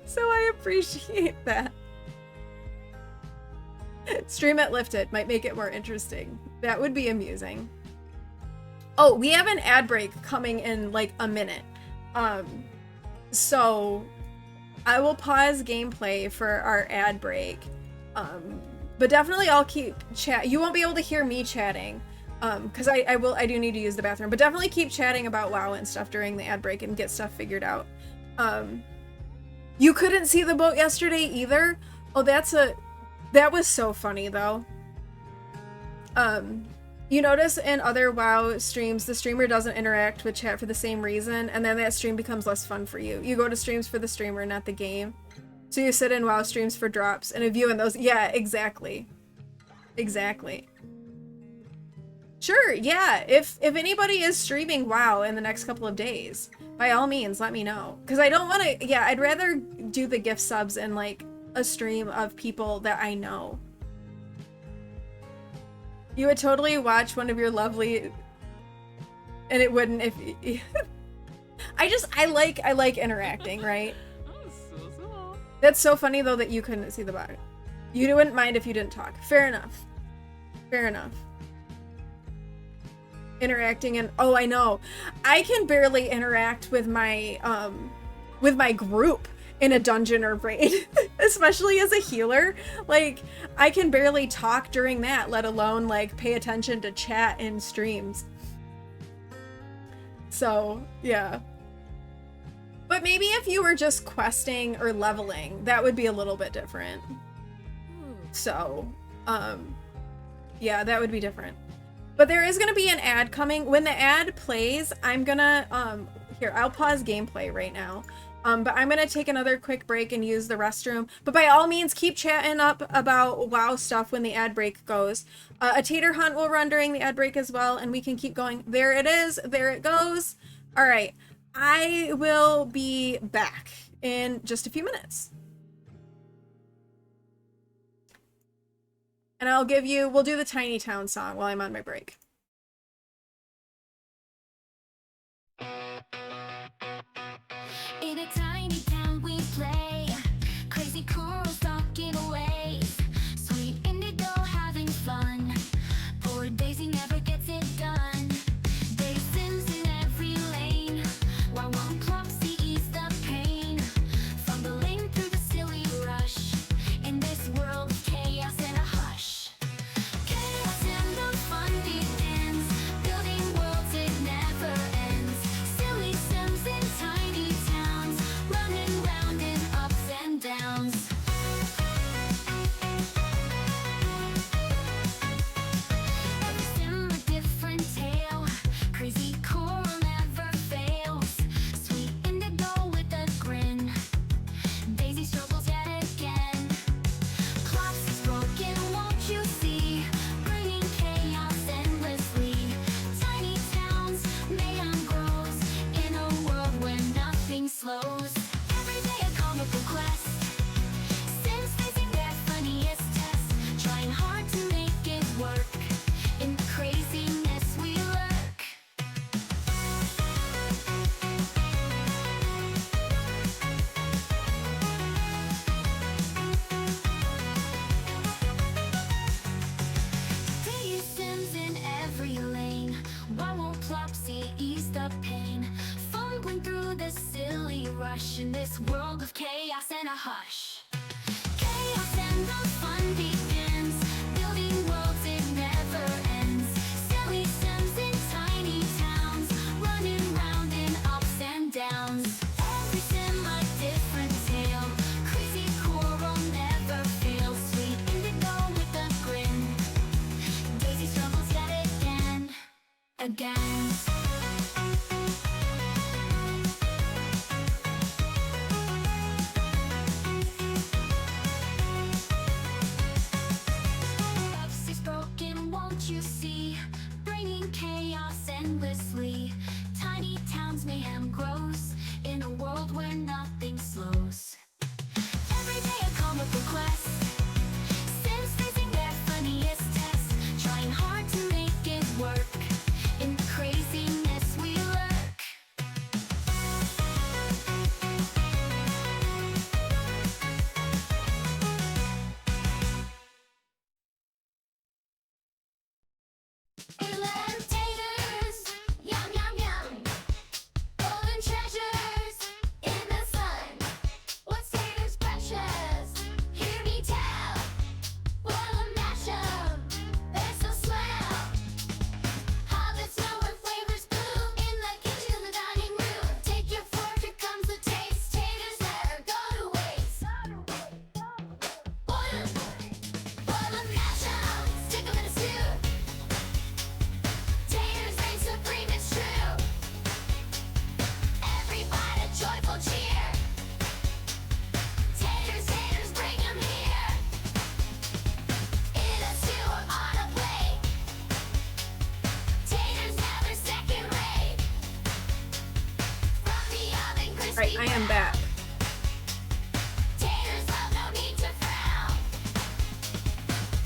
So I appreciate that. Stream it lifted might make it more interesting. That would be amusing. Oh, we have an ad break coming in like a minute. So I will pause gameplay for our ad break. But definitely I'll keep chat. You won't be able to hear me chatting. Because I do need to use the bathroom, but definitely keep chatting about WoW and stuff during the ad break and get stuff figured out. You couldn't see the boat yesterday either? Oh, that was so funny though. You notice in other WoW streams, the streamer doesn't interact with chat for the same reason, and then that stream becomes less fun for you. You go to streams for the streamer, not the game. So you sit in WoW streams for drops and a view in those. Yeah, exactly. Exactly. Sure, yeah. If anybody is streaming WoW in the next couple of days, by all means, let me know. Because I don't want to, yeah, I'd rather do the gift subs in like a stream of people that I know. You would totally watch one of your lovely, and it wouldn't if I like interacting, right? That's so funny though that you couldn't see the bot. You wouldn't mind if you didn't talk. Fair enough. Fair enough. Interacting and oh, I know. I can barely interact with my group in a dungeon or raid, especially as a healer. Like, I can barely talk during that, let alone like pay attention to chat in streams. So, yeah. But maybe if you were just questing or leveling, that would be a little bit different. So, yeah, that would be different. But there is going to be an ad coming. When the ad plays, I'm going to, here, I'll pause gameplay right now. But I'm going to take another quick break and use the restroom. But by all means, keep chatting up about WoW stuff when the ad break goes. A tater hunt will run during the ad break as well, and we can keep going. There it is. There it goes. All right. I will be back in just a few minutes. And we'll do the Tiny Town song while I'm on my break. In a tiny town we play, crazy cool stalking away, sweet indigo having fun, poor Daisy never gets it done. There's Sims in every lane, while one Plopsy ease the pain, fumbling through the silly rush, in this world of chaos and a hush. Chaos and the fun begins, building worlds it never ends, silly Sims in tiny towns, running round in ups and downs. Every sim a different tale, crazy coral never fails, sweet indigo with a grin, Daisy struggles yet again. Plops is broken, won't you see, bringing chaos endlessly. Tiny towns, mayhem grows, in a world where nothing slows. Every day a comical quest, Sims facing their funniest tests, trying hard to make it work, in the craziness we lurk. Daily Sims in every lane, why won't Plopsy ease the pain, fumbling through the silly rush, in this world of chaos and a hush. Chaos and the fun begins, building worlds it never ends, silly Sims in tiny towns, running round in ups and downs. Every sim a different tale, crazy coral never fails, sweet indigo with a grin, Daisy struggles yet again. again. Love is broken, won't you see? Bringing chaos endlessly. Tiny towns, mayhem grows in a world where nothing slows. Every day a comical quest. Sims facing their funniest tests, trying hard to make it work. In the craziness we lurk. Little taters, yum yum yum. Golden treasures in the sun. What's taters precious? Hear me tell. Boil 'em, mash 'em. They're so swell. Hobbits know where flavors bloom. In the kitchen, the dining room. Take your fork, here comes the taste. Taters never go to waste. Boil 'em, mash 'em. Stick 'em in a stew. Taters reign supreme, it's true. Every bite a joyful cheer. Taters, taters, bring 'em here. In a stew or on a plate. Taters never second rate. From the oven, crispy Right, I am back. Taters love, no need to frown.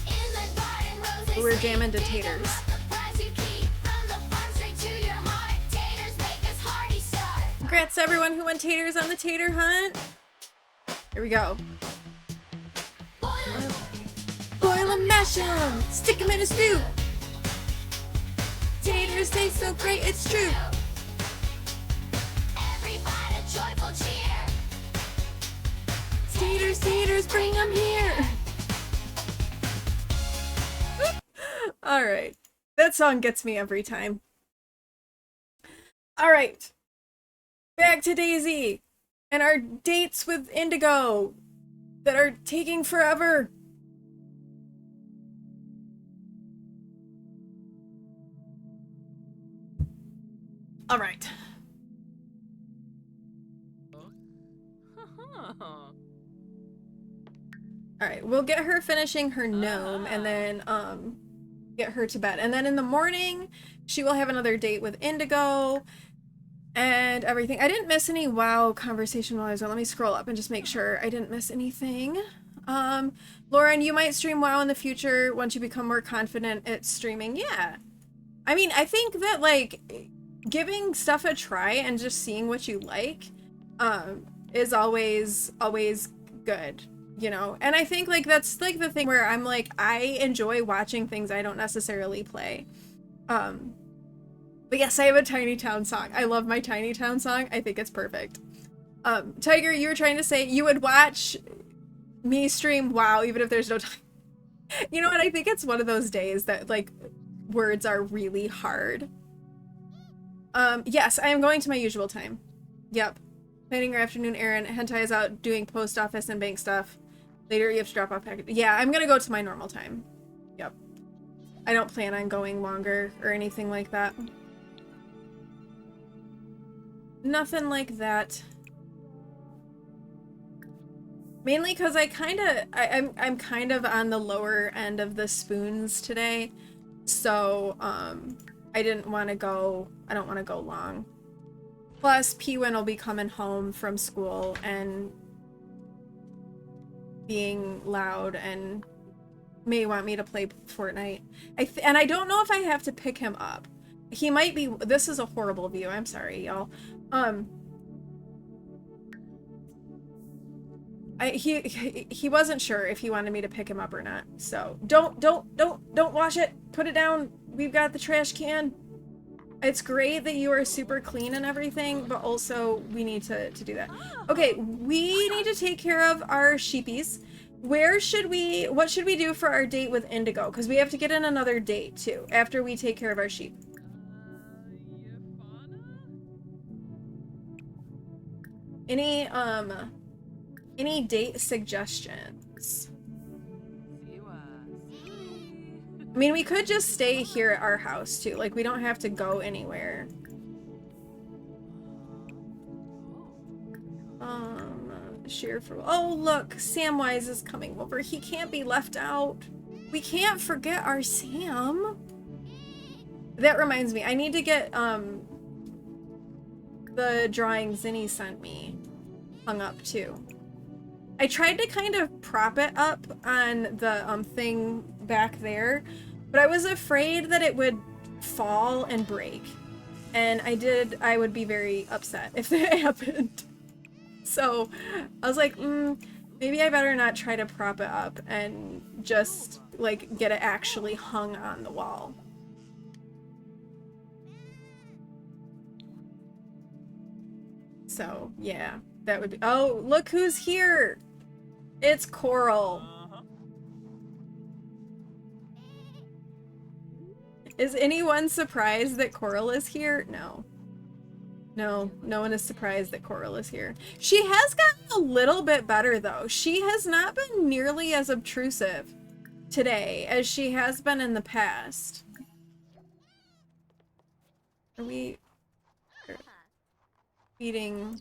In the garden, roses We're leaf. jamming to Dig 'em taters. up, the prize you keep. From the farm straight to your heart. Taters make us hearty start. Congrats to everyone who won taters on the tater hunt. Here we go. Boil 'em, mash 'em, stick 'em in a stew. Taters taste so great, it's true. Every bite a joyful cheer. Taters, taters, bring 'em here. All right. That song gets me every time. All right. Back to Daisy and our dates with Indigo that are taking forever. All right. All right, we'll get her finishing her gnome and then get her to bed. And then in the morning, she will have another date with Indigo and everything. I didn't miss any WoW conversation while I was on. Let me scroll up and just make sure I didn't miss anything. Lauren, you might stream WoW in the future once you become more confident at streaming. Yeah. I mean, I think that like giving stuff a try and just seeing what you like is always good, you know? And I think like that's like the thing where I'm like, I enjoy watching things I don't necessarily play. But yes, I have a Tiny Town song. I love my Tiny Town song. I think it's perfect. Tiger, you were trying to say you would watch me stream WoW even if there's no time. You know what? I think it's one of those days that like words are really hard. Yes, I am going to my usual time. Yep. Planning your afternoon errand. Hentai is out doing post office and bank stuff. Later you have to drop off package. Yeah, I'm gonna go to my normal time. Yep. I don't plan on going longer or anything like that. Nothing like that. Mainly because I'm kind of on the lower end of the spoons today. So, I don't want to go long. Plus, P-Win will be coming home from school and being loud and may want me to play Fortnite. And I don't know if I have to pick him up. He might be. This is a horrible view. I'm sorry, y'all. He wasn't sure if he wanted me to pick him up or not. So don't wash it. Put it down. We've got the trash can. It's great that you are super clean and everything, but also we need to do that. Okay, we need to take care of our sheepies. What should we do for our date with Indigo? Because we have to get in another date too after we take care of our sheep. Any date suggestions? I mean, we could just stay here at our house too. Like, we don't have to go anywhere. Sheer for. Oh, look, Samwise is coming over. He can't be left out. We can't forget our Sam. That reminds me, I need to get the drawing Zinni sent me hung up too. I tried to kind of prop it up on the thing back there, but I was afraid that it would fall and break. And I would be very upset if that happened. So I was like, maybe I better not try to prop it up and just like get it actually hung on the wall. So yeah, that would be. Oh, look who's here! It's Coral. Is anyone surprised that Coral is here? No. No, no one is surprised that Coral is here. She has gotten a little bit better though. She has not been nearly as obtrusive today as she has been in the past. Are we feeding?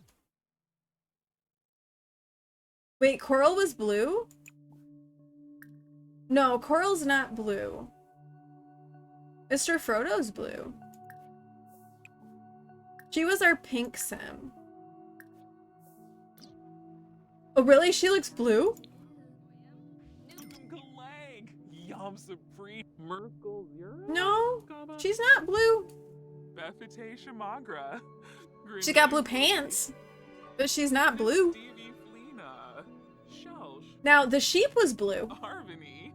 Wait, Coral was blue? No, Coral's not blue. Mr. Frodo's blue. She was our pink sim. Oh, really? She looks blue? No, she's not blue. She got blue pants, but she's not blue. Now, the sheep was blue.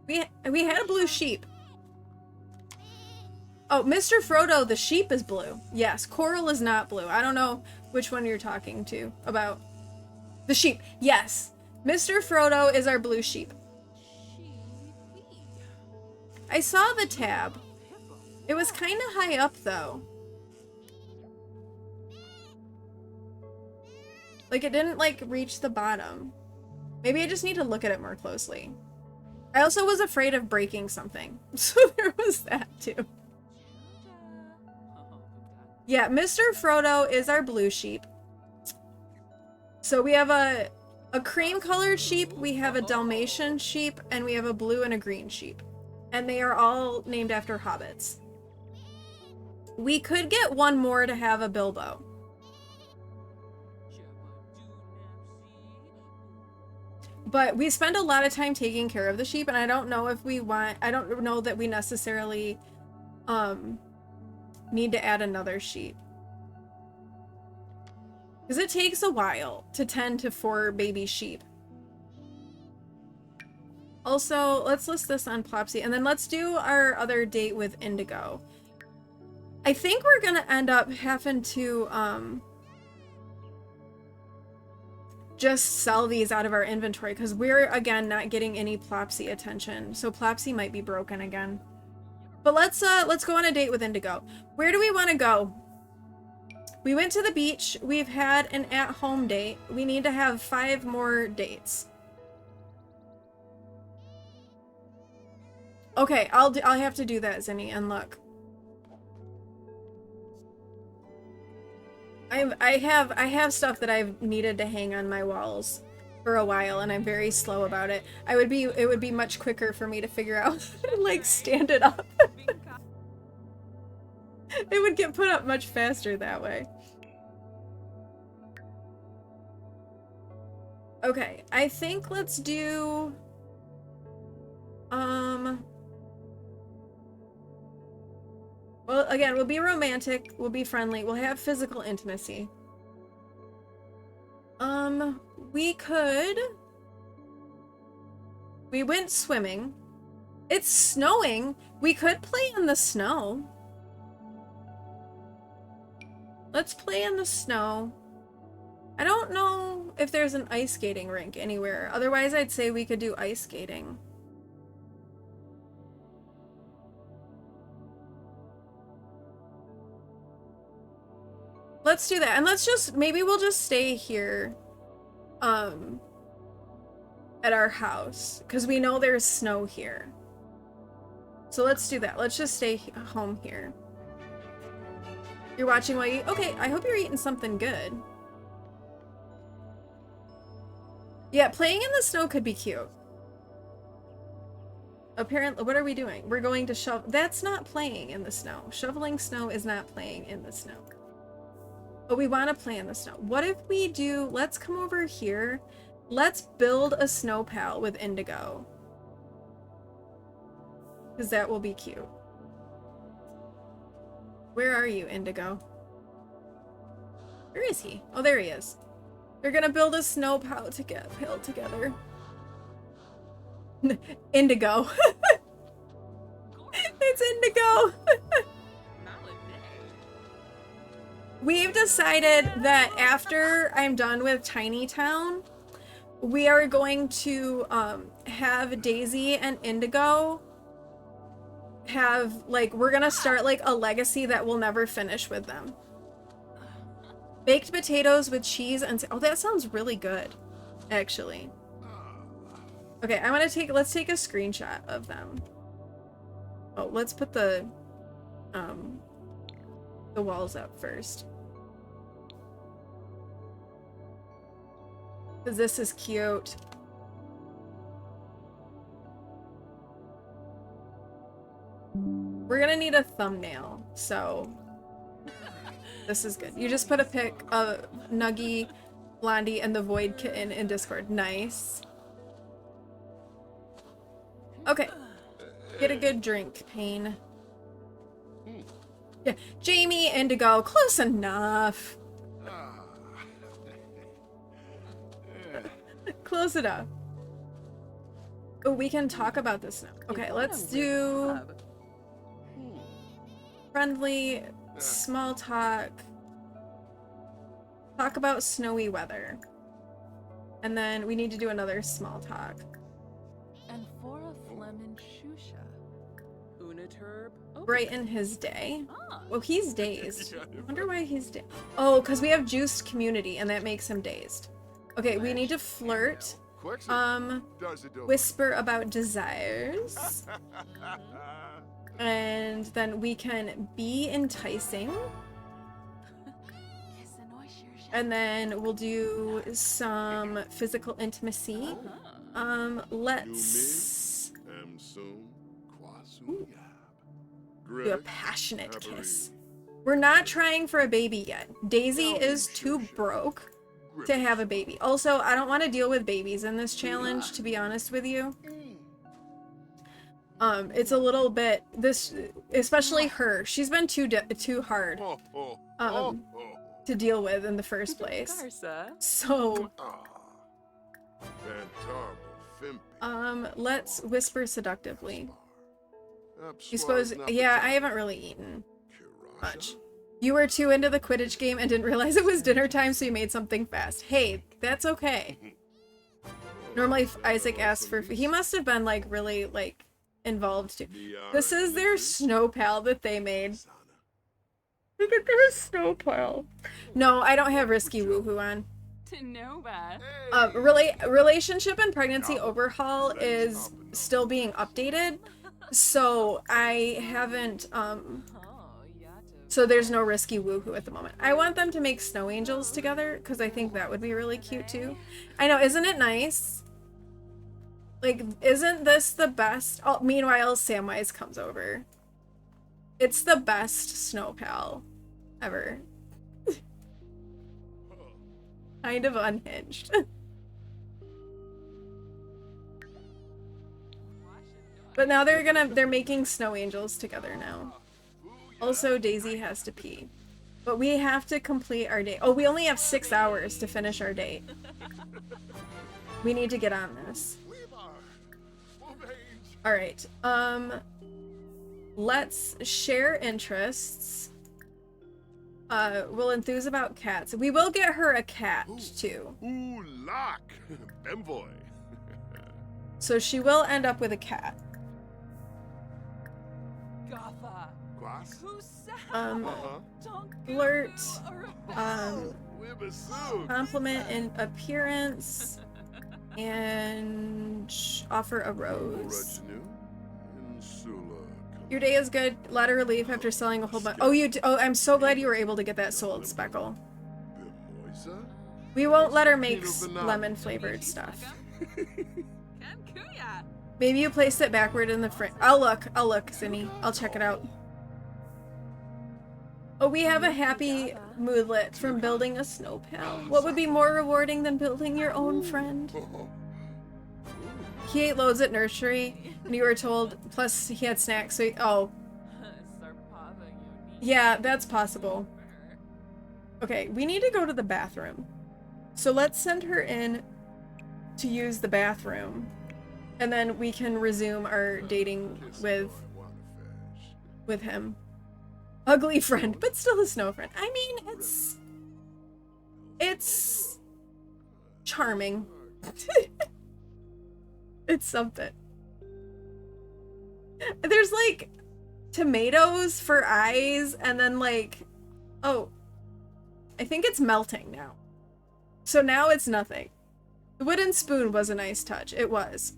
We had a blue sheep. Oh, Mr. Frodo, the sheep is blue. Yes, Coral is not blue. I don't know which one you're talking to about. The sheep. Yes. Mr. Frodo is our blue sheep. I saw the tab. It was kind of high up, though. Like, it didn't, like, reach the bottom. Maybe I just need to look at it more closely. I also was afraid of breaking something. So there was that, too. Yeah, Mr. Frodo is our blue sheep. So we have a cream-colored sheep, we have a Dalmatian sheep, and we have a blue and a green sheep. And they are all named after hobbits. We could get one more to have a Bilbo. But we spend a lot of time taking care of the sheep, and I don't know if we want... I don't know that we necessarily need to add another sheep. Because it takes a while to tend to 4 baby sheep. Also, let's list this on Plopsy, and then let's do our other date with Indigo. I think we're gonna end up having to just sell these out of our inventory because we're again not getting any Plopsy attention. So Plopsy might be broken again. But let's go on a date with Indigo. Where do we want to go? We went to the beach. We've had an at-home date. We need to have 5 more dates. Okay, I'll have to do that, Zinni, and look. I have stuff that I've needed to hang on my walls for a while, and I'm very slow about it. It would be much quicker for me to figure out like stand it up. It would get put up much faster that way. Okay, I think let's do well, again, we'll be romantic, we'll be friendly, we'll have physical intimacy. We went swimming. It's snowing. We could play in the snow. Let's play in the snow. I don't know if there's an ice skating rink anywhere. Otherwise, I'd say we could do ice skating. Let's do that. And maybe we'll just stay here at our house because we know there's snow here. So let's do that. Let's just stay home here. You're watching while you... Okay, I hope you're eating something good. Yeah, playing in the snow could be cute. Apparently, what are we doing? We're going to shovel. That's not playing in the snow. Shoveling snow is not playing in the snow. But we want to play in the snow. What if we do... Let's come over here. Let's build a snow pal with Indigo. Because that will be cute. Where are you, Indigo? Where is he? Oh, there he is. They're gonna build a snow pal together. Indigo. It's Indigo. We've decided that after I'm done with Tiny Town, we are going to have Daisy and Indigo have, like, we're gonna start like a legacy that we'll never finish with them. Baked potatoes with cheese and... Oh, that sounds really good, actually. Okay, I want to let's take a screenshot of them. Oh, let's put the walls up first. Because this is cute. We're gonna need a thumbnail, so this is good. You just put a pic of Nuggy, Blondie, and the Void Kitten in Discord. Nice. Okay. Get a good drink, Pain. Yeah, Jamie, Indigo, close enough. Close it up. Oh, we can talk about this now. Okay, let's do friendly, small talk. Talk about snowy weather. And then we need to do another small talk. And for a Flemin Shusha. Uniturb. Brighten his day. Ah. Well, he's dazed. I wonder why he's dazed. Oh, because we have juiced community and that makes him dazed. Okay, we need to flirt. Whisper about desires. And then we can be enticing. And then we'll do some physical intimacy. Let's do a passionate kiss. We're not trying for a baby yet. Daisy is too broke to have a baby. Also, I don't want to deal with babies in this challenge, to be honest with you. It's a little bit, especially her. She's been too hard to deal with in the first place. So let's whisper seductively. You suppose, yeah, I haven't really eaten much. You were too into the Quidditch game and didn't realize it was dinner time, so you made something fast. Hey, that's okay. Normally if Isaac asks for food, he must have been like really like involved too. This is their snow pal that they made. Look at their snow pal. No, I don't have Risky Woohoo on. Relationship and pregnancy overhaul is still being updated, so I haven't so there's no Risky Woohoo at the moment. I want them to make snow angels together because I think that would be really cute too. I know, isn't it nice? Like, isn't this the best? Oh, meanwhile, Samwise comes over. It's the best snow pal ever. Kind of unhinged. But now they're making snow angels together now. Also, Daisy has to pee. But we have to complete our date. Oh, we only have 6 hours to finish our date. We need to get on this. Alright, let's share interests. We'll enthuse about cats. We will get her a cat, too. Ooh, lock! Bemboy. So she will end up with a cat. Flirt, compliment in appearance, and offer a rose. Your day is good. Lot of relief after selling a whole bunch. Oh, oh, I'm so glad you were able to get that sold, Speckle. Bemoisa? We won't let her make lemon flavored stuff. Maybe you placed it backward in the frame. I'll look, Zinni. I'll check it out. Oh, we have a happy moodlet from building a snow pal. What would be more rewarding than building your own friend? He ate loads at nursery, and you were told, plus he had snacks, so oh. Yeah, that's possible. Okay, we need to go to the bathroom. So let's send her in to use the bathroom, and then we can resume our dating with him. Ugly friend, but still a snow friend. I mean, it's charming. It's something. There's like tomatoes for eyes, and then like, oh, I think it's melting now. So now it's nothing. The wooden spoon was a nice touch. It was.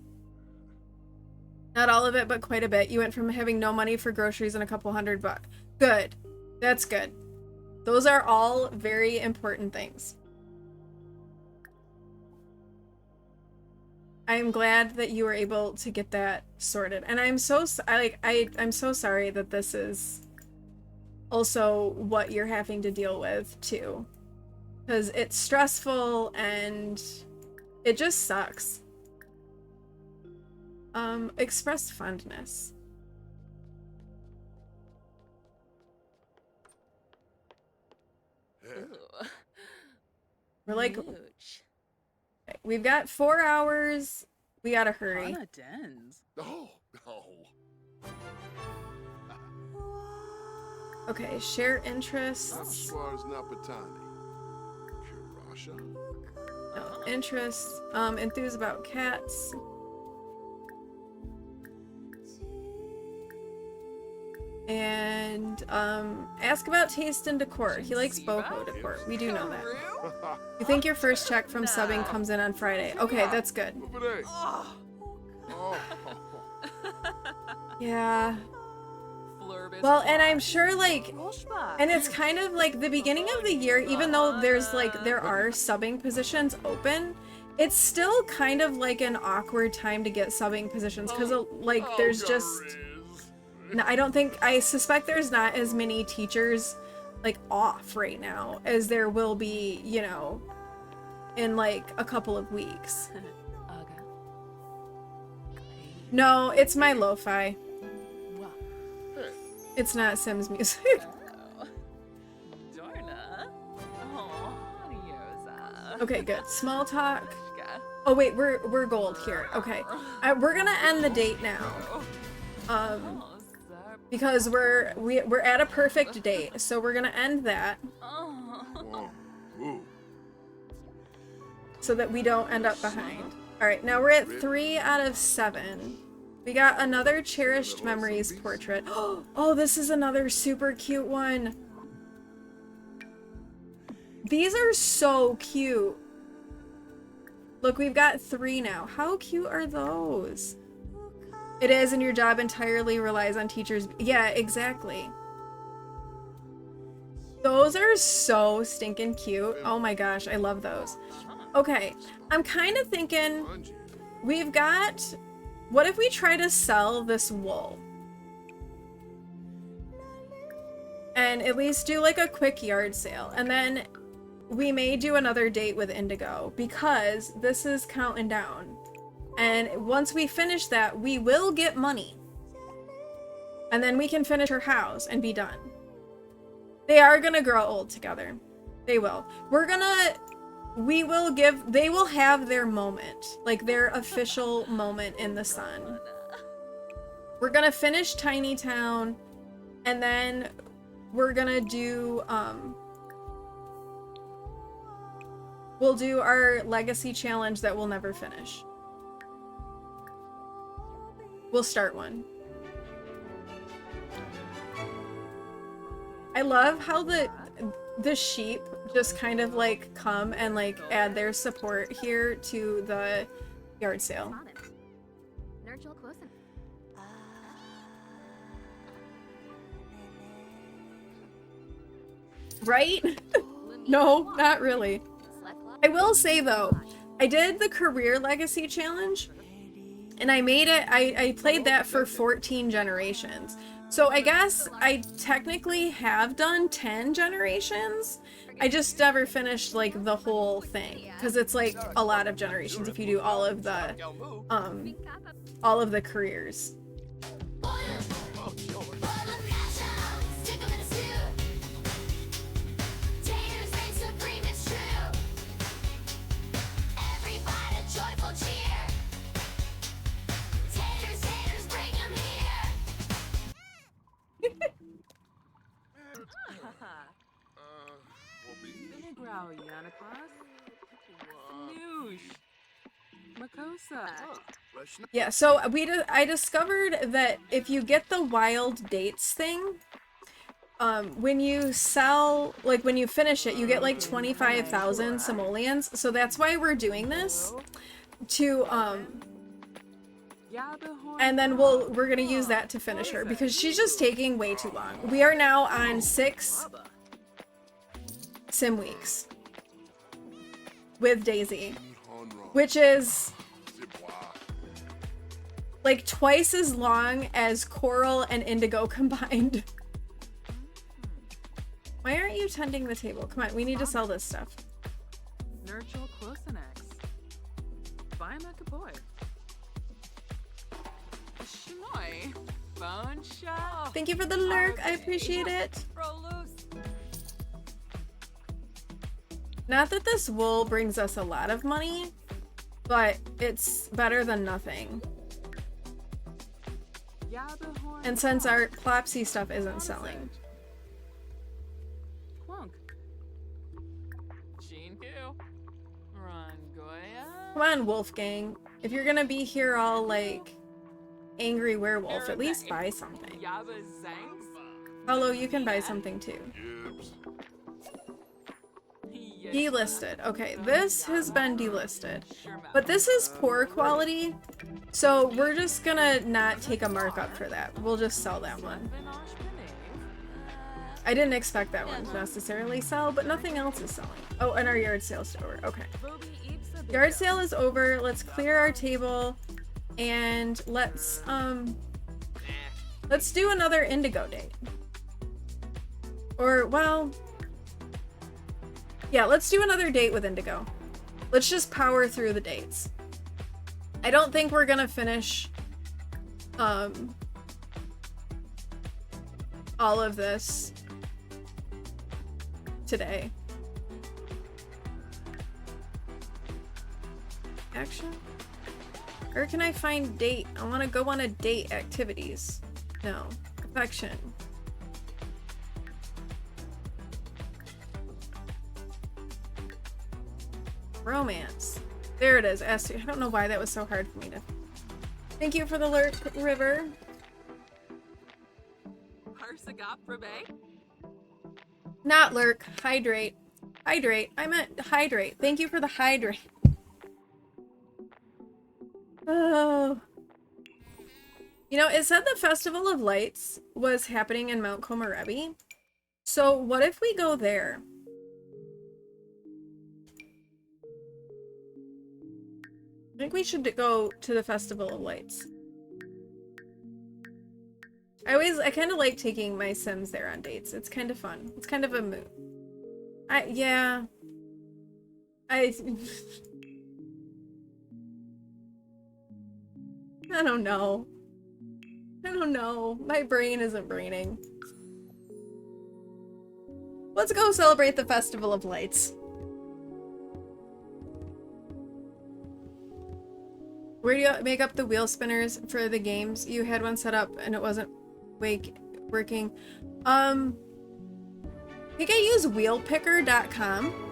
Not all of it, but quite a bit. You went from having no money for groceries and a couple $100. Good. That's good. Those are all very important things. I'm glad that you were able to get that sorted. And I'm so I'm so sorry that this is also what you're having to deal with too. Because it's stressful and it just sucks. Express fondness. We're like, we've got 4 hours. We gotta hurry. Oh, no. Okay, share interests. Ashwar's Napatani. Kirasha? No, interests. Enthuse about cats. And ask about taste and decor. He likes boho decor. We do know that. You think your first check from subbing comes in on Friday? Okay, that's good. Yeah. Well, and I'm sure like, and it's kind of like the beginning of the year, even though there are subbing positions open, it's still kind of like an awkward time to get subbing positions because like there's just, I suspect there's not as many teachers like off right now as there will be, you know, in like a couple of weeks. No, it's my lo-fi. It's not Sims music. Okay, good. Small talk. Oh wait, we're gold here. Okay, we're gonna end the date now. Because we're at a perfect date, so we're gonna end that. So that we don't end up behind. Alright, now we're at 3 out of 7. We got another cherished memories portrait. Oh, this is another super cute one. These are so cute. Look, we've got 3 now. How cute are those? It is, and your job entirely relies on teachers. Yeah, exactly. Those are so stinking cute. Oh my gosh, I love those. Okay, I'm kind of thinking we've got... What if we try to sell this wool? And at least do like a quick yard sale. And then we may do another date with Indigo because this is counting down. And once we finish that, we will get money. And then we can finish her house and be done. They are gonna grow old together. They will. They will have their moment. Like their official moment in the sun. We're gonna finish Tiny Town. And then we're gonna do, we'll do our legacy challenge that we'll never finish. We'll start one. I love how the sheep just kind of like come and like add their support here to the yard sale. Right? No, not really. I will say though, I did the Career Legacy Challenge, and I made it, I played that for 14 generations. So I guess I technically have done 10 generations. I just never finished like the whole thing, because it's like a lot of generations if you do all of the careers. Vinograo Yanakas. Noosh. Makosa. Yeah, so I discovered that if you get the wild dates thing, when you sell, like when you finish it, you get like 25,000 simoleons. So that's why we're doing this to and then we're gonna use that to finish her because she's just taking way too long. We are now on 6 sim weeks with Daisy, which is like twice as long as Coral and Indigo combined. Why aren't you tending the table? Come on, we need to sell this stuff. Nurchel Closenex. Bima Kapoy. Shmoy. Bone Shell. Thank you for the lurk. I appreciate it. Not that this wool brings us a lot of money, but it's better than nothing. And since our Plopsy stuff isn't selling. Come on, Wolfgang. If you're gonna be here all like angry werewolf, at least buy something. Hello, you can buy something too. Delisted. Okay, this has been delisted. But this is poor quality, so we're just gonna not take a markup for that. We'll just sell that one. I didn't expect that one to necessarily sell, but nothing else is selling. Oh, and our yard sale's over. Okay. Yard sale is over. Let's clear our table and let's do another Indigo date. Or, well, yeah, let's do another date with Indigo. Let's just power through the dates. I don't think we're gonna finish all of this today. Action? Where can I find date? I want to go on a date activities. No. Affection. Romance. There it is. I don't know why that was so hard for me to. Thank you for the lurk, River. Not lurk. Hydrate. Hydrate. I meant hydrate. Thank you for the hydrate. Oh. You know, it said the Festival of Lights was happening in Mount Komorebi. So what if we go there? I think we should go to the Festival of Lights. I kind of like taking my Sims there on dates. It's kind of fun. It's kind of a mood. Yeah. I don't know. I don't know. My brain isn't braining. Let's go celebrate the Festival of Lights. Where do you make up the wheel spinners for the games? You had one set up and it wasn't working. I think I use wheelpicker.com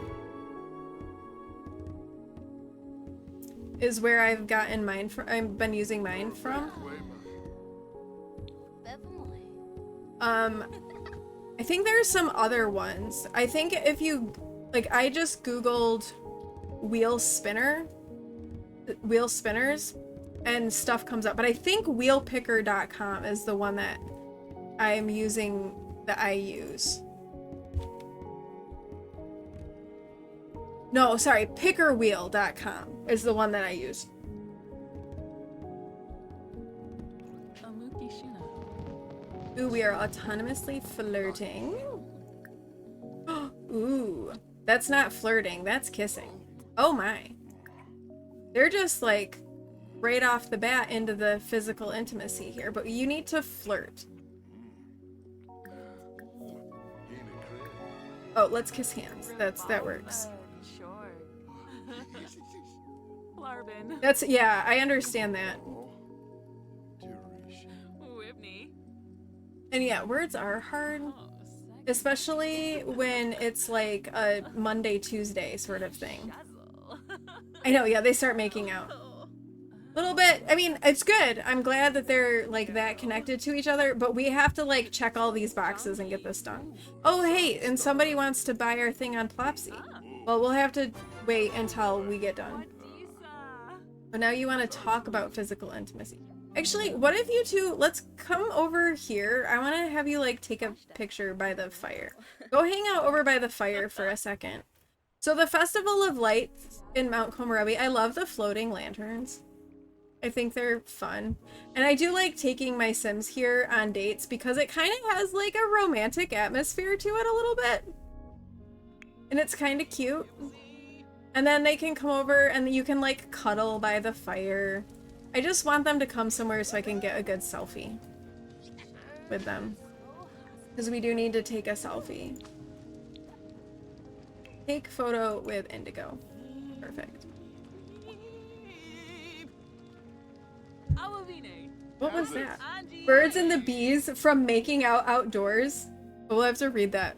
is where I've gotten mine from. I've been using mine from. I think there's some other ones. I think if you like, I just googled wheel spinners and stuff comes up, but I think wheelpicker.com is the one that I'm using, that I use. No, sorry, pickerwheel.com is the one that I use. Amuki Shina. Ooh, we are autonomously flirting. Ooh, that's not flirting, that's kissing. Oh my. They're just like right off the bat into the physical intimacy here, but you need to flirt. Oh, let's kiss hands. that works. Sure. Larbin. That's, yeah, I understand that. Whitney. And yeah, words are hard, especially when it's like a Monday, Tuesday sort of thing. I know, yeah, they start making out. Little bit, I mean, it's good. I'm glad that they're like that connected to each other, but we have to like check all these boxes and get this done. Oh, hey, and somebody wants to buy our thing on Plopsy. Well, we'll have to wait until we get done. But now you want to talk about physical intimacy. Actually, what if you two, let's come over here. I want to have you like take a picture by the fire. Go hang out over by the fire for a second. So the Festival of Lights in Mount Komorebi, I love the floating lanterns. I think they're fun. And I do like taking my Sims here on dates because it kind of has like a romantic atmosphere to it a little bit. And it's kind of cute. And then they can come over and you can like cuddle by the fire. I just want them to come somewhere so I can get a good selfie with them. Because we do need to take a selfie. Take photo with Indigo. Perfect. What was that? Birds and the bees from making out outdoors. We'll have to read that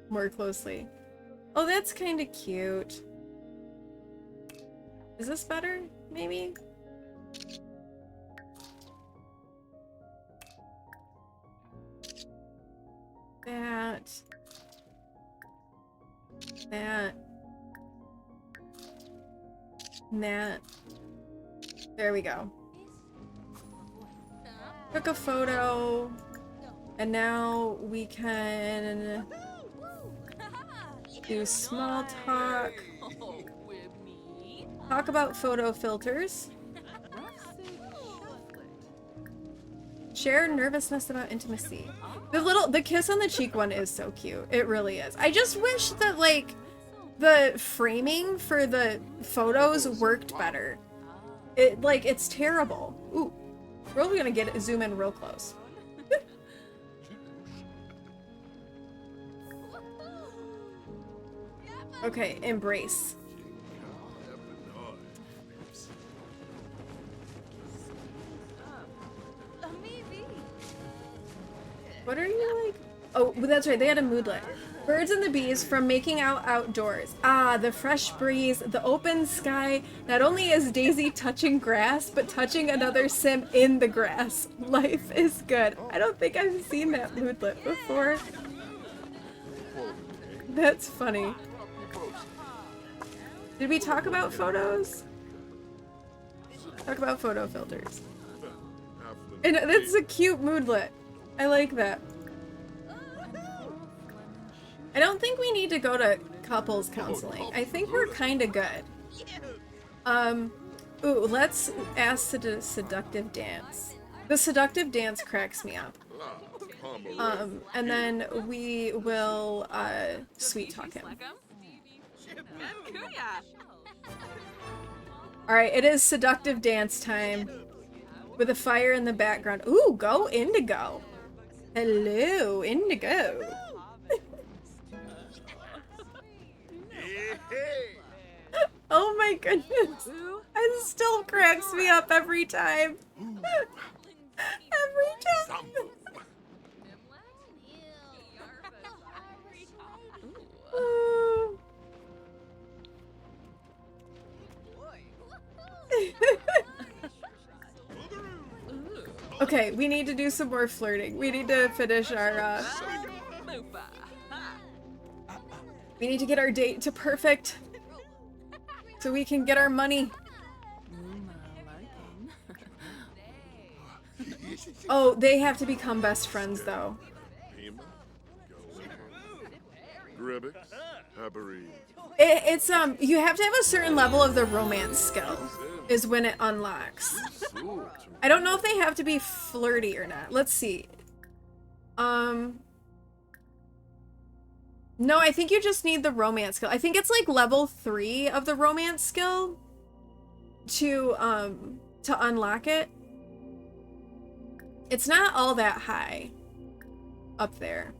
more closely. Oh, that's kind of cute. Is this better? Maybe? That. There we go. Took a photo, and now we can do small talk. Talk about photo filters. Share nervousness about intimacy. The kiss on the cheek one is so cute. It really is. I just wish that like the framing for the photos worked better. It's terrible. Ooh. We're only gonna zoom in real close. Okay, embrace. What are you like? Oh, that's right, they had a moodlet. Birds and the bees from making out outdoors. Ah, the fresh breeze, the open sky. Not only is Daisy touching grass, but touching another sim in the grass. Life is good. I don't think I've seen that moodlet before. That's funny. Did we talk about photos? Talk about photo filters. And that's a cute moodlet. I like that. I don't think we need to go to couples counseling. I think we're kind of good. Ooh, let's ask the seductive dance. The seductive dance cracks me up. And then we will sweet talk him. Alright, it is seductive dance time. With a fire in the background. Ooh, go Indigo. Hello, Indigo. Oh my goodness. It still cracks me up every time. Every time. Okay, we need to do some more flirting. We need to finish our, we need to get our date to perfect. So we can get our money. Oh, they have to become best friends, though. Gribbix, Haberine. It's you have to have a certain level of the romance skill is when it unlocks. I don't know if they have to be flirty or not. Let's see. No, I think you just need the romance skill. I think it's like level 3 of the romance skill to unlock it. It's not all that high up there.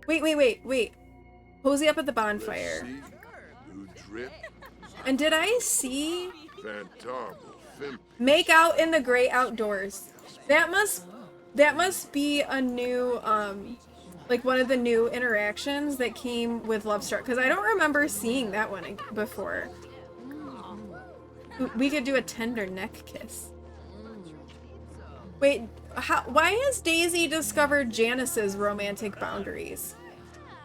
Wait. Cozy up at the bonfire. New drip. And did I see Phantom. Fimp. make out in the great outdoors? That must be a new like one of the new interactions that came with Lovestruck, because I don't remember seeing that one before. We could do a tender neck kiss. Wait, why has Daisy discovered Janice's romantic boundaries?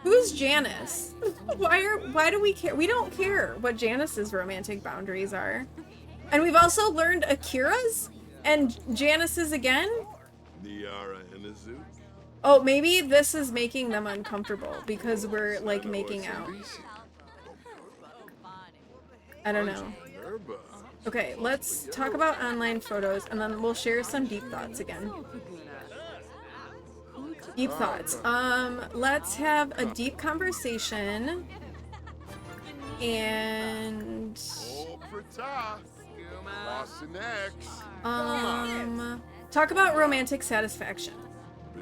Who's Janice? Why do we care? We don't care what Janice's romantic boundaries are. And we've also learned Akira's and Janice's again. Niara and Azu. Oh, maybe this is making them uncomfortable because we're like making out. I don't know. Nerba. Okay, let's talk about online photos and then we'll share some deep thoughts again. Deep thoughts. Let's have a deep conversation and Oh, Prata. Lost an X. talk about romantic satisfaction.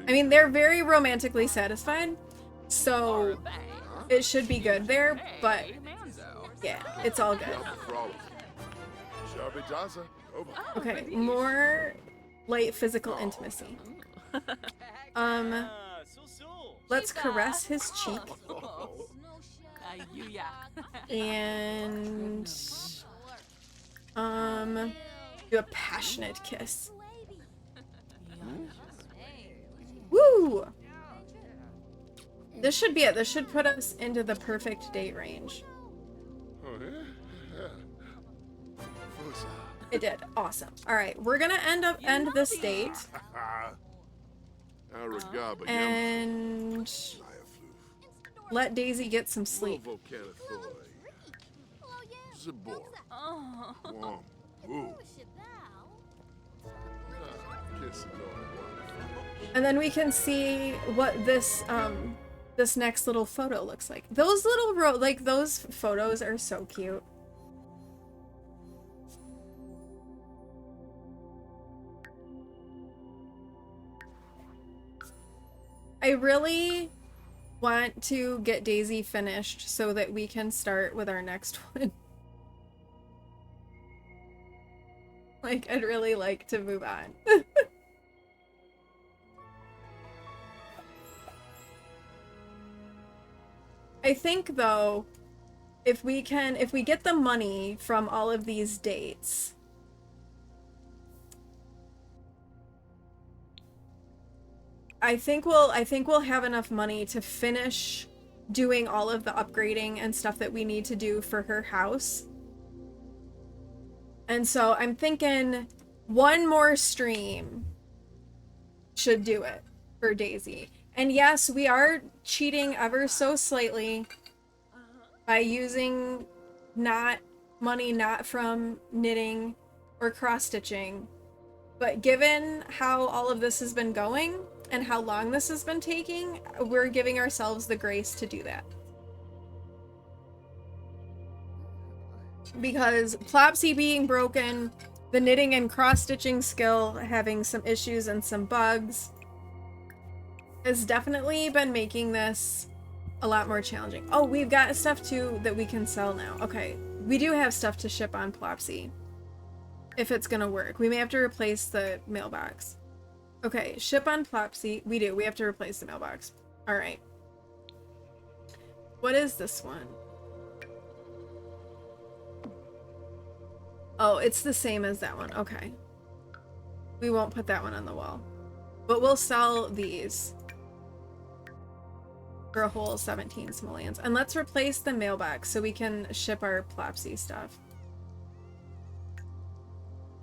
I mean, they're very romantically satisfied, so it should be good there, but yeah, it's all good. Sharpe Jaza. Over. Okay, more light physical intimacy. Let's caress his cheek and do a passionate kiss. Woo! This should be it. This should put us into the perfect date range. Oh, yeah? Fusa. It did. Awesome. All right, we're gonna end this date Aragaba. and let Daisy get some sleep. Zabor. Wom. Woo. Kiss the dog. And then we can see what this this next little photo looks like. Those little those photos are so cute. I really want to get Daisy finished so that we can start with our next one. Like, I'd really like to move on. I think, though, if we get the money from all of these dates, I think we'll have enough money to finish doing all of the upgrading and stuff that we need to do for her house. And so I'm thinking one more stream should do it for Daisy. And yes, we are cheating ever so slightly by using money not from knitting or cross-stitching. But given how all of this has been going and how long this has been taking, we're giving ourselves the grace to do that. Because Plopsy being broken, the knitting and cross-stitching skill having some issues and some bugs, has definitely been making this a lot more challenging. Oh, we've got stuff too that we can sell now. Okay, we do have stuff to ship on Plopsy. If it's gonna work. We may have to replace the mailbox. Okay, ship on Plopsy. We do. We have to replace the mailbox. Alright. What is this one? Oh, it's the same as that one. Okay. We won't put that one on the wall. But we'll sell these for a whole 17 simoleons. And let's replace the mailbox so we can ship our Plopsy stuff.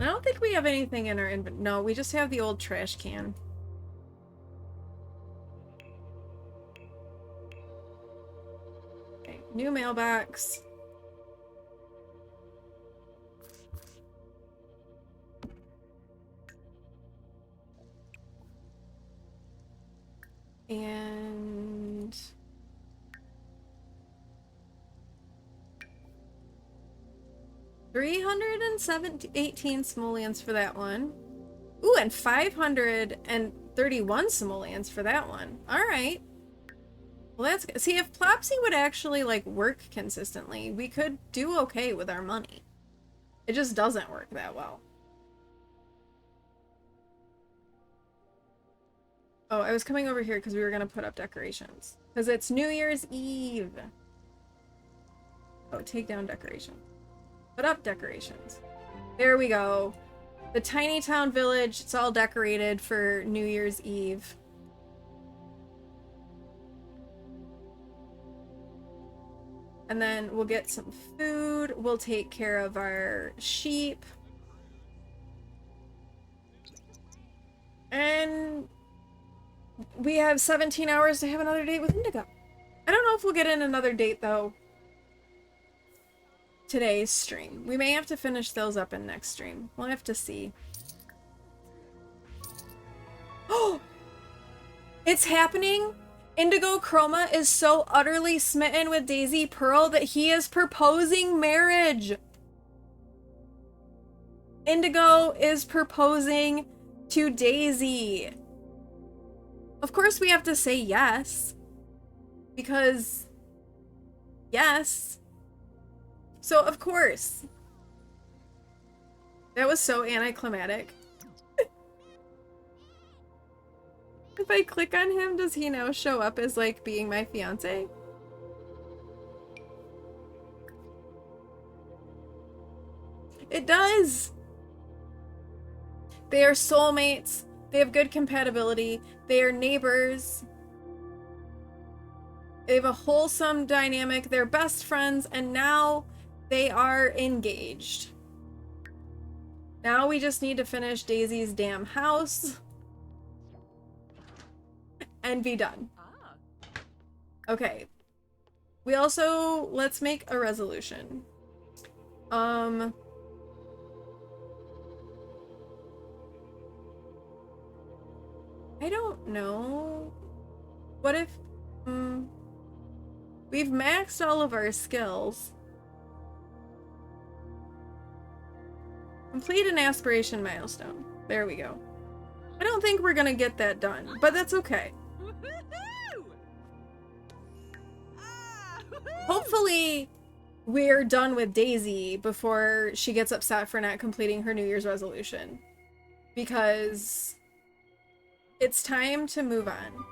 I don't think we have anything in our inventory. No, we just have the old trash can. New mailbox. And 318 simoleons for that one. Ooh, and 531 simoleons for that one. All right. Well, that's good. See, if Plopsy would actually like work consistently, we could do okay with our money. It just doesn't work that well. Oh, I was coming over here because we were gonna put up decorations. Because it's New Year's Eve. Oh, take down decorations. Put up decorations. There we go. The tiny town village, it's all decorated for New Year's Eve. And then we'll get some food. We'll take care of our sheep. And we have 17 hours to have another date with Indigo. I don't know if we'll get in another date, though. Today's stream. We may have to finish those up in next stream. We'll have to see. Oh! It's happening! Indigo Chroma is so utterly smitten with Daisy Pearl that he is proposing marriage! Indigo is proposing to Daisy. Of course we have to say yes. Because... yes. So, of course. That was so anticlimactic. If I click on him, does he now show up as, like, being my fiance? It does! They are soulmates. They have good compatibility. They are neighbors. They have a wholesome dynamic. They're best friends, and now they are engaged. Now we just need to finish Daisy's damn house and be done. Okay. We also, let's make a resolution. I don't know. What if, we've maxed all of our skills. Complete an aspiration milestone. There we go. I don't think we're gonna get that done, but that's okay. Hopefully, we're done with Daisy before she gets upset for not completing her New Year's resolution. Because it's time to move on.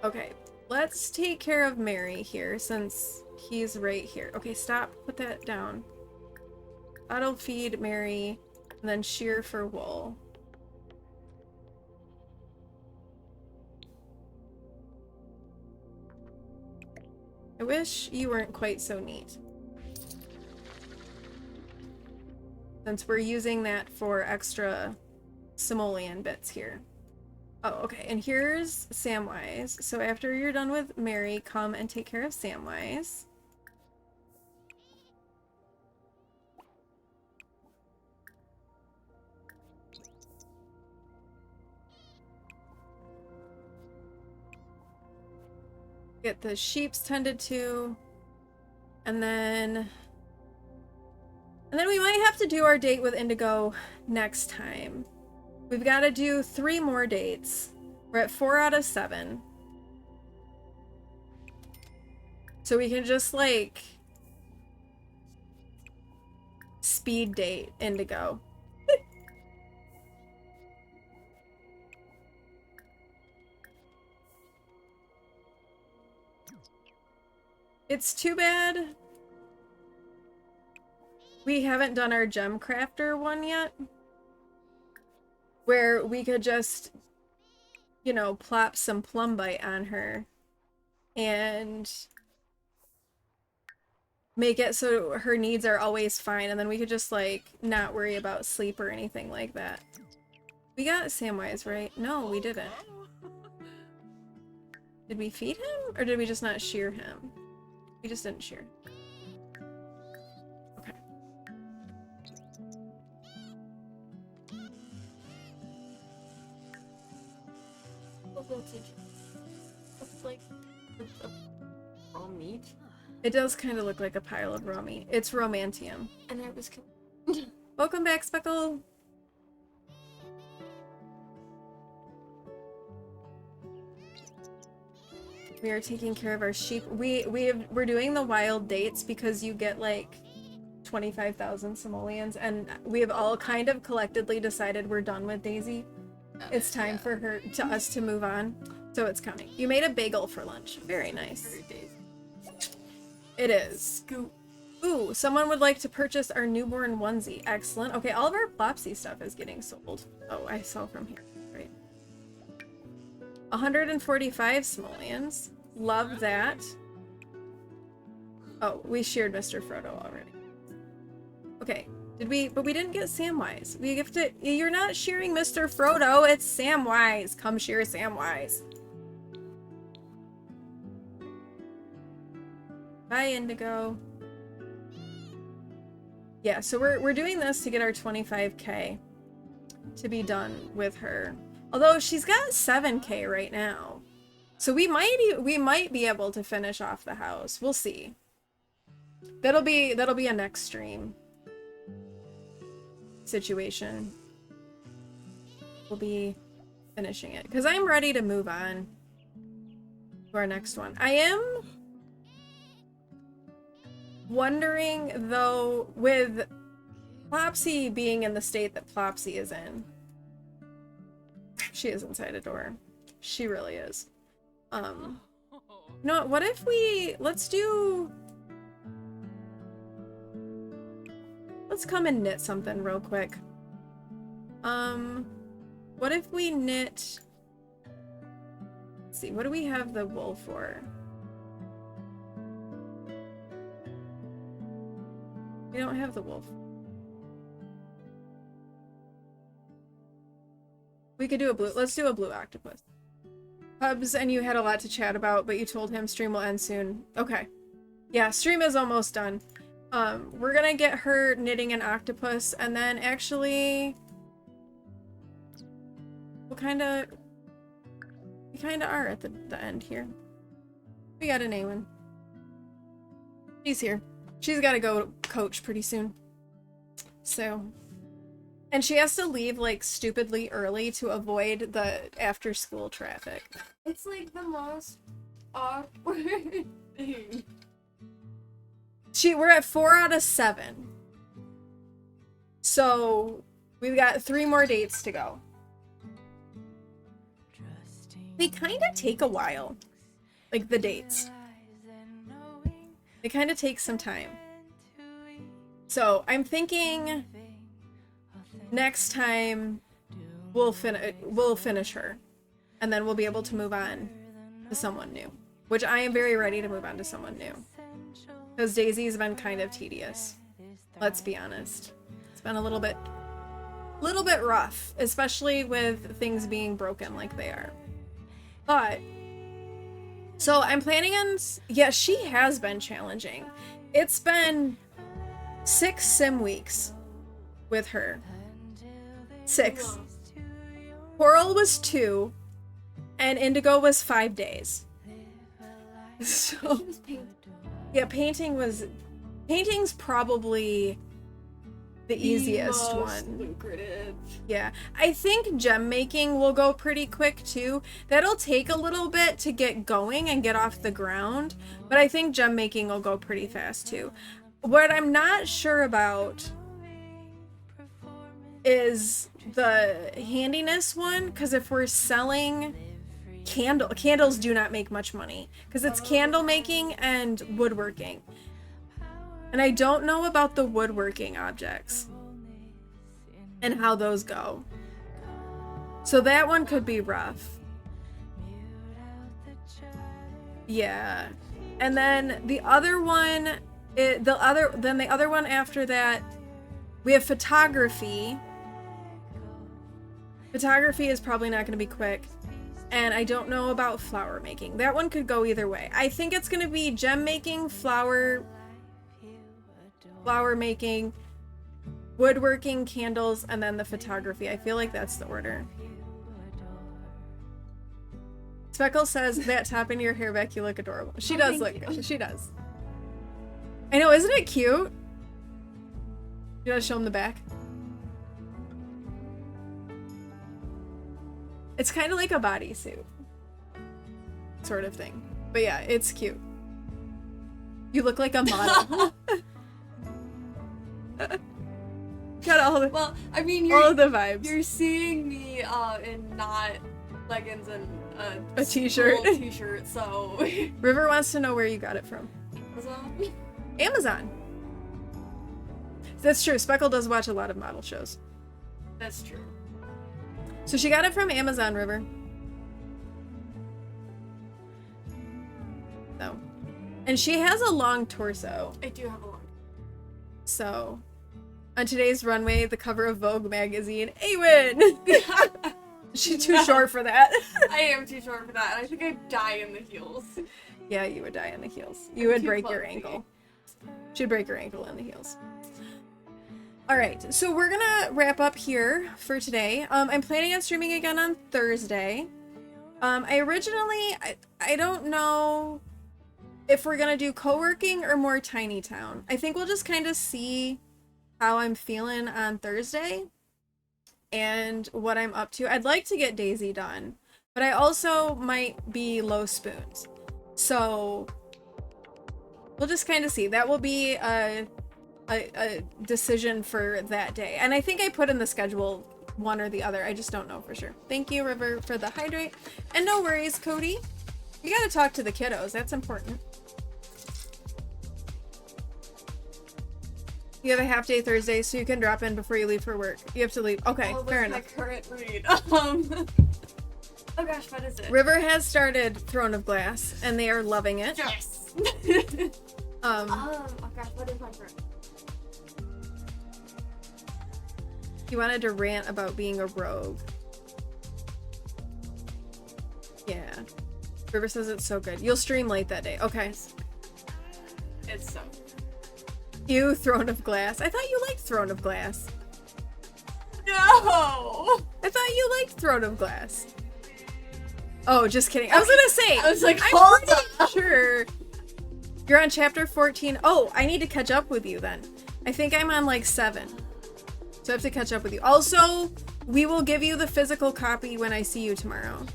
Okay, let's take care of Mary here since he's right here. Okay, stop. Put that down. Auto feed Mary, and then shear for wool. I wish you weren't quite so neat. Since we're using that for extra simoleon bits here. Oh, okay, and here's Samwise. So after you're done with Mary, come and take care of Samwise. Get the sheeps tended to, and then we might have to do our date with Indigo next time. We've got to do 3 more dates. We're at 4 out of 7. So we can just, like, speed date Indigo. It's too bad we haven't done our gem crafter one yet. Where we could just, you know, plop some plumbite on her and make it so her needs are always fine, and then we could just, like, not worry about sleep or anything like that. We got Samwise, right? No, we didn't. Did we feed him or did we just not shear him? We just didn't shear. Okay. Looks like a raw meat. It does kind of look like a pile of raw meat. It's romantium. And I was Welcome back, Speckle. We are taking care of our sheep. We're doing the wild dates because you get like 25,000 simoleons, and we have all kind of collectively decided we're done with Daisy. It's time for us to move on. So it's coming. You made a bagel for lunch. Very nice. It is. Scoop. Ooh, someone would like to purchase our newborn onesie. Excellent. Okay, all of our Plopsy stuff is getting sold. Oh, I saw from here. Right. 145 simoleons. Love that. Oh, we sheared Mr. Frodo already. Okay. Did we? But we didn't get Samwise. We have to. You're not shearing Mr. Frodo. It's Samwise. Come shear Samwise. Bye, Indigo. Yeah, so we're doing this to get our 25k to be done with her. Although she's got 7k right now. So we might be able to finish off the house. We'll see. That'll be a next stream situation. We'll be finishing it because I'm ready to move on to our next one. I am wondering though, with Plopsy being in the state that Plopsy is in. She is inside a door. She really is. No, what if let's come and knit something real quick. What if we knit, let's see, what do we have the wool for? We don't have the wolf. We could do a blue. Let's do a blue octopus. Hubs and you had a lot to chat about, but you told him stream will end soon. Okay. Yeah, stream is almost done. We're gonna get her knitting an octopus, and then actually, we kind of are at the end here. We got a Naywin. She's here. She's got to go coach pretty soon. So, and she has to leave like stupidly early to avoid the after school traffic. It's like the most awkward thing. We're at 4 out of 7. So we've got 3 more dates to go. They kind of take a while. Like the dates. They kind of take some time. So I'm thinking next time we'll finish her. And then we'll be able to move on to someone new. Which I am very ready to move on to someone new. Because Daisy's been kind of tedious. Let's be honest. It's been a little bit rough. Especially with things being broken like they are. But so I'm planning on, yeah, she has been challenging. It's been 6 sim weeks with her. 6. Coral was 2, and Indigo was 5 days. So, yeah, painting's probably the easiest one. Lucrative. Yeah, I think gem making will go pretty quick too. That'll take a little bit to get going and get off the ground, but I think gem making will go pretty fast too. What I'm not sure about is the handiness one, because if we're selling candles do not make much money because it's candle making and woodworking. And I don't know about the woodworking objects and how those go. So that one could be rough. Yeah. And then the other one, the other one after that, we have photography. Photography is probably not going to be quick. And I don't know about flower making. That one could go either way. I think it's gonna be gem making, flower making, woodworking, candles, and then the photography. I feel like that's the order. Speckle says, that top in your hair back, you look adorable. She does look good. She does. I know, isn't it cute? You gotta show him the back. It's kind of like a bodysuit. Sort of thing. But yeah, it's cute. You look like a model. Got all the, Well, I mean, all of the vibes. you're seeing me in not leggings and A t-shirt. school t-shirt, so River wants to know where you got it from. Amazon. Amazon. That's true. Speckle does watch a lot of model shows. That's true. So she got it from Amazon, River. So. And she has a long torso. I do have a long. So. On today's runway, the cover of Vogue magazine, Awen! She's too short for that. I am too short for that, and I think I'd die in the heels. Yeah, you would die in the heels. You would too break your clumsy. ankle. She'd break her ankle in the heels. Alright, so we're gonna wrap up here for today. I'm planning on streaming again on Thursday. I don't know if we're gonna do co-working or more Tiny Town. I think we'll just kind of see how I'm feeling on Thursday and what I'm up to. I'd like to get Daisy done, but I also might be low spoons. So we'll just kind of see. That will be a decision for that day. And I think I put in the schedule one or the other. I just don't know for sure. Thank you, River, for the hydrate. And no worries, Cody. You gotta talk to the kiddos. That's important. You have a half day Thursday, so you can drop in before you leave for work. You have to leave. Okay, Oh, fair what's my enough. current read? Oh gosh, what is it? River has started Throne of Glass, and they are loving it. Yes. Um, Oh gosh, what is my current? he wanted to rant about being a rogue. Yeah. River says it's so good. You'll stream late that day. Okay. It's so. You, Throne of Glass. I thought you liked Throne of Glass. No. I thought you liked Throne of Glass. Oh, just kidding. I was gonna say. I was like, I'm hold pretty up. sure you're on chapter 14. Oh, I need to catch up with you then. I think I'm on like 7. So I have to catch up with you. Also, we will give you the physical copy when I see you tomorrow.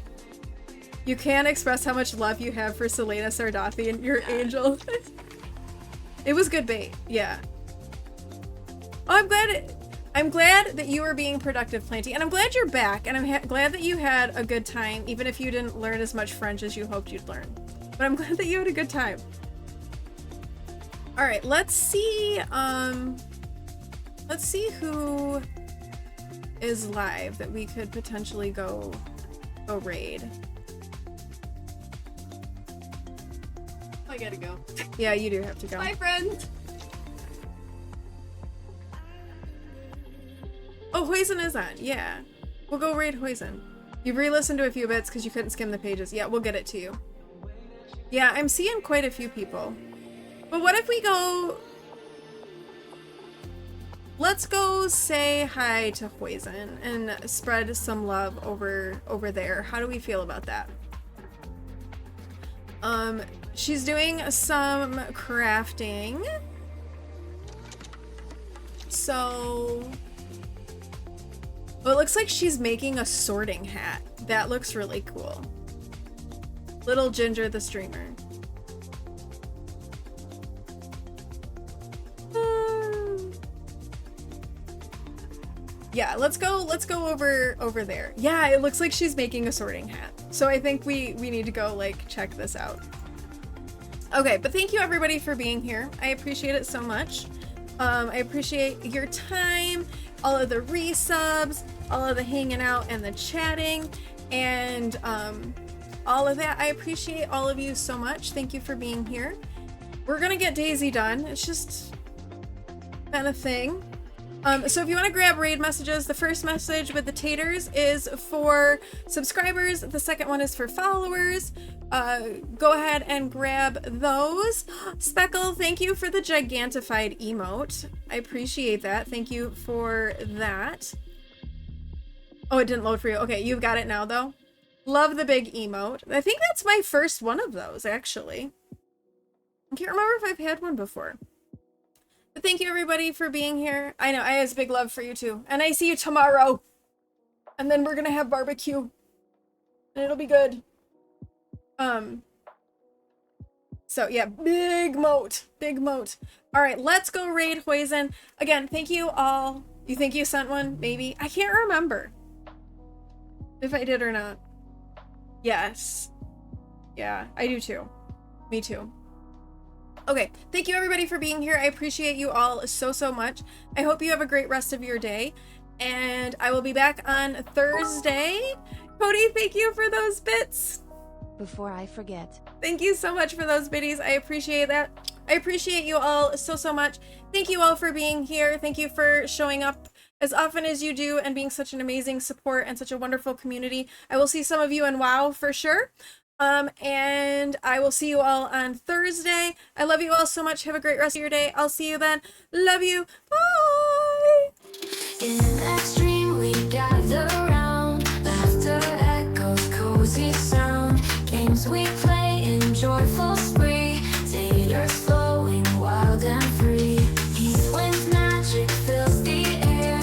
You can't express how much love you have for Selena Sardathian, your angel. It was good bait. Yeah. Oh, I'm glad that you were being productive, Planty, and I'm glad you're back, and I'm glad that you had a good time, even if you didn't learn as much French as you hoped you'd learn. But I'm glad that you had a good time. All right, let's see who is live that we could potentially go raid. I gotta go. Yeah, you do have to go. Bye, friends. Oh, Hoisin is on. Yeah. We'll go raid Hoisin. You've re-listened to a few bits because you couldn't skim the pages. Yeah, we'll get it to you. Yeah, I'm seeing quite a few people. But what if we go... Let's go say hi to Hoisin and spread some love over there. How do we feel about that? She's doing some crafting. So... Oh, it looks like she's making a sorting hat. That looks really cool. Little Ginger the streamer. Yeah, let's go over there. Yeah, it looks like she's making a sorting hat. So I think we need to go like check this out. Okay, but thank you everybody for being here. I appreciate it so much. I appreciate your time, all of the resubs, all of the hanging out and the chatting, and all of that. I appreciate all of you so much. Thank you for being here. We're gonna get Daisy done. It's just been a thing. So if you want to grab raid messages, the first message with the taters is for subscribers. The second one is for followers. Go ahead and grab those. Speckle, thank you for the gigantified emote. I appreciate that. Thank you for that. Oh, it didn't load for you. Okay, you've got it now though. Love the big emote. I think that's my first one of those, actually. I can't remember if I've had one before. But thank you everybody for being here. I know, I have big love for you too. And I see you tomorrow. And then we're gonna have barbecue. And it'll be good. So yeah, big moat. Big moat. Alright, let's go raid Huizen. Again, thank you all. You think you sent one? Maybe? I can't remember if I did or not. Yes. Yeah, I do too. Me too. Okay, thank you everybody for being here. I appreciate you all so, so much. I hope you have a great rest of your day. And I will be back on Thursday. Cody, thank you for those bits. Before I forget. Thank you so much for those biddies. I appreciate that. I appreciate you all so, so much. Thank you all for being here. Thank you for showing up as often as you do and being such an amazing support and such a wonderful community. I will see some of you in WoW for sure. And I will see you all on Thursday. I love you all so much. Have a great rest of your day. I'll see you then. Love you. Bye. In extreme we gather round, laughter echoes, cozy sound. Games we play in joyful spree, taters flowing wild and free. Heath wind magic fills the air,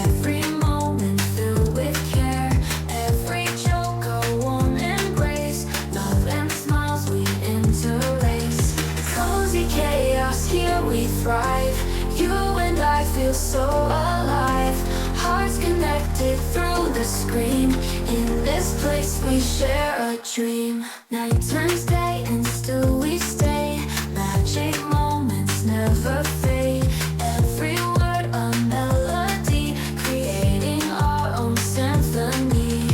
every moment filled with care. Every joke a warm embrace, love and smiles we interlace. Cozy chaos, here we thrive. You and I feel so alive. Hearts connected through the screen. In this place we share a dream. Night turns day and still we stay. Magic moments never fade. Every word a melody, creating our own symphony.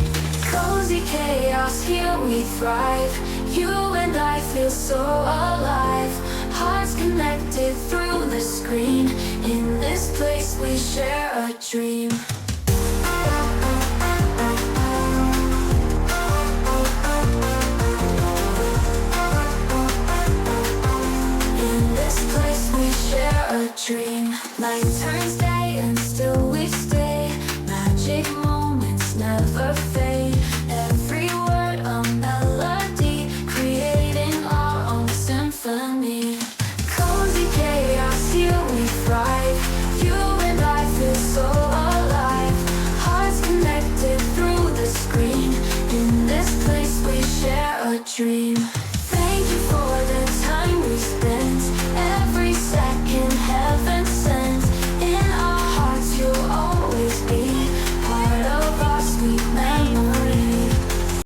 Cozy chaos, here we thrive. You and I feel so alive. Hearts connected through the screen. In this place we share a dream. In this place we share a dream. Light turns down.